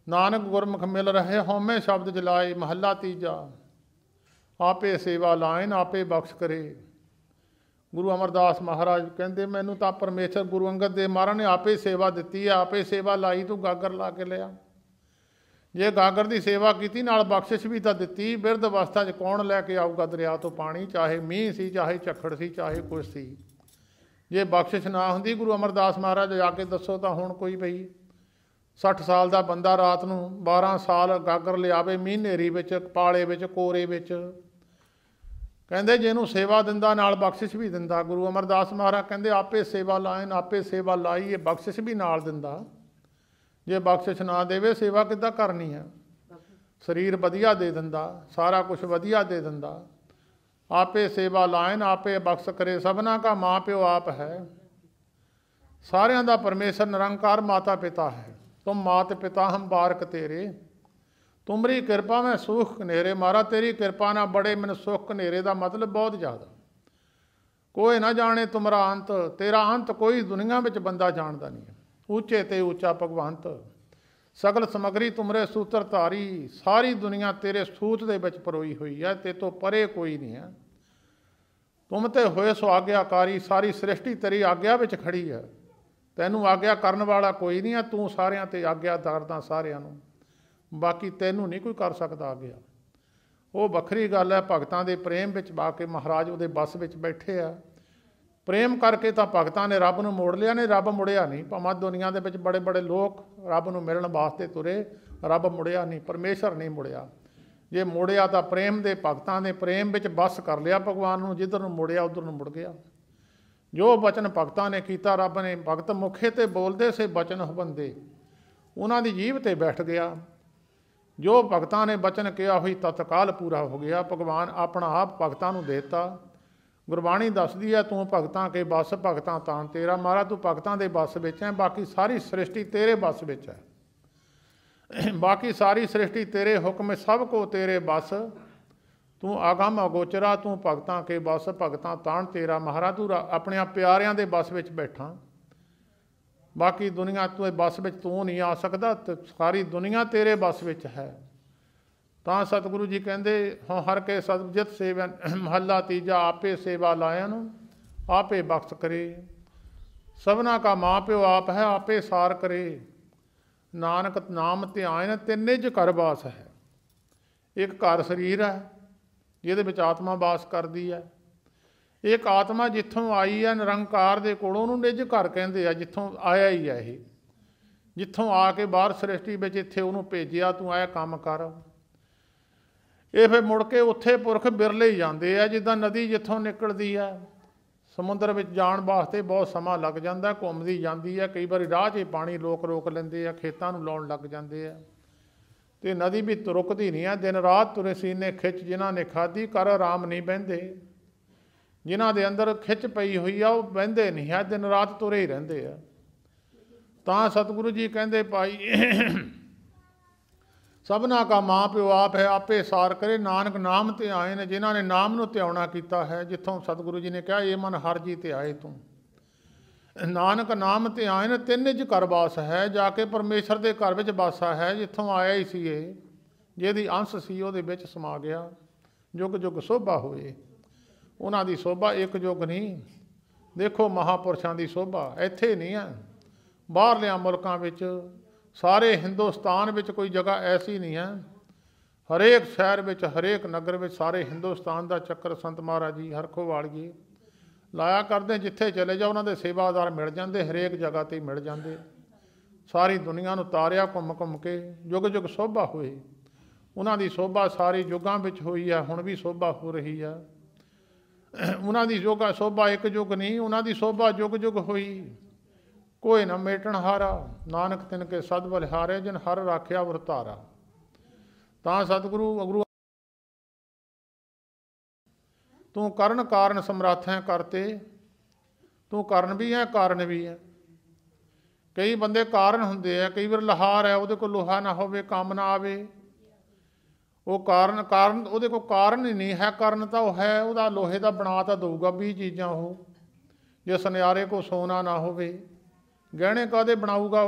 नानक गुरमुख मिल रहे, हौमे शब्द जलाए। महला तीजा, आपे सेवा लाइन, आपे बख्श करे। गुरु अमरदास महाराज कहते मैनू तो परमेश्वर गुरु अंगद देव महाराज ने आपे सेवा दी है, आपे सेवा लाई, तू गागर ला के लिया। जे गागर की सेवा की नाल बख्शिश भी तो दी। बिरध अवस्था च कौन लैके आऊगा दरिया तो पानी, चाहे मीह सी, चाहे झक्खड़ सी, चाहे कुछ सी। जे बख्शिश ना होंदी गुरु अमरदास महाराज जाके दसो तो हुण कोई बई 60 साल का बंदा रात नूं 12 साल गागर लियावे, मीह नेरी विच, पाले विच, कोरे विच। कहते जिन्हों सेवा दिंदा नाल बख्शिश भी दिंदा। गुरु अमरदास महाराज कहते आपे सेवा लाइन, आपे सेवा लाई, ये बख्शिश भी नाल दिंदा। जे बख्शिश ना देवे सेवा किद्दां करनी है। शरीर वधिया दे दिंदा, सारा कुछ वधिया दे दिंदा। आपे सेवा लाइन, आपे बख्श करे, सबना का माँ प्यो आप है। सारियां दा परमेश्वर निरंकार माता पिता है। तुम मात पिता हम बारक तेरे, तुमरी कृपा में सुख कनेरे। मारा तेरी कृपा ना बड़े मैंने सुख कनेरे का मतलब बहुत ज़्यादा। कोई ना जाने तुमरा अंत, तेरा अंत कोई दुनिया में बंदा जानता नहीं है। ऊँचे ते ऊँचा भगवंत, सगल समगरी तुमरे सूत्र धारी। सारी दुनिया तेरे सूत दे विच परोई हुई है, ते तो परे कोई नहीं है। तुम ते होए सो आग्याकारी, सारी सृष्टि तेरी आग्या विच खड़ी है। तैनू आग्या करन वाला कोई नहीं है, तू सारियां ते आग्यादार दा सारियां नूं, बाकी तैनू नहीं कोई कर सकता आग्या। वो वखरी गल है, भगतां दे प्रेम विच बाके महाराज उहदे बस विच बैठे आ। प्रेम करके तो भगतां ने रब नूं मोड़ लिया ने, रब मुड़िया नहीं। भावें दुनिया दे विच बड़े बड़े लोग रब नूं मिलण वास्ते तुरे, रब मुड़िया नहीं, परमेश्वर नहीं मुड़िया। जे मुड़िया तो प्रेम दे भगतां ने प्रेम विच बस कर लिया भगवान नूं, जिधर नूं मुड़िया उधर नूं मुड़ गया। जो बचन भगतां ने कीता, रब ने भगत मुखे ते बोलदे से बचन हुबंदे, उन्हां दी जीभ ते बैठ गया। जो भगतां ने बचन किया हुई तत्काल पूरा हो गया। भगवान अपना आप भगतां नूं देता। गुरबाणी दसदी है तू भगतां के बस, भगतां तान तेरा। मारा तू भगतां दे बस विच है, बाकी सारी सृष्टि तेरे बस विच है। बाकी सारी सृष्टि तेरे हुक्म सब को तेरे बस। तू आगम अगोचरा, तू भगतां के बस, भगतां तान तेरा। महाराज तू अपने प्यारियां दे बस विच बैठा, बाकी दुनिया तू बस विच तू नहीं आ सकता, सारी दुनिया तेरे बस विच है। तो सतगुरु जी कहते हों हर के सतजित सेवन। महला तीजा, आपे सेवा लायन, आपे बख्श करे। सबना का माँ प्यो आप है, आपे सार करे। नानक नाम ध्यान, ते निज घर वास है। एक घर शरीर है जिहदे विच आत्मा वास करती है। एक आत्मा जिथों आई है निरंकार दे कोलों, उहनूं निज घर कहंदे आ, जिथों आया ही है। ये जिथों आके बाहर सृष्टि विच इत्थे उहनूं भेजिया, तूं आया काम कर। ये फिर मुड़ के उत्थे पुरख बिरले ही जाते हैं। जिद्दां नदी जिथों निकलती है, समुद्र में जाण वास्ते बहुत समा लग जाता, घूमती जाती है। कई बार राह 'च पानी लोक रोक लेंदे आ, खेतां नूं लाउण लग जाते हैं। तो नदी भी रुकती नहीं है। दिन रात तुरे सीने खिच, जिन्हां ने खाधी कर आराम नहीं बहिंदे। जिन्हां दे अंदर खिच पई हुई आ, वो बहिंदे नहीं है, दिन रात तुरे ही रहिंदे आ। ਤਾਂ ਸਤਿਗੁਰੂ ਜੀ ਕਹਿੰਦੇ ਭਾਈ ਸਭਨਾ ਕਾ ਮਾਂ ਪਿਓ ਆਪ ਹੈ, ਆਪੇ ਸਾਰ ਕਰੇ, ਨਾਨਕ ਨਾਮ ਤੇ ਆਏ ਨੇ। ਜਿਨ੍ਹਾਂ ਨੇ ਨਾਮ ਨੂੰ ਧਿਆਉਣਾ ਕੀਤਾ ਹੈ, ਜਿੱਥੋਂ ਸਤਿਗੁਰੂ ਜੀ ਨੇ ਕਿਹਾ ਇਹ ਮਨ ਹਰ ਜੀ ਤੇ ਆਏ ਤੂੰ, ਨਾਨਕ ਨਾਮ ਤੇ ਆਏ ਨੇ। ਤਿੰਨ ਚ ਘਰ ਵਾਸ ਹੈ, ਜਾ ਕੇ ਪਰਮੇਸ਼ਰ ਦੇ ਘਰ ਵਿੱਚ ਵਾਸਾ ਹੈ। ਜਿੱਥੋਂ ਆਇਆ ਹੀ ਸੀ ਇਹ, ਜਿਹਦੀ ਅੰਸ਼ ਸੀ ਉਹਦੇ ਵਿੱਚ ਸਮਾ ਗਿਆ। ਜੁਗ ਜੁਗ ਸੋਭਾ ਹੋਏ। ਉਹਨਾਂ ਦੀ ਸੋਭਾ ਇੱਕ ਯੁੱਗ ਨਹੀਂ। ਦੇਖੋ ਮਹਾਂਪੁਰਸ਼ਾਂ ਦੀ ਸੋਭਾ ਇੱਥੇ ਨਹੀਂ ਹੈ, ਬਾਹਰਲਿਆਂ ਮੁਲਕਾਂ ਵਿੱਚ, ਸਾਰੇ ਹਿੰਦੁਸਤਾਨ ਵਿੱਚ ਕੋਈ ਜਗ੍ਹਾ ਐਸੀ ਨਹੀਂ ਹੈ। ਹਰੇਕ ਸ਼ਹਿਰ ਵਿੱਚ, ਹਰੇਕ ਨਗਰ ਵਿੱਚ, ਸਾਰੇ ਹਿੰਦੁਸਤਾਨ ਦਾ ਚੱਕਰ ਸੰਤ ਮਹਾਰਾਜ ਜੀ ਹਰਖੋ ਵਾਲੀਏ ਲਾਇਆ ਕਰਦੇ। ਜਿੱਥੇ ਚਲੇ ਜਾਓ ਉਹਨਾਂ ਦੇ ਸੇਵਾਦਾਰ ਮਿਲ ਜਾਂਦੇ, ਹਰੇਕ ਜਗ੍ਹਾ 'ਤੇ ਮਿਲ ਜਾਂਦੇ। ਸਾਰੀ ਦੁਨੀਆ ਨੂੰ ਤਾਰਿਆ ਘੁੰਮ ਘੁੰਮ ਕੇ। ਯੁੱਗ ਯੁੱਗ ਸੋਭਾ ਹੋਏ। ਉਹਨਾਂ ਦੀ ਸੋਭਾ ਸਾਰੀ ਯੁੱਗਾਂ ਵਿੱਚ ਹੋਈ ਆ, ਹੁਣ ਵੀ ਸੋਭਾ ਹੋ ਰਹੀ ਆ। ਉਹਨਾਂ ਦੀ ਸੋਭਾ ਇੱਕ ਯੁੱਗ ਨਹੀਂ, ਉਹਨਾਂ ਦੀ ਸੋਭਾ ਯੁੱਗ ਯੁੱਗ ਹੋਈ। ਕੋਈ ਨਾ ਮੇਟਣ ਹਾਰਾ, ਨਾਨਕ ਤਿਨ ਕੇ ਸਦ ਬਲਿਹਾਰੇ, ਜਿਨ ਹਰ ਰਾਖਿਆ ਵਰਤਾਰਾ। ਤਾਂ ਸਤਿਗੁਰੂ ਤੂੰ ਕਰਨ ਕਾਰਨ ਸਮਰੱਥ ਹੈ ਕਰਤੇ। ਤੂੰ ਕਰਨ ਵੀ ਹੈ, ਕਾਰਨ ਵੀ ਹੈ। ਕਈ ਬੰਦੇ ਕਾਰਨ ਹੁੰਦੇ ਆ, ਕਈ ਵਾਰ ਲਹਾਰ ਹੈ, ਉਹਦੇ ਕੋਲ ਲੋਹਾ ਨਾ ਹੋਵੇ, ਕੰਮ ਨਾ ਆਵੇ, ਉਹ ਕਾਰਨ ਉਹਦੇ ਕੋਲ ਕਾਰਨ ਹੀ ਨਹੀਂ ਹੈ। ਕਾਰਨ ਤਾਂ ਉਹ ਹੈ, ਉਹਦਾ ਲੋਹੇ ਦਾ ਬਣਾ ਤਾਂ ਦਊਗਾ 20 ਚੀਜ਼ਾਂ ਉਹ। ਜੇ ਸੁਨਿਆਰੇ ਕੋ ਸੋਨਾ ਨਾ ਹੋਵੇ, ਗਹਿਣੇ ਕਾਹਦੇ ਬਣਾਊਗਾ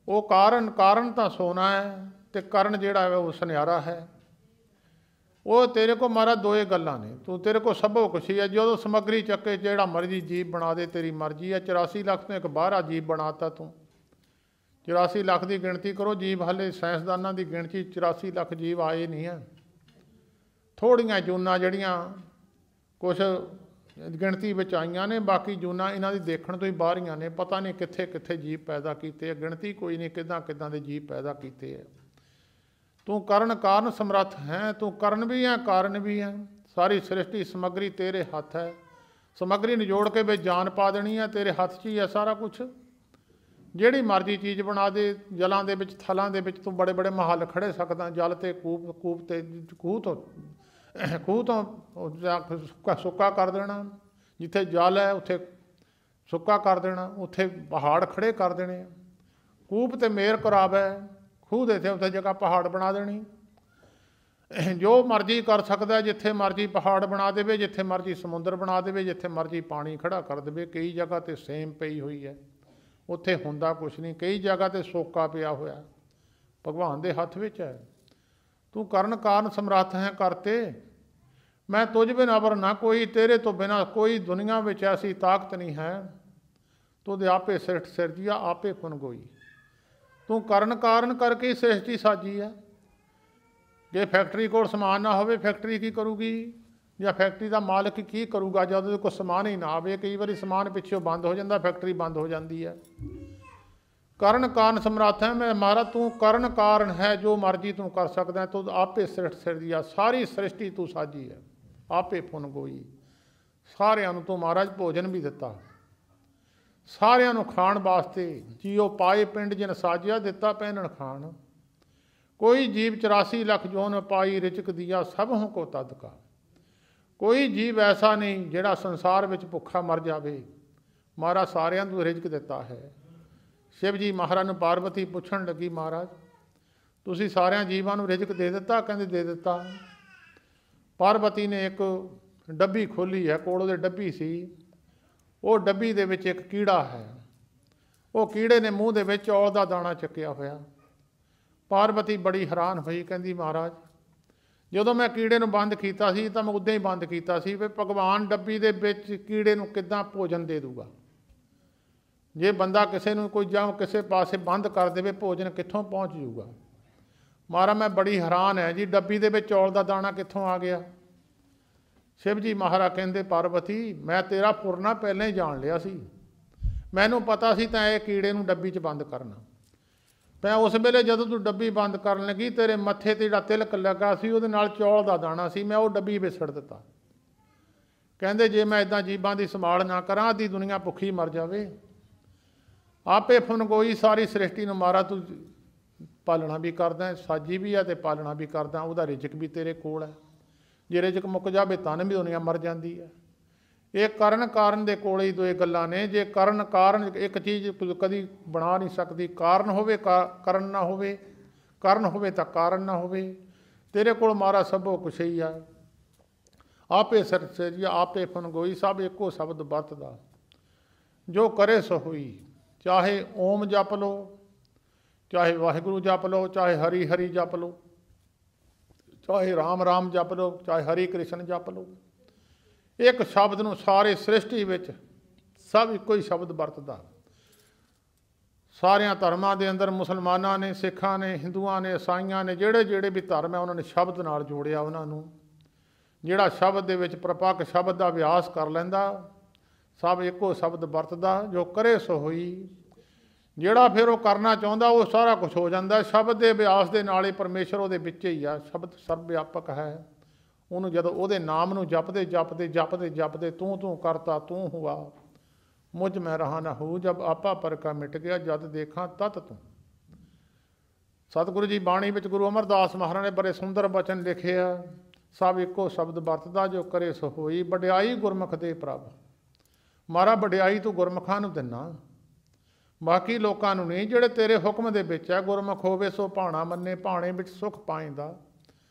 ਉਹ ਕਾਰਨ ਤਾਂ ਸੋਨਾ ਹੈ, ਤੇ ਕਰਨ ਜਿਹੜਾ ਹੈ ਉਹ ਸੁਨਿਆਰਾ ਹੈ। ਉਹ ਤੇਰੇ ਕੋਲ ਮਹਾਰਾਜ ਦੋਏ ਗੱਲਾਂ ਨੇ। ਤੇਰੇ ਕੋਲ ਸਭੋ ਕੁਛ ਹੀ ਹੈ। ਜਦੋਂ ਸਮੱਗਰੀ ਚੱਕੇ ਜਿਹੜਾ ਮਰਜ਼ੀ ਜੀਵ ਬਣਾ ਦੇ, ਤੇਰੀ ਮਰਜ਼ੀ ਹੈ। 84 ਲੱਖ ਤੋਂ ਇੱਕ ਬਾਹਰਾ ਜੀਵ ਬਣਾਤਾ ਤੂੰ। 84 ਲੱਖ ਦੀ ਗਿਣਤੀ ਕਰੋ ਜੀਵ, ਹਾਲੇ ਸਾਇੰਸਦਾਨਾਂ ਦੀ ਗਿਣਤੀ 84 ਲੱਖ ਜੀਵ ਆਏ ਨਹੀਂ ਹੈ। ਥੋੜ੍ਹੀਆਂ ਜੂਨਾਂ ਜਿਹੜੀਆਂ ਕੁਛ ਗਿਣਤੀ ਵਿੱਚ ਆਈਆਂ ਨੇ, ਬਾਕੀ ਜੂਨਾਂ ਇਹਨਾਂ ਦੀ ਦੇਖਣ ਤੋਂ ਹੀ ਬਾਹਰੀਆਂ ਨੇ। ਪਤਾ ਨਹੀਂ ਕਿੱਥੇ ਕਿੱਥੇ ਜੀਵ ਪੈਦਾ ਕੀਤੇ ਆ, ਗਿਣਤੀ ਕੋਈ ਨਹੀਂ ਕਿੱਦਾਂ ਦੇ ਜੀਵ ਪੈਦਾ ਕੀਤੇ ਆ। ਤੂੰ ਕਰਨ ਕਾਰਨ ਸਮਰੱਥ ਹੈ। ਤੂੰ ਕਰਨ ਵੀ ਹੈ, ਕਾਰਨ ਵੀ ਹੈ। ਸਾਰੀ ਸ੍ਰਿਸ਼ਟੀ ਸਮੱਗਰੀ ਤੇਰੇ ਹੱਥ ਹੈ। ਸਮੱਗਰੀ ਨਿਜੋੜ ਕੇ ਵਿੱਚ ਜਾਨ ਪਾ ਦੇਣੀ ਹੈ, ਤੇਰੇ ਹੱਥ 'ਚ ਹੀ ਹੈ ਸਾਰਾ ਕੁਛ। ਜਿਹੜੀ ਮਰਜ਼ੀ ਚੀਜ਼ ਬਣਾ ਦੇ। ਜਲਾਂ ਦੇ ਵਿੱਚ, ਥਲਾਂ ਦੇ ਵਿੱਚ ਤੂੰ ਬੜੇ ਬੜੇ ਮਹੱਲ ਖੜ੍ਹੇ ਸਕਦਾ। ਜਲ ਤੇ ਕੂਪ ਤੇ ਖੂਹ ਤੋਂ ਸੁੱਕਾ ਕਰ ਦੇਣਾ। ਜਿੱਥੇ ਜਲ ਹੈ ਉੱਥੇ ਸੁੱਕਾ ਕਰ ਦੇਣਾ, ਉੱਥੇ ਪਹਾੜ ਖੜ੍ਹੇ ਕਰ ਦੇਣੇ। ਕੂਪ ਤੇ ਮੇਰ ਕਰਾਵੇ, ਖੂਹ ਦੇ ਉੱਥੇ ਜਗ੍ਹਾ ਪਹਾੜ ਬਣਾ ਦੇਣੀ। ਜੋ ਮਰਜ਼ੀ ਕਰ ਸਕਦਾ। ਜਿੱਥੇ ਮਰਜ਼ੀ ਪਹਾੜ ਬਣਾ ਦੇਵੇ, ਜਿੱਥੇ ਮਰਜ਼ੀ ਸਮੁੰਦਰ ਬਣਾ ਦੇਵੇ, ਜਿੱਥੇ ਮਰਜ਼ੀ ਪਾਣੀ ਖੜਾ ਕਰ ਦੇਵੇ। ਕਈ ਜਗ੍ਹਾ 'ਤੇ ਸੇਮ ਪਈ ਹੋਈ ਹੈ, ਉੱਥੇ ਹੁੰਦਾ ਕੁਛ ਨਹੀਂ। ਕਈ ਜਗ੍ਹਾ 'ਤੇ ਸੋਕਾ ਪਿਆ ਹੋਇਆ, ਭਗਵਾਨ ਦੇ ਹੱਥ ਵਿੱਚ ਹੈ। ਤੂੰ ਕਰਨ ਕਾਰਨ ਸਮਰੱਥ ਹੈ ਕਰਤੇ। ਮੈਂ ਤੁਝ ਬਿਨਾਂ ਵਰ ਨਾ ਕੋਈ, ਤੇਰੇ ਤੋਂ ਬਿਨਾਂ ਕੋਈ ਦੁਨੀਆ ਵਿੱਚ ਐਸੀ ਤਾਕਤ ਨਹੀਂ ਹੈ। ਤੂੰ ਦੇ ਆਪੇ ਸ੍ਰਿਸ਼ਟ ਸਿਰਜੀਆ, ਆਪੇ ਫੁਨ ਗੋਈ। ਤੂੰ ਕਰਨ ਕਾਰਨ ਕਰਕੇ ਹੀ ਸ੍ਰਿਸ਼ਟੀ ਸਾਜੀ ਹੈ। ਜੇ ਫੈਕਟਰੀ ਕੋਲ ਸਮਾਨ ਨਾ ਹੋਵੇ, ਫੈਕਟਰੀ ਕੀ ਕਰੂਗੀ? ਜਾਂ ਫੈਕਟਰੀ ਦਾ ਮਾਲਕ ਕੀ ਕਰੂਗਾ ਜਦ ਉਹਦੇ ਕੋਲ ਸਮਾਨ ਹੀ ਨਾ ਆਵੇ? ਕਈ ਵਾਰੀ ਸਮਾਨ ਪਿੱਛੋਂ ਬੰਦ ਹੋ ਜਾਂਦਾ, ਫੈਕਟਰੀ ਬੰਦ ਹੋ ਜਾਂਦੀ ਹੈ। ਕਰਨ ਕਾਰਨ ਸਮਰੱਥ ਹੈ। ਮੈਂ ਮਹਾਰਾਜ ਤੂੰ ਕਰਨ ਕਾਰਨ ਹੈ, ਜੋ ਮਰਜ਼ੀ ਤੂੰ ਕਰ ਸਕਦਾ। ਤੂੰ ਆਪੇ ਸ੍ਰਿਸ਼ਟ ਸਿਰਜੀਆ, ਸਾਰੀ ਸ੍ਰਿਸ਼ਟੀ ਤੂੰ ਸਾਜੀ ਹੈ। ਆਪੇ ਫੁਨ ਗੋਈ। ਸਾਰਿਆਂ ਨੂੰ ਤੂੰ ਮਹਾਰਾਜ ਭੋਜਨ ਵੀ ਦਿੱਤਾ, ਸਾਰਿਆਂ ਨੂੰ ਖਾਣ ਵਾਸਤੇ। ਜੀਓ ਪਾਏ ਪਿੰਡ ਜਿਨ ਸਾਜਿਆ, ਦਿੱਤਾ ਪਹਿਨਣ ਖਾਣ। ਕੋਈ ਜੀਵ 84 ਲੱਖ ਜੋਨ ਪਾਈ, ਰਿਚਕ ਦੀਆ ਸਭੋਂ ਕੋ ਤਦ ਕਾ। ਕੋਈ ਜੀਵ ਐਸਾ ਨਹੀਂ ਜਿਹੜਾ ਸੰਸਾਰ ਵਿੱਚ ਭੁੱਖਾ ਮਰ ਜਾਵੇ। ਮਹਾਰਾਜ ਸਾਰਿਆਂ ਨੂੰ ਰਿਜ਼ਕ ਦਿੱਤਾ ਹੈ। ਸ਼ਿਵ ਜੀ ਮਹਾਰਾਜ ਨੂੰ ਪਾਰਵਤੀ ਪੁੱਛਣ ਲੱਗੀ, ਮਹਾਰਾਜ ਤੁਸੀਂ ਸਾਰਿਆਂ ਜੀਵਾਂ ਨੂੰ ਰਿਜ਼ਕ ਦੇ ਦਿੱਤਾ? ਕਹਿੰਦੇ ਦੇ ਦਿੱਤਾ। ਪਾਰਵਤੀ ਨੇ ਇੱਕ ਡੱਬੀ ਖੋਲ੍ਹੀ ਹੈ, ਕੋਲ ਉਹਦੇ ਡੱਬੀ ਸੀ। ਉਹ ਡੱਬੀ ਦੇ ਵਿੱਚ ਇੱਕ ਕੀੜਾ ਹੈ। ਉਹ ਕੀੜੇ ਨੇ ਮੂੰਹ ਦੇ ਵਿੱਚ ਚੌਲ ਦਾ ਦਾਣਾ ਚੱਕਿਆ ਹੋਇਆ। ਪਾਰਵਤੀ ਬੜੀ ਹੈਰਾਨ ਹੋਈ, ਕਹਿੰਦੀ ਮਹਾਰਾਜ ਜਦੋਂ ਮੈਂ ਕੀੜੇ ਨੂੰ ਬੰਦ ਕੀਤਾ ਸੀ ਤਾਂ ਮੈਂ ਉੱਦਾਂ ਹੀ ਬੰਦ ਕੀਤਾ ਸੀ, ਵੀ ਭਗਵਾਨ ਡੱਬੀ ਦੇ ਵਿੱਚ ਕੀੜੇ ਨੂੰ ਕਿੱਦਾਂ ਭੋਜਨ ਦੇ ਦੂਗਾ? ਜੇ ਬੰਦਾ ਕਿਸੇ ਨੂੰ ਕੋਈ ਜਾਂ ਕਿਸੇ ਪਾਸੇ ਬੰਦ ਕਰ ਦੇਵੇ, ਭੋਜਨ ਕਿੱਥੋਂ ਪਹੁੰਚ ਜੂਗਾ? ਮਹਾਰਾਜ ਮੈਂ ਬੜੀ ਹੈਰਾਨ ਹੈ ਜੀ, ਡੱਬੀ ਦੇ ਵਿੱਚ ਚੌਲ ਦਾ ਦਾਣਾ ਕਿੱਥੋਂ ਆ ਗਿਆ? ਸ਼ਿਵ ਜੀ ਮਹਾਰਾਜ ਕਹਿੰਦੇ, ਪਾਰਵਤੀ ਮੈਂ ਤੇਰਾ ਫੁਰਨਾ ਪਹਿਲਾਂ ਹੀ ਜਾਣ ਲਿਆ ਸੀ। ਮੈਨੂੰ ਪਤਾ ਸੀ ਤਾਂ ਇਹ ਕੀੜੇ ਨੂੰ ਡੱਬੀ 'ਚ ਬੰਦ ਕਰਨਾ। ਤਾਂ ਉਸ ਵੇਲੇ ਜਦੋਂ ਤੂੰ ਡੱਬੀ ਬੰਦ ਕਰਨ ਲੱਗੀ, ਤੇਰੇ ਮੱਥੇ 'ਤੇ ਜਿਹੜਾ ਤਿਲਕ ਲੱਗਾ ਸੀ ਉਹਦੇ ਨਾਲ ਚੌਲ ਦਾ ਦਾਣਾ ਸੀ, ਮੈਂ ਉਹ ਡੱਬੀ ਵਿੱਚ ਸੁੱਟ ਦਿੱਤਾ। ਕਹਿੰਦੇ ਜੇ ਮੈਂ ਇੱਦਾਂ ਜੀਵਾਂ ਦੀ ਸੰਭਾਲ ਨਾ ਕਰਾਂ, ਅੱਧੀ ਦੁਨੀਆ ਭੁੱਖੀ ਮਰ ਜਾਵੇ। ਆਪੇ ਫੁਨਗੋਈ, ਸਾਰੀ ਸ੍ਰਿਸ਼ਟੀ ਨੂੰ ਮਹਾਰਾਜ ਤੂੰ ਪਾਲਣਾ ਵੀ ਕਰਦਾ, ਸਾਜੀ ਵੀ ਆ ਅਤੇ ਪਾਲਣਾ ਵੀ ਕਰਦਾ। ਉਹਦਾ ਰਿਜ਼ਕ ਵੀ ਤੇਰੇ ਕੋਲ ਹੈ। ਜੇ ਰਿਜ਼ਕ ਮੁੱਕ ਜਾਵੇ ਤਾਂ ਵੀ ਦੁਨੀਆ ਮਰ ਜਾਂਦੀ ਹੈ। ਇਹ ਕਰਨ ਕਾਰਨ ਦੇ ਕੋਲ ਹੀ ਦੋਏ ਗੱਲਾਂ ਨੇ। ਜੇ ਕਰਨ ਕਾਰਨ ਇੱਕ ਚੀਜ਼ ਕਦੀ ਬਣਾ ਨਹੀਂ ਸਕਦੀ। ਕਾਰਨ ਹੋਵੇ ਕਰਨ ਨਾ ਹੋਵੇ, ਕਰਨ ਹੋਵੇ ਤਾਂ ਕਾਰਨ ਨਾ ਹੋਵੇ। ਤੇਰੇ ਕੋਲ ਮਾਰਾ ਸਭੋ ਕੁਛ ਹੀ ਆ। ਆਪੇ ਸਰਸਰੀ ਆਪੇ ਫਨਗੋਈ, ਸਭ ਇੱਕੋ ਸ਼ਬਦ ਵਰਤਦਾ। ਜੋ ਕਰੇ ਸੋ ਹੋਈ। ਚਾਹੇ ਓਮ ਜਪ ਲਓ, ਚਾਹੇ ਵਾਹਿਗੁਰੂ ਜਪ ਲਓ, ਚਾਹੇ ਹਰੀ ਹਰੀ ਜਪ ਲਓ, ਚਾਹੇ ਰਾਮ ਰਾਮ ਜਪ ਲਓ, ਚਾਹੇ ਹਰੀ ਕ੍ਰਿਸ਼ਨ ਜਪ ਲਓ। ਇੱਕ ਸ਼ਬਦ ਨੂੰ ਸਾਰੇ ਸ੍ਰਿਸ਼ਟੀ ਵਿੱਚ ਸਭ ਇੱਕੋ ਹੀ ਸ਼ਬਦ ਵਰਤਦਾ। ਸਾਰਿਆਂ ਧਰਮਾਂ ਦੇ ਅੰਦਰ ਮੁਸਲਮਾਨਾਂ ਨੇ, ਸਿੱਖਾਂ ਨੇ, ਹਿੰਦੂਆਂ ਨੇ, ਈਸਾਈਆਂ ਨੇ, ਜਿਹੜੇ ਜਿਹੜੇ ਵੀ ਧਰਮ ਹੈ ਉਹਨਾਂ ਨੇ ਸ਼ਬਦ ਨਾਲ ਜੋੜਿਆ ਉਹਨਾਂ ਨੂੰ। ਜਿਹੜਾ ਸ਼ਬਦ ਦੇ ਵਿੱਚ ਪ੍ਰਪੱਕ ਸ਼ਬਦ ਦਾ ਅਭਿਆਸ ਕਰ ਲੈਂਦਾ, ਸਭ ਇੱਕੋ ਸ਼ਬਦ ਵਰਤਦਾ। ਜੋ ਕਰੇ ਸੋ ਹੋਈ। ਜਿਹੜਾ ਫਿਰ ਉਹ ਕਰਨਾ ਚਾਹੁੰਦਾ ਉਹ ਸਾਰਾ ਕੁਝ ਹੋ ਜਾਂਦਾ। ਸ਼ਬਦ ਦੇ ਅਭਿਆਸ ਦੇ ਨਾਲ ਹੀ ਪਰਮੇਸ਼ਰ ਉਹਦੇ ਵਿੱਚ ਹੀ ਆ। ਸ਼ਬਦ ਸਰਬ ਵਿਆਪਕ ਹੈ। ਉਹਨੂੰ ਜਦੋਂ ਉਹਦੇ ਨਾਮ ਨੂੰ ਜਪਦੇ ਜਪਦੇ ਜਪਦੇ ਜਪਦੇ ਤੂੰ ਤੂੰ ਕਰਤਾ ਤੂੰ ਹੁਆ, ਮੁਝ ਮੈਂ ਰਹਾ ਨਾ ਹੂ, ਜਬ ਆਪਾ ਪਰਕਾ ਮਿਟ ਗਿਆ, ਜਦ ਦੇਖਾਂ ਤਤ ਤੂੰ। ਸਤਿਗੁਰੂ ਜੀ ਬਾਣੀ ਵਿੱਚ ਗੁਰੂ ਅਮਰਦਾਸ ਮਹਾਰਾਜ ਨੇ ਬੜੇ ਸੁੰਦਰ ਬਚਨ ਲਿਖੇ ਆ। ਸਭ ਇੱਕੋ ਸ਼ਬਦ ਵਰਤਦਾ। ਜੋ ਕਰੇ ਸੋ ਹੋਈ। ਵਡਿਆਈ ਗੁਰਮੁਖ ਦੇ ਪ੍ਰਭ। ਮਾਰਾ ਵਡਿਆਈ ਤੂੰ ਗੁਰਮੁਖਾਂ ਨੂੰ ਦਿੰਨਾ, ਬਾਕੀ ਲੋਕਾਂ ਨੂੰ ਨਹੀਂ। ਜਿਹੜੇ ਤੇਰੇ ਹੁਕਮ ਦੇ ਵਿੱਚ ਹੈ, ਗੁਰਮੁਖ ਹੋਵੇ ਸੋ ਭਾਣਾ ਮੰਨੇ, ਭਾਣੇ ਵਿੱਚ ਸੁਖ ਪਾਇੰਦਾ।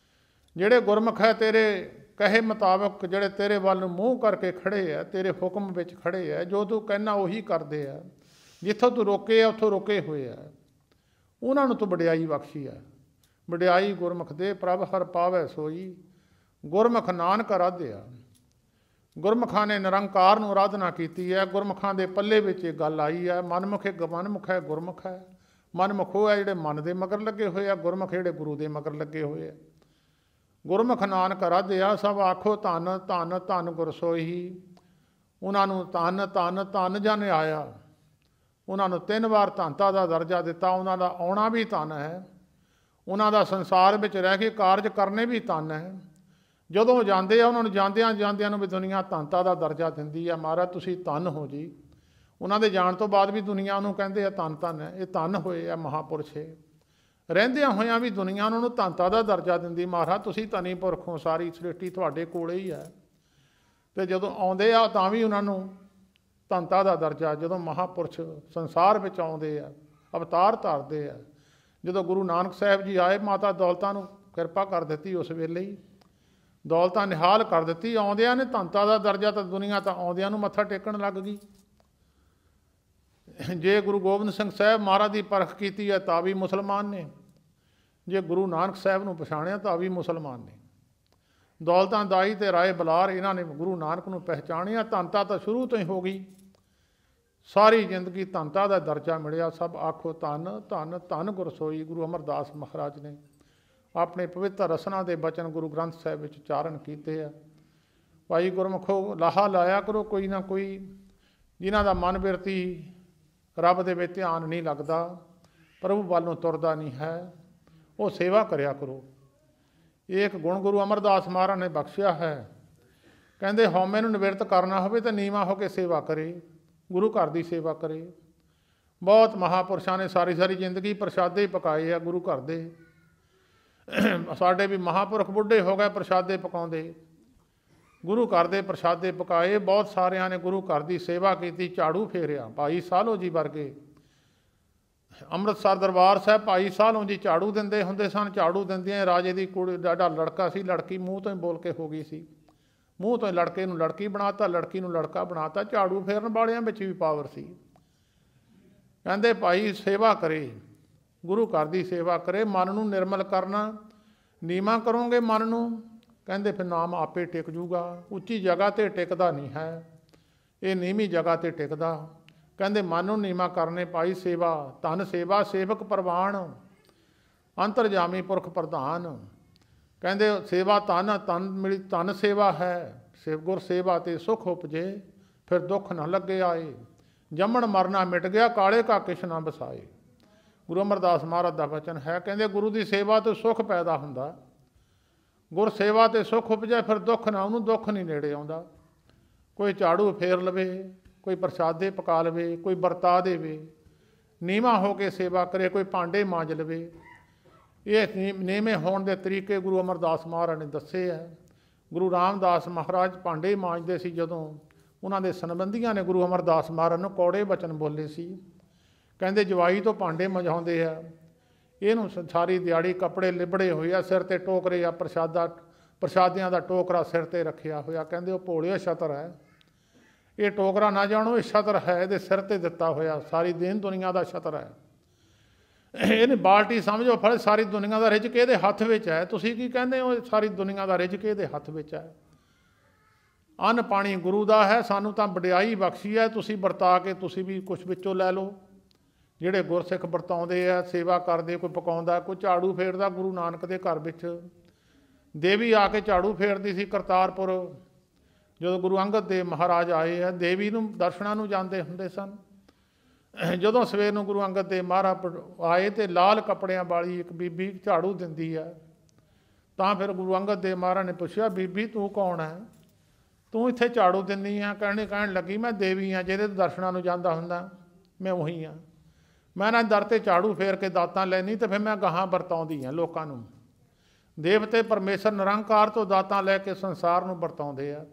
ਜਿਹੜੇ ਗੁਰਮੁਖ ਹੈ ਤੇਰੇ ਕਹੇ ਮੁਤਾਬਕ, ਜਿਹੜੇ ਤੇਰੇ ਵੱਲ ਨੂੰ ਮੂੰਹ ਕਰਕੇ ਖੜੇ ਆ, ਤੇਰੇ ਹੁਕਮ ਵਿੱਚ ਖੜੇ ਆ, ਜੋ ਤੂੰ ਕਹਿਣਾ ਉਹੀ ਕਰਦੇ ਆ। ਜਿੱਥੋਂ ਤੂੰ ਰੋਕੇ ਆ ਉੱਥੋਂ ਰੁਕੇ ਹੋਏ ਆ, ਉਹਨਾਂ ਨੂੰ ਤੂੰ ਵਡਿਆਈ ਬਖਸ਼ੀ ਆ। ਵਡਿਆਈ ਗੁਰਮੁਖ ਦੇ ਪ੍ਰਭ ਹਰ ਪਾਵੈ ਸੋਈ। ਗੁਰਮੁਖ ਨਾਨਕ ਆਰਾਧਿਆ। ਗੁਰਮੁਖਾਂ ਨੇ ਨਿਰੰਕਾਰ ਨੂੰ ਆਰਾਧਨਾ ਕੀਤੀ ਹੈ। ਗੁਰਮੁਖਾਂ ਦੇ ਪੱਲੇ ਵਿੱਚ ਇਹ ਗੱਲ ਆਈ ਹੈ। ਮਨਮੁਖ ਮਨਮੁਖ ਹੈ, ਗੁਰਮੁਖ ਹੈ। ਮਨਮੁਖ ਉਹ ਹੈ ਜਿਹੜੇ ਮਨ ਦੇ ਮਗਰ ਲੱਗੇ ਹੋਏ ਆ, ਗੁਰਮੁਖ ਜਿਹੜੇ ਗੁਰੂ ਦੇ ਮਗਰ ਲੱਗੇ ਹੋਏ ਆ। ਗੁਰਮੁਖ ਨਾਨਕ ਆਰਾਧਿਆ। ਸਭ ਆਖੋ ਧੰਨ ਧੰਨ ਧੰਨ ਗੁਰ ਸੋਈ। ਉਹਨਾਂ ਨੂੰ ਧੰਨ ਧੰਨ ਧੰਨ ਜਨ ਆਇਆ। ਉਹਨਾਂ ਨੂੰ 3 ਵਾਰ ਧੰਨਤਾ ਦਾ ਦਰਜਾ ਦਿੱਤਾ। ਉਹਨਾਂ ਦਾ ਆਉਣਾ ਵੀ ਧੰਨ ਹੈ। ਉਹਨਾਂ ਦਾ ਸੰਸਾਰ ਵਿੱਚ ਰਹਿ ਕੇ ਕਾਰਜ ਕਰਨੇ ਵੀ ਧੰਨ ਹੈ। ਜਦੋਂ ਜਾਂਦੇ ਆ ਉਹਨਾਂ ਨੂੰ ਜਾਂਦਿਆਂ ਜਾਂਦਿਆਂ ਨੂੰ ਵੀ ਦੁਨੀਆ ਧੰਨਤਾ ਦਾ ਦਰਜਾ ਦਿੰਦੀ ਆ। ਮਹਾਰਾਜ ਤੁਸੀਂ ਧੰਨ ਹੋ ਜੀ। ਉਹਨਾਂ ਦੇ ਜਾਣ ਤੋਂ ਬਾਅਦ ਵੀ ਦੁਨੀਆ ਉਹਨੂੰ ਕਹਿੰਦੇ ਆ ਧੰਨ ਧੰਨ ਹੈ। ਇਹ ਧੰਨ ਹੋਏ ਆ ਮਹਾਂਪੁਰਸ਼। ਰਹਿੰਦਿਆਂ ਹੋਇਆਂ ਵੀ ਦੁਨੀਆ ਉਹਨਾਂ ਨੂੰ ਧੰਨਤਾ ਦਾ ਦਰਜਾ ਦਿੰਦੀ। ਮਹਾਰਾਜ ਤੁਸੀਂ ਧਨੀ ਪੁਰਖ ਹੋ, ਸਾਰੀ ਸ੍ਰਿਸ਼ਟੀ ਤੁਹਾਡੇ ਕੋਲ ਹੀ ਹੈ। ਅਤੇ ਜਦੋਂ ਆਉਂਦੇ ਆ ਤਾਂ ਵੀ ਉਹਨਾਂ ਨੂੰ ਧੰਨਤਾ ਦਾ ਦਰਜਾ। ਜਦੋਂ ਮਹਾਂਪੁਰਸ਼ ਸੰਸਾਰ ਵਿੱਚ ਆਉਂਦੇ ਆ, ਅਵਤਾਰ ਧਾਰਦੇ ਆ। ਜਦੋਂ ਗੁਰੂ ਨਾਨਕ ਸਾਹਿਬ ਜੀ ਆਏ, ਮਾਤਾ ਦੌਲਤਾਂ ਨੂੰ ਕਿਰਪਾ ਕਰ ਦਿੱਤੀ। ਉਸ ਵੇਲੇ ਹੀ ਦੌਲਤਾਂ ਨਿਹਾਲ ਕਰ ਦਿੱਤੀ। ਆਉਂਦਿਆਂ ਨੇ ਧੰਨਤਾ ਦਾ ਦਰਜਾ, ਤਾਂ ਦੁਨੀਆ ਤਾਂ ਆਉਂਦਿਆਂ ਨੂੰ ਮੱਥਾ ਟੇਕਣ ਲੱਗ ਗਈ। ਜੇ ਗੁਰੂ ਗੋਬਿੰਦ ਸਿੰਘ ਸਾਹਿਬ ਮਹਾਰਾਜ ਦੀ ਪਰਖ ਕੀਤੀ ਹੈ ਤਾਂ ਵੀ ਮੁਸਲਮਾਨ ਨੇ। ਜੇ ਗੁਰੂ ਨਾਨਕ ਸਾਹਿਬ ਨੂੰ ਪਛਾਣਿਆ ਤਾਂ ਵੀ ਮੁਸਲਮਾਨ ਨੇ। ਦੌਲਤਾਂ ਦਾਈ ਤੇ ਰਾਏ ਬਲਾਰ ਇਹਨਾਂ ਨੇ ਗੁਰੂ ਨਾਨਕ ਨੂੰ ਪਹਿਚਾਣਿਆ। ਧੰਨਤਾ ਤਾਂ ਸ਼ੁਰੂ ਤੋਂ ਹੀ ਹੋ ਗਈ। ਸਾਰੀ ਜ਼ਿੰਦਗੀ ਧੰਨਤਾ ਦਾ ਦਰਜਾ ਮਿਲਿਆ। ਸਭ ਆਖੋ ਧੰਨ ਧੰਨ ਧੰਨ ਗੁਰ ਸੋਈ। ਗੁਰੂ ਅਮਰਦਾਸ ਮਹਾਰਾਜ ਨੇ ਆਪਣੇ ਪਵਿੱਤਰ ਰਸਨਾ ਦੇ ਬਚਨ ਗੁਰੂ ਗ੍ਰੰਥ ਸਾਹਿਬ ਵਿੱਚ ਉਚਾਰਨ ਕੀਤੇ ਆ। ਭਾਈ ਗੁਰਮੁਖੋ, ਲਾਹਾ ਲਾਇਆ ਕਰੋ ਕੋਈ ਨਾ ਕੋਈ। ਜਿਨ੍ਹਾਂ ਦਾ ਮਨ ਬਿਰਤੀ ਰੱਬ ਦੇ ਵਿੱਚ ਧਿਆਨ ਨਹੀਂ ਲੱਗਦਾ, ਪ੍ਰਭੂ ਵੱਲ ਨੂੰ ਤੁਰਦਾ ਨਹੀਂ ਹੈ, ਉਹ ਸੇਵਾ ਕਰਿਆ ਕਰੋ। ਇਹ ਇੱਕ ਗੁਣ ਗੁਰੂ ਅਮਰਦਾਸ ਮਹਾਰਾਜ ਨੇ ਬਖਸ਼ਿਆ ਹੈ। ਕਹਿੰਦੇ ਹਉਮੈ ਨੂੰ ਨਿਵਰਤ ਕਰਨਾ ਹੋਵੇ ਤਾਂ ਨੀਵਾਂ ਹੋ ਕੇ ਸੇਵਾ ਕਰੇ, ਗੁਰੂ ਘਰ ਦੀ ਸੇਵਾ ਕਰੇ। ਬਹੁਤ ਮਹਾਂਪੁਰਸ਼ਾਂ ਨੇ ਸਾਰੀ ਸਾਰੀ ਜ਼ਿੰਦਗੀ ਪ੍ਰਸ਼ਾਦੇ ਹੀ ਪਕਾਏ ਆ ਗੁਰੂ ਘਰ ਦੇ। ਸਾਡੇ ਵੀ ਮਹਾਂਪੁਰਖ ਬੁੱਢੇ ਹੋ ਗਏ ਪ੍ਰਸ਼ਾਦੇ ਪਕਾਉਂਦੇ। ਗੁਰੂ ਘਰ ਦੇ ਪ੍ਰਸ਼ਾਦੇ ਪਕਾਏ। ਬਹੁਤ ਸਾਰਿਆਂ ਨੇ ਗੁਰੂ ਘਰ ਦੀ ਸੇਵਾ ਕੀਤੀ, ਝਾੜੂ ਫੇਰਿਆ। ਭਾਈ ਸਾਲੋ ਜੀ ਵਰਗੇ ਅੰਮ੍ਰਿਤਸਰ ਦਰਬਾਰ ਸਾਹਿਬ ਭਾਈ ਸਾਲੋ ਜੀ ਝਾੜੂ ਦਿੰਦੇ ਹੁੰਦੇ ਸਨ। ਝਾੜੂ ਦਿੰਦਿਆਂ ਰਾਜੇ ਦੀ ਕੁੜੀ ਦਾ ਲੜਕਾ ਸੀ, ਲੜਕੀ ਮੂੰਹ ਤੋਂ ਹੀ ਬੋਲ ਕੇ ਹੋ ਗਈ ਸੀ। ਮੂੰਹ ਤੋਂ ਹੀ ਲੜਕੇ ਨੂੰ ਲੜਕੀ ਬਣਾਤਾ, ਲੜਕੀ ਨੂੰ ਲੜਕਾ ਬਣਾਤਾ। ਝਾੜੂ ਫੇਰਨ ਵਾਲਿਆਂ ਵਿੱਚ ਵੀ ਪਾਵਰ ਸੀ। ਕਹਿੰਦੇ ਭਾਈ ਸੇਵਾ ਕਰੇ, ਗੁਰੂ ਘਰ ਦੀ ਸੇਵਾ ਕਰੇ। ਮਨ ਨੂੰ ਨਿਰਮਲ ਕਰਨਾ, ਨੀਵਾਂ ਕਰੋਗੇ ਮਨ ਨੂੰ, ਕਹਿੰਦੇ ਫਿਰ ਨਾਮ ਆਪੇ ਟਿਕ ਜੂਗਾ। ਉੱਚੀ ਜਗ੍ਹਾ 'ਤੇ ਟਿਕਦਾ ਨਹੀਂ ਹੈ, ਇਹ ਨੀਵੀਂ ਜਗ੍ਹਾ 'ਤੇ ਟਿਕਦਾ। ਕਹਿੰਦੇ ਮਨ ਨੂੰ ਨੀਵਾਂ ਕਰਨੇ ਭਾਈ ਸੇਵਾ। ਧਨ ਸੇਵਾ ਸੇਵਕ ਪ੍ਰਵਾਨ, ਅੰਤਰਜਾਮੀ ਪੁਰਖ ਪ੍ਰਧਾਨ। ਕਹਿੰਦੇ ਸੇਵਾ ਧਨ ਧਨ ਮਿਲੀ, ਧਨ ਸੇਵਾ ਹੈ। ਗੁਰ ਸੇਵਾ ਤੇ ਸੁਖ ਉਪਜੇ, ਫਿਰ ਦੁੱਖ ਨਾ ਲੱਗੇ ਆਏ। ਜੰਮਣ ਮਰਨਾ ਮਿਟ ਗਿਆ, ਕਾਲੇ ਕਾ ਕਿਛ ਨਾ ਵਸਾਏ। ਗੁਰੂ ਅਮਰਦਾਸ ਮਹਾਰਾਜ ਦਾ ਬਚਨ ਹੈ। ਕਹਿੰਦੇ ਗੁਰੂ ਦੀ ਸੇਵਾ ਤੋਂ ਸੁੱਖ ਪੈਦਾ ਹੁੰਦਾ। ਗੁਰ ਸੇਵਾ ਤੇ ਸੁੱਖ ਉਪਜੇ, ਫਿਰ ਦੁੱਖ ਨਾ, ਉਹਨੂੰ ਦੁੱਖ ਨਹੀਂ ਨੇੜੇ ਆਉਂਦਾ। ਕੋਈ ਝਾੜੂ ਫੇਰ ਲਵੇ, ਕੋਈ ਪ੍ਰਸ਼ਾਦੇ ਪਕਾ ਲਵੇ, ਕੋਈ ਵਰਤਾ ਦੇਵੇ, ਨੀਵਾਂ ਹੋ ਕੇ ਸੇਵਾ ਕਰੇ, ਕੋਈ ਭਾਂਡੇ ਮਾਂਜ ਲਵੇ। ਇਹ ਨੀਵੇਂ ਹੋਣ ਦੇ ਤਰੀਕੇ ਗੁਰੂ ਅਮਰਦਾਸ ਮਹਾਰਾਜ ਨੇ ਦੱਸੇ ਹੈ। ਗੁਰੂ ਰਾਮਦਾਸ ਮਹਾਰਾਜ ਭਾਂਡੇ ਮਾਂਜਦੇ ਸੀ ਜਦੋਂ, ਉਹਨਾਂ ਦੇ ਸੰਬੰਧੀਆਂ ਨੇ ਗੁਰੂ ਅਮਰਦਾਸ ਮਹਾਰਾਜ ਨੂੰ ਕੌੜੇ ਬਚਨ ਬੋਲੇ ਸੀ। ਕਹਿੰਦੇ ਜਵਾਈ ਤੋਂ ਭਾਂਡੇ ਮਜਾਉਂਦੇ ਆ, ਇਹਨੂੰ ਸਾਰੀ ਦਿਹਾੜੀ ਕੱਪੜੇ ਲਿਬੜੇ ਹੋਏ ਆ, ਸਿਰ ਤੇ ਟੋਕਰੇ ਆ, ਪ੍ਰਸ਼ਾਦਿਆਂ ਦਾ ਟੋਕਰਾ ਸਿਰ ਤੇ ਰੱਖਿਆ ਹੋਇਆ। ਕਹਿੰਦੇ ਉਹ ਭੋਲਿਆ ਛਤਰ ਹੈ, ਇਹ ਟੋਕਰਾ ਨਾ ਜਾਣੋ, ਇਹ ਛਤਰ ਹੈ, ਇਹਦੇ ਸਿਰ ਤੇ ਦਿੱਤਾ ਹੋਇਆ, ਸਾਰੀ ਦੀਨ ਦੁਨੀਆ ਦਾ ਛਤਰ ਹੈ। ਇਹਨੇ ਬਾਲਟੀ ਸਮਝੋ ਫੜ, ਸਾਰੀ ਦੁਨੀਆ ਦਾ ਰਿਜ਼ਕ ਇਹਦੇ ਹੱਥ ਵਿੱਚ ਹੈ। ਤੁਸੀਂ ਕੀ ਕਹਿੰਦੇ ਹੋ? ਸਾਰੀ ਦੁਨੀਆ ਦਾ ਰਿਜ਼ਕ ਇਹਦੇ ਹੱਥ ਵਿੱਚ ਹੈ। ਅੰਨ ਪਾਣੀ ਗੁਰੂ ਦਾ ਹੈ, ਸਾਨੂੰ ਤਾਂ ਵਡਿਆਈ ਬਖਸ਼ੀ ਹੈ, ਤੁਸੀਂ ਵਰਤਾ ਕੇ ਤੁਸੀਂ ਵੀ ਕੁਛ ਵਿੱਚੋਂ ਲੈ ਲਓ। ਜਿਹੜੇ ਗੁਰਸਿੱਖ ਵਰਤਾਉਂਦੇ ਆ, ਸੇਵਾ ਕਰਦੇ, ਕੋਈ ਪਕਾਉਂਦਾ, ਕੋਈ ਝਾੜੂ ਫੇਰਦਾ। ਗੁਰੂ ਨਾਨਕ ਦੇ ਘਰ ਵਿੱਚ ਦੇਵੀ ਆ ਕੇ ਝਾੜੂ ਫੇਰਦੀ ਸੀ। ਕਰਤਾਰਪੁਰ ਜਦੋਂ ਗੁਰੂ ਅੰਗਦ ਦੇਵ ਮਹਾਰਾਜ ਆਏ ਆ, ਦੇਵੀ ਨੂੰ ਦਰਸ਼ਨਾਂ ਨੂੰ ਜਾਂਦੇ ਹੁੰਦੇ ਸਨ। ਜਦੋਂ ਸਵੇਰ ਨੂੰ ਗੁਰੂ ਅੰਗਦ ਦੇਵ ਮਹਾਰਾਜ ਆਏ ਤੇ ਲਾਲ ਕੱਪੜਿਆਂ ਵਾਲੀ ਇੱਕ ਬੀਬੀ ਝਾੜੂ ਦਿੰਦੀ ਆ। ਤਾਂ ਫਿਰ ਗੁਰੂ ਅੰਗਦ ਦੇਵ ਮਹਾਰਾਜ ਨੇ ਪੁੱਛਿਆ, ਬੀਬੀ ਤੂੰ ਕੌਣ ਹੈ? ਤੂੰ ਇੱਥੇ ਝਾੜੂ ਦਿੰਦੀ ਆ? ਕਹਿਣ ਲੱਗੀ, ਮੈਂ ਦੇਵੀ ਹਾਂ, ਜਿਹਦੇ ਤੋਂ ਦਰਸ਼ਨਾਂ ਨੂੰ ਜਾਂਦਾ ਹੁੰਦਾ, ਮੈਂ ਉਹੀ ਹਾਂ। ਮੈਂ ਨਾ ਦਰ 'ਤੇ ਝਾੜੂ ਫੇਰ ਕੇ ਦਾਤਾਂ ਲੈਣੀ ਤੇ ਫਿਰ ਮੈਂ ਗਾਹਾਂ ਵਰਤਾਉਂਦੀ ਹਾਂ ਲੋਕਾਂ ਨੂੰ। ਦੇਵਤੇ ਪਰਮੇਸ਼ਰ ਨਿਰੰਕਾਰ ਤੋਂ ਦਾਤਾਂ ਲੈ ਕੇ ਸੰਸਾਰ ਨੂੰ ਵਰਤਾਉਂਦੇ ਆ।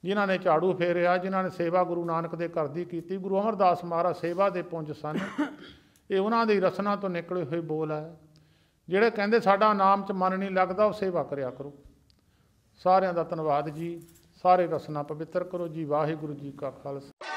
ਜਿਨ੍ਹਾਂ ਨੇ ਝਾੜੂ ਫੇਰਿਆ, ਜਿਨ੍ਹਾਂ ਨੇ ਸੇਵਾ ਗੁਰੂ ਨਾਨਕ ਦੇ ਘਰ ਦੀ ਕੀਤੀ, ਗੁਰੂ ਅਮਰਦਾਸ ਮਹਾਰਾਜ ਸੇਵਾ ਦੇ ਪੁੰਜ ਸਨ। ਇਹ ਉਹਨਾਂ ਦੀ ਰਸਨਾ ਤੋਂ ਨਿਕਲੇ ਹੋਏ ਬੋਲ ਹੈ। ਜਿਹੜੇ ਕਹਿੰਦੇ ਸਾਡਾ ਨਾਮ 'ਚ ਮਨ ਨਹੀਂ ਲੱਗਦਾ, ਉਹ ਸੇਵਾ ਕਰਿਆ ਕਰੋ। ਸਾਰਿਆਂ ਦਾ ਧੰਨਵਾਦ ਜੀ। ਸਾਰੇ ਰਸਨਾ ਪਵਿੱਤਰ ਕਰੋ ਜੀ। ਵਾਹਿਗੁਰੂ ਜੀ ਕਾ ਖਾਲਸਾ।